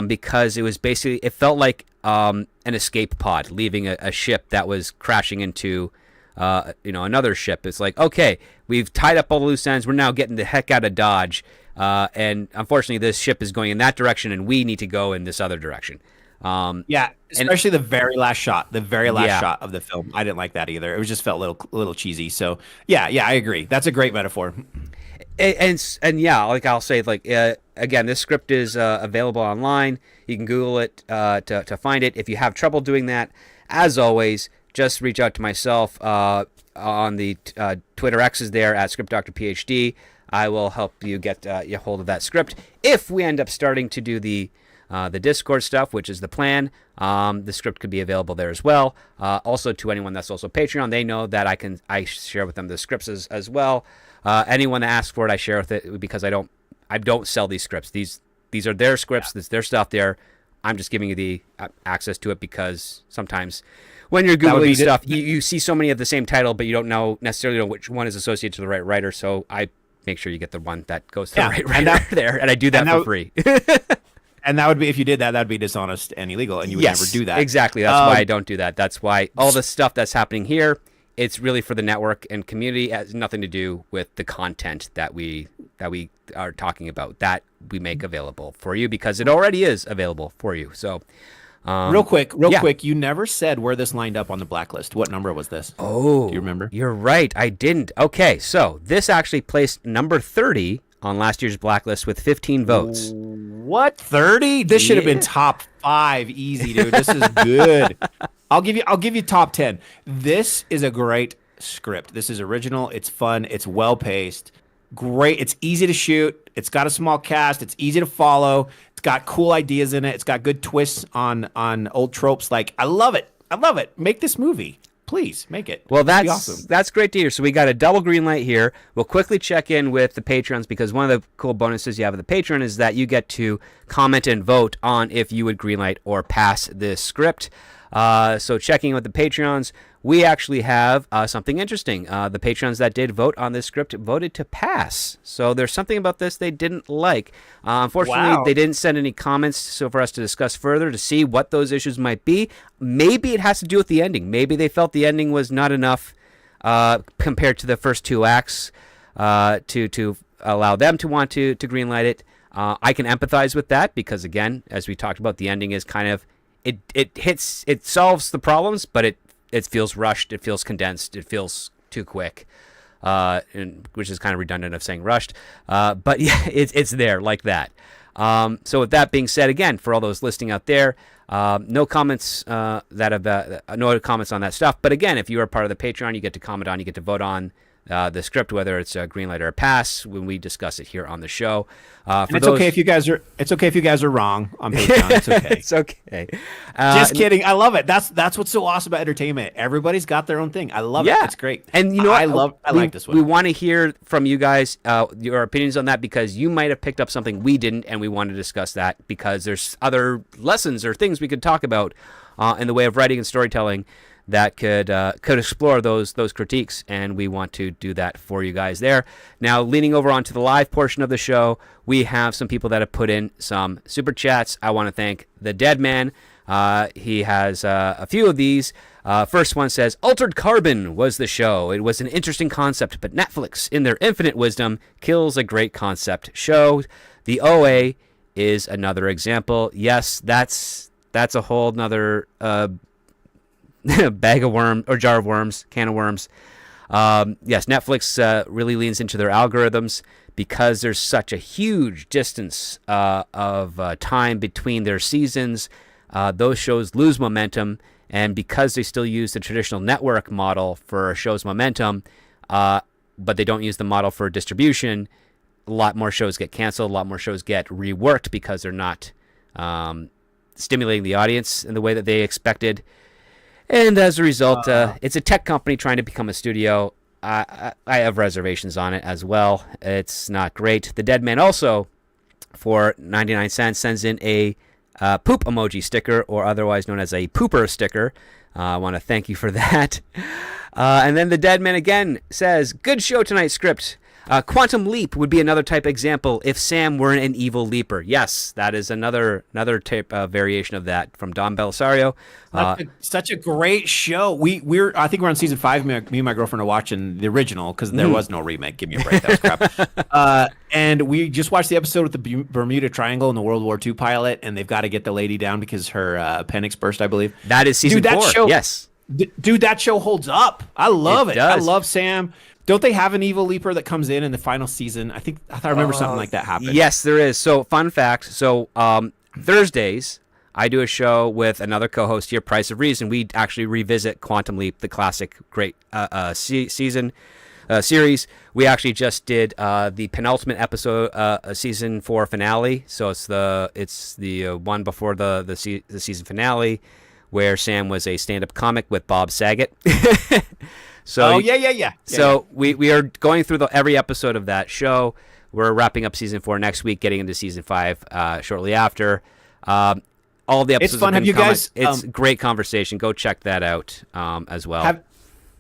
because it felt like an escape pod leaving a ship that was crashing into another ship. It's like, okay, we've tied up all the loose ends. We're now getting the heck out of Dodge. And unfortunately, this ship is going in that direction, and we need to go in this other direction. Especially the very last shot shot of the film. I didn't like that either. It just felt a little cheesy. So yeah, I agree. That's a great metaphor. And yeah, like I'll say, like again, this script is available online. You can Google it to find it. If you have trouble doing that, as always, just reach out to myself on the Twitter X's there at ScriptDoctorPhD. I will help you get a hold of that script. If we end up starting to do the Discord stuff, which is the plan, the script could be available there as well. Also, to anyone that's also Patreon, they know that I share with them the scripts as well. Anyone that asks for it, I share with it because I don't sell these scripts. These are their scripts. It's their stuff there. I'm just giving you the access to it because sometimes when you're Googling stuff, you see so many of the same title, but you don't necessarily know which one is associated to the right writer. So I make sure you get the one that goes to the right writer there, and I do that for free. And that would be, if you did that, that would be dishonest and illegal, and you would never do that. Exactly. That's why I don't do that. That's why all the stuff that's happening here, it's really for the network and community. It has nothing to do with the content that we are talking about, that we make available for you, because it already is available for you. So real quick, you never said where this lined up on the blacklist. What number was this? Oh, do you remember? You're right. I didn't. Okay, so this actually placed number 30 on last year's blacklist with 15 votes. What, 30? This should have been top 5 easy, dude. This is good. I'll give you top 10. This is a great script. This is original. It's fun. It's well paced. Great. It's easy to shoot. It's got a small cast. It's easy to follow. It's got cool ideas in it. It's got good twists on old tropes. Like, I love it. I love it. Make this movie. Please make it. Well, that's awesome. That's great to hear. So we got a double green light here. We'll quickly check in with the patrons, because one of the cool bonuses you have with the Patreon is that you get to comment and vote on if you would green light or pass this script. So checking in with the Patreons, we actually have something interesting. The Patreons that did vote on this script voted to pass. So there's something about this they didn't like. Unfortunately, they didn't send any comments so for us to discuss further to see what those issues might be. Maybe it has to do with the ending. Maybe they felt the ending was not enough compared to the first 2 acts to allow them to want to greenlight it. I can empathize with that because, again, as we talked about, the ending is kind of it solves the problems, but it feels rushed, it feels condensed, it feels too quick, which is kind of redundant of saying rushed. But yeah, it's there like that. So with that being said, again, for all those listening out there, no comments no comments on that stuff. But again, if you are part of the Patreon, you get to comment on, you get to vote on the script, whether it's a green light or a pass, when we discuss it here on the show. Okay if you guys are wrong on Patreon. It's okay. It's okay. Just kidding. I love it. That's what's so awesome about entertainment. Everybody's got their own thing. I love it. It's great. And you know what? I like this one. We want to hear from you guys your opinions on that, because you might have picked up something we didn't, and we want to discuss that because there's other lessons or things we could talk about in the way of writing and storytelling that could explore those critiques, and we want to do that for you guys there. Now, leaning over onto the live portion of the show, we have some people that have put in some super chats. I want to thank the Dead Man. He has a few of these. First one says, Altered Carbon was the show. It was an interesting concept, but Netflix, in their infinite wisdom, kills a great concept show. The OA is another example. Yes, that's a whole nother bag of worms, or jar of worms, can of worms. Yes, Netflix really leans into their algorithms because there's such a huge distance of time between their seasons. Those shows lose momentum, and because they still use the traditional network model for a show's momentum, but they don't use the model for distribution, a lot more shows get canceled, a lot more shows get reworked because they're not stimulating the audience in the way that they expected. And as a result, it's a tech company trying to become a studio. I have reservations on it as well. It's not great. The Dead Man also, for 99 cents, sends in a poop emoji sticker, or otherwise known as a pooper sticker. I want to thank you for that. And then the Dead Man again says, good show tonight, script. Quantum Leap would be another type example if Sam weren't an evil leaper. Yes, that is another type variation of that from Don Belisario. Such a great show. I think we're on season 5. Me and my girlfriend are watching the original because there was no remake. Give me a break. That was crap. And we just watched the episode with the Bermuda Triangle and the World War II pilot, and they've got to get the lady down because her appendix burst, I believe. That is season 4. Show, yes. Dude, that show holds up. I love it. I love Sam. Don't they have an evil leaper that comes in the final season? I thought I remember something like that happened. Yes, there is. So, fun fact. So, Thursdays, I do a show with another co-host here, Price of Reason. We actually revisit Quantum Leap, the classic great series. We actually just did the penultimate episode, season 4 finale. So it's the one before the season finale, where Sam was a stand-up comic with Bob Saget. So we are going through every episode of that show. We're wrapping up season 4 next week, getting into season 5 shortly after. All the episodes. It's fun. Have you guys? It's great conversation. Go check that out as well.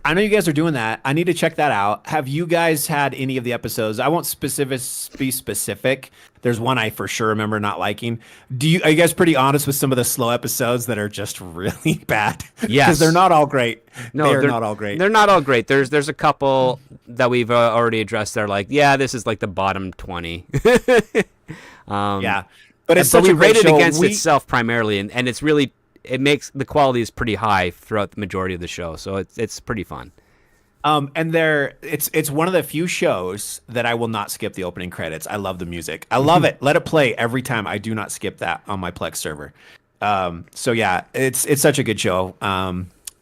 I know you guys are doing that. I need to check that out. Have you guys had any of the episodes? I won't be specific. There's one I for sure remember not liking. Are you guys pretty honest with some of the slow episodes that are just really bad? Yes. Because they're not all great. No, they're not all great. They're not all great. There's a couple that we've already addressed. They're like, yeah, this is like the bottom 20. Yeah. But it's but such we a great rate it show. against itself primarily, and it's really, it makes the quality is pretty high throughout the majority of the show, so it's pretty fun. And it's one of the few shows that I will not skip the opening credits. I love the music. I love it. Let it play every time. I do not skip that on my Plex server. So yeah, it's such a good show.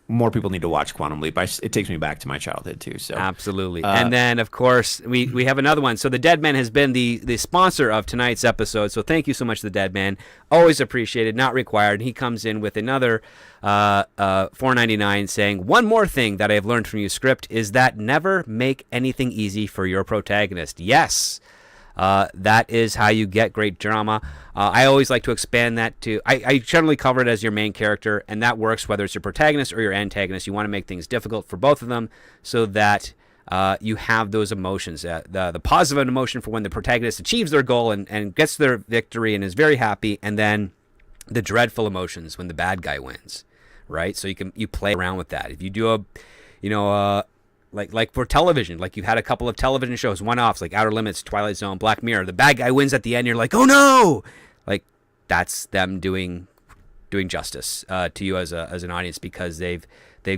More people need to watch Quantum Leap. It takes me back to my childhood too. So absolutely. And then of course we have another one. So the Dead Man has been the sponsor of tonight's episode. So thank you so much to the Dead Man. Always appreciated, not required. He comes in with another $4.99 saying, one more thing that I have learned from you, Script, is that never make anything easy for your protagonist. Yes. That is how you get great drama. I always like to expand that to, I generally cover it as your main character, and that works whether it's your protagonist or your antagonist. You want to make things difficult for both of them so that you have those emotions. The positive emotion for when the protagonist achieves their goal and gets their victory and is very happy, and then the dreadful emotions when the bad guy wins, right? So you play around with that. If you do like for television, like you've had a couple of television shows, one-offs like Outer Limits, Twilight Zone, Black Mirror. The bad guy wins at the end. You're like, oh no! Like that's them doing justice to you as an audience, because they've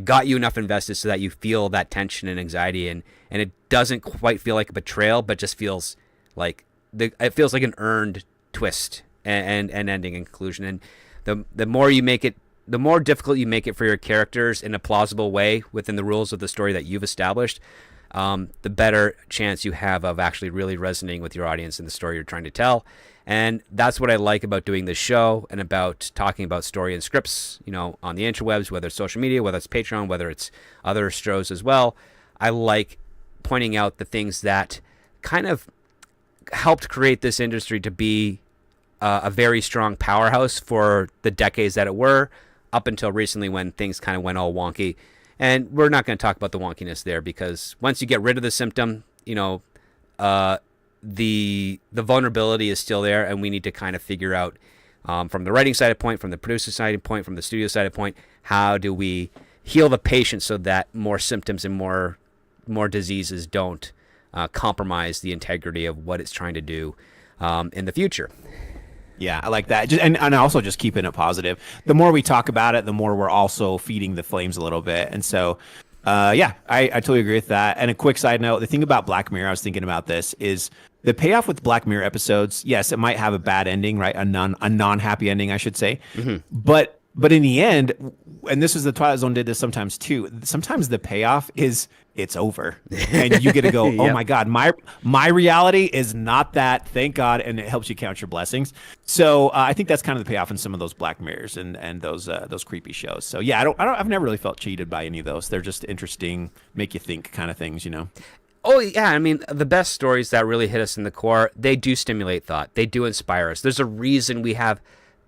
got you enough invested so that you feel that tension and anxiety, and it doesn't quite feel like a betrayal, but just feels like it feels like an earned twist and ending and conclusion. And the more you make it, the more difficult you make it for your characters in a plausible way within the rules of the story that you've established, the better chance you have of actually really resonating with your audience and the story you're trying to tell. And that's what I like about doing this show and about talking about story and scripts, on the interwebs, whether it's social media, whether it's Patreon, whether it's other shows as well. I like pointing out the things that kind of helped create this industry to be a very strong powerhouse for the decades that it were, up until recently when things kind of went all wonky. And we're not going to talk about the wonkiness there, because once you get rid of the symptom, the vulnerability is still there, and we need to kind of figure out from the writing side of point, from the producer side of point, from the studio side of point, how do we heal the patient so that more symptoms and more diseases don't compromise the integrity of what it's trying to do in the future. Yeah, I like that. And also just keeping it positive. The more we talk about it, the more we're also feeding the flames a little bit. And so, I totally agree with that. And a quick side note, the thing about Black Mirror, I was thinking about this, is the payoff with Black Mirror episodes. Yes, it might have a bad ending, right? A non-happy ending, I should say. Mm-hmm. But in the end, and this is the Twilight Zone did this sometimes too. Sometimes the payoff is it's over, and you get to go, oh my God, my reality is not that. Thank God, and it helps you count your blessings. So I think that's kind of the payoff in some of those Black Mirrors and those creepy shows. So yeah, I've never really felt cheated by any of those. They're just interesting, make you think kind of things, Oh, yeah. I mean, the best stories that really hit us in the core, they do stimulate thought. They do inspire us. There's a reason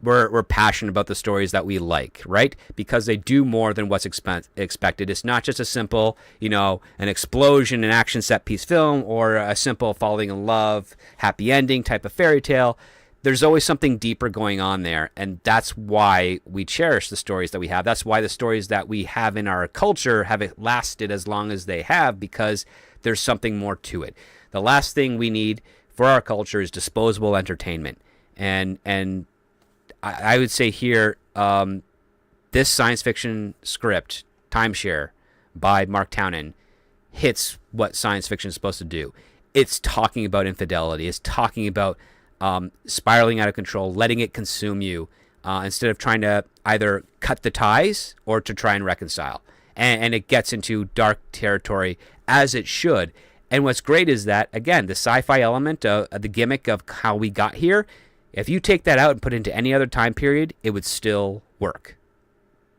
we're passionate about the stories that we like, right? Because they do more than what's expected. It's not just a simple, an explosion, an action set piece film, or a simple falling in love, happy ending type of fairy tale. There's always something deeper going on there, and that's why we cherish the stories that we have. That's why the stories that we have in our culture have lasted as long as they have, because there's something more to it. The last thing we need for our culture is disposable entertainment. And I would say here, this science fiction script, Timeshare, by Mark Townend, hits what science fiction is supposed to do. It's talking about infidelity. It's talking about spiraling out of control, letting it consume you, instead of trying to either cut the ties or to try and reconcile. And it gets into dark territory, as it should. And what's great is that, again, the sci-fi element of the gimmick of how we got here, if you take that out and put it into any other time period, it would still work.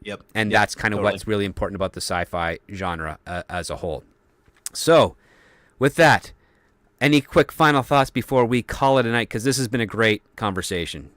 Yep. And that's kind of what's really important about the sci-fi genre as a whole. So, with that, any quick final thoughts before we call it a night? Because this has been a great conversation.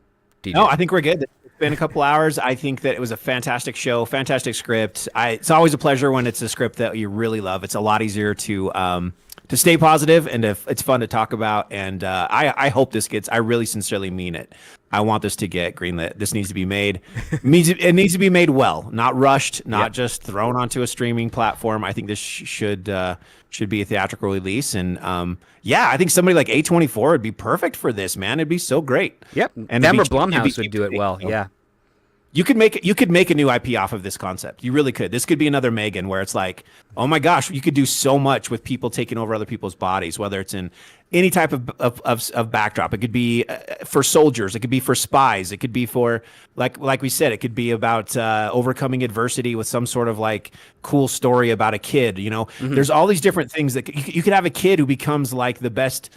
DJ. No, I think we're good. It's been a couple hours. I think that it was a fantastic show, fantastic script. It's always a pleasure when it's a script that you really love. It's a lot easier to stay positive, and it's fun to talk about. And I hope this gets. I really sincerely mean it. I want this to get greenlit. This needs to be made. It needs to be made well, not rushed, not just thrown onto a streaming platform. I think this should be a theatrical release. And I think somebody like A24 would be perfect for this, man. It'd be so great. Yep. And Denver Blumhouse would do it well. Yeah. You could make a new IP off of this concept. You really could. This could be another Megan, where it's like, oh my gosh, you could do so much with people taking over other people's bodies, whether it's in any type of backdrop. It could be for soldiers. It could be for spies. It could be for, like we said, it could be about overcoming adversity with some sort of like cool story about a kid. You know, there's all these different things that you could have a kid who becomes like the best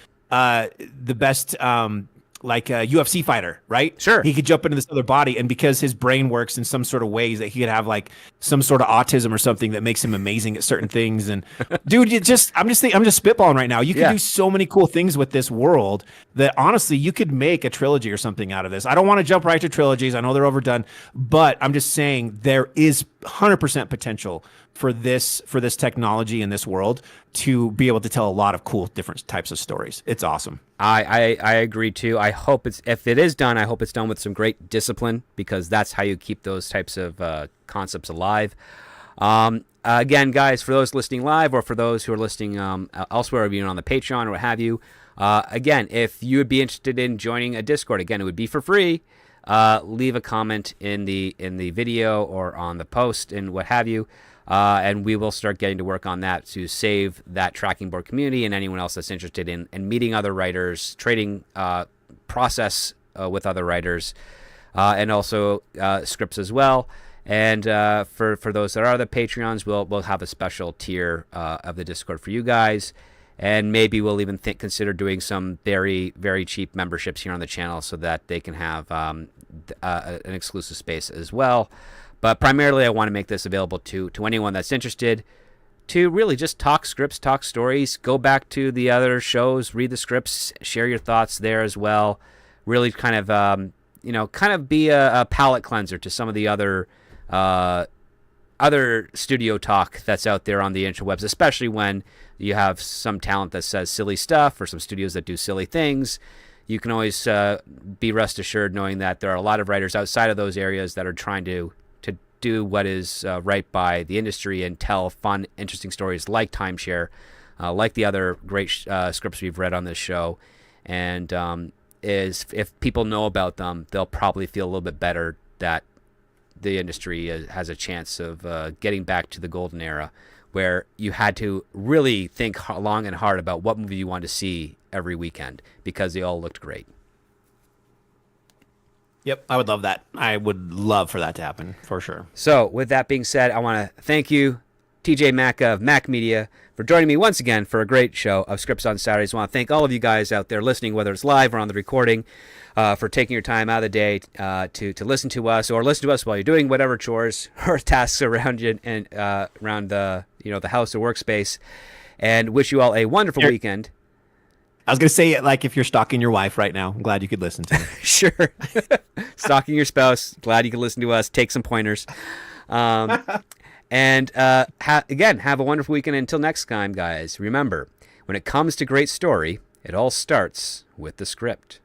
like a UFC fighter, right? Sure. He could jump into this other body, and because his brain works in some sort of ways that he could have like some sort of autism or something that makes him amazing at certain things. And dude, I'm just spitballing right now. You could do so many cool things with this world that honestly you could make a trilogy or something out of this. I don't want to jump right to trilogies. I know they're overdone, but I'm just saying there is 100% potential for this technology in this world to be able to tell a lot of cool different types of stories. It's awesome. I agree too. I hope if it is done, I hope it's done with some great discipline, because that's how you keep those types of concepts alive. Again, guys, for those listening live or for those who are listening elsewhere, even on the Patreon or what have you, again, if you would be interested in joining a Discord, again, it would be for free. Leave a comment in the video or on the post and what have you. And we will start getting to work on that to save that tracking board community and anyone else that's interested in meeting other writers, trading process with other writers, and also scripts as well. And for those that are the Patreons, we'll have a special tier of the Discord for you guys. And maybe we'll even consider doing some very, very cheap memberships here on the channel so that they can have an exclusive space as well. But primarily, I want to make this available to anyone that's interested to really just talk scripts, talk stories, go back to the other shows, read the scripts, share your thoughts there as well. Really kind of be a palate cleanser to some of the other studio talk that's out there on the interwebs, especially when you have some talent that says silly stuff or some studios that do silly things. You can always be rest assured knowing that there are a lot of writers outside of those areas that are trying to do what is right by the industry and tell fun, interesting stories like Timeshare, like the other great scripts we've read on this show. And if people know about them, they'll probably feel a little bit better that the industry has a chance of getting back to the golden era where you had to really think long and hard about what movie you wanted to see every weekend because they all looked great. Yep, I would love that. I would love for that to happen, for sure. So, with that being said, I want to thank you, TJ Macca of Mac Media, for joining me once again for a great show of Scripts on Saturdays. I want to thank all of you guys out there listening, whether it's live or on the recording, for taking your time out of the day to listen to us or listen to us while you're doing whatever chores or tasks around you and around the house or workspace. And wish you all a wonderful weekend. I was going to say, like, if you're stalking your wife right now, I'm glad you could listen to me. Sure. Stalking your spouse. Glad you could listen to us. Take some pointers. And again, have a wonderful weekend. Until next time, guys, remember, when it comes to great story, it all starts with the script.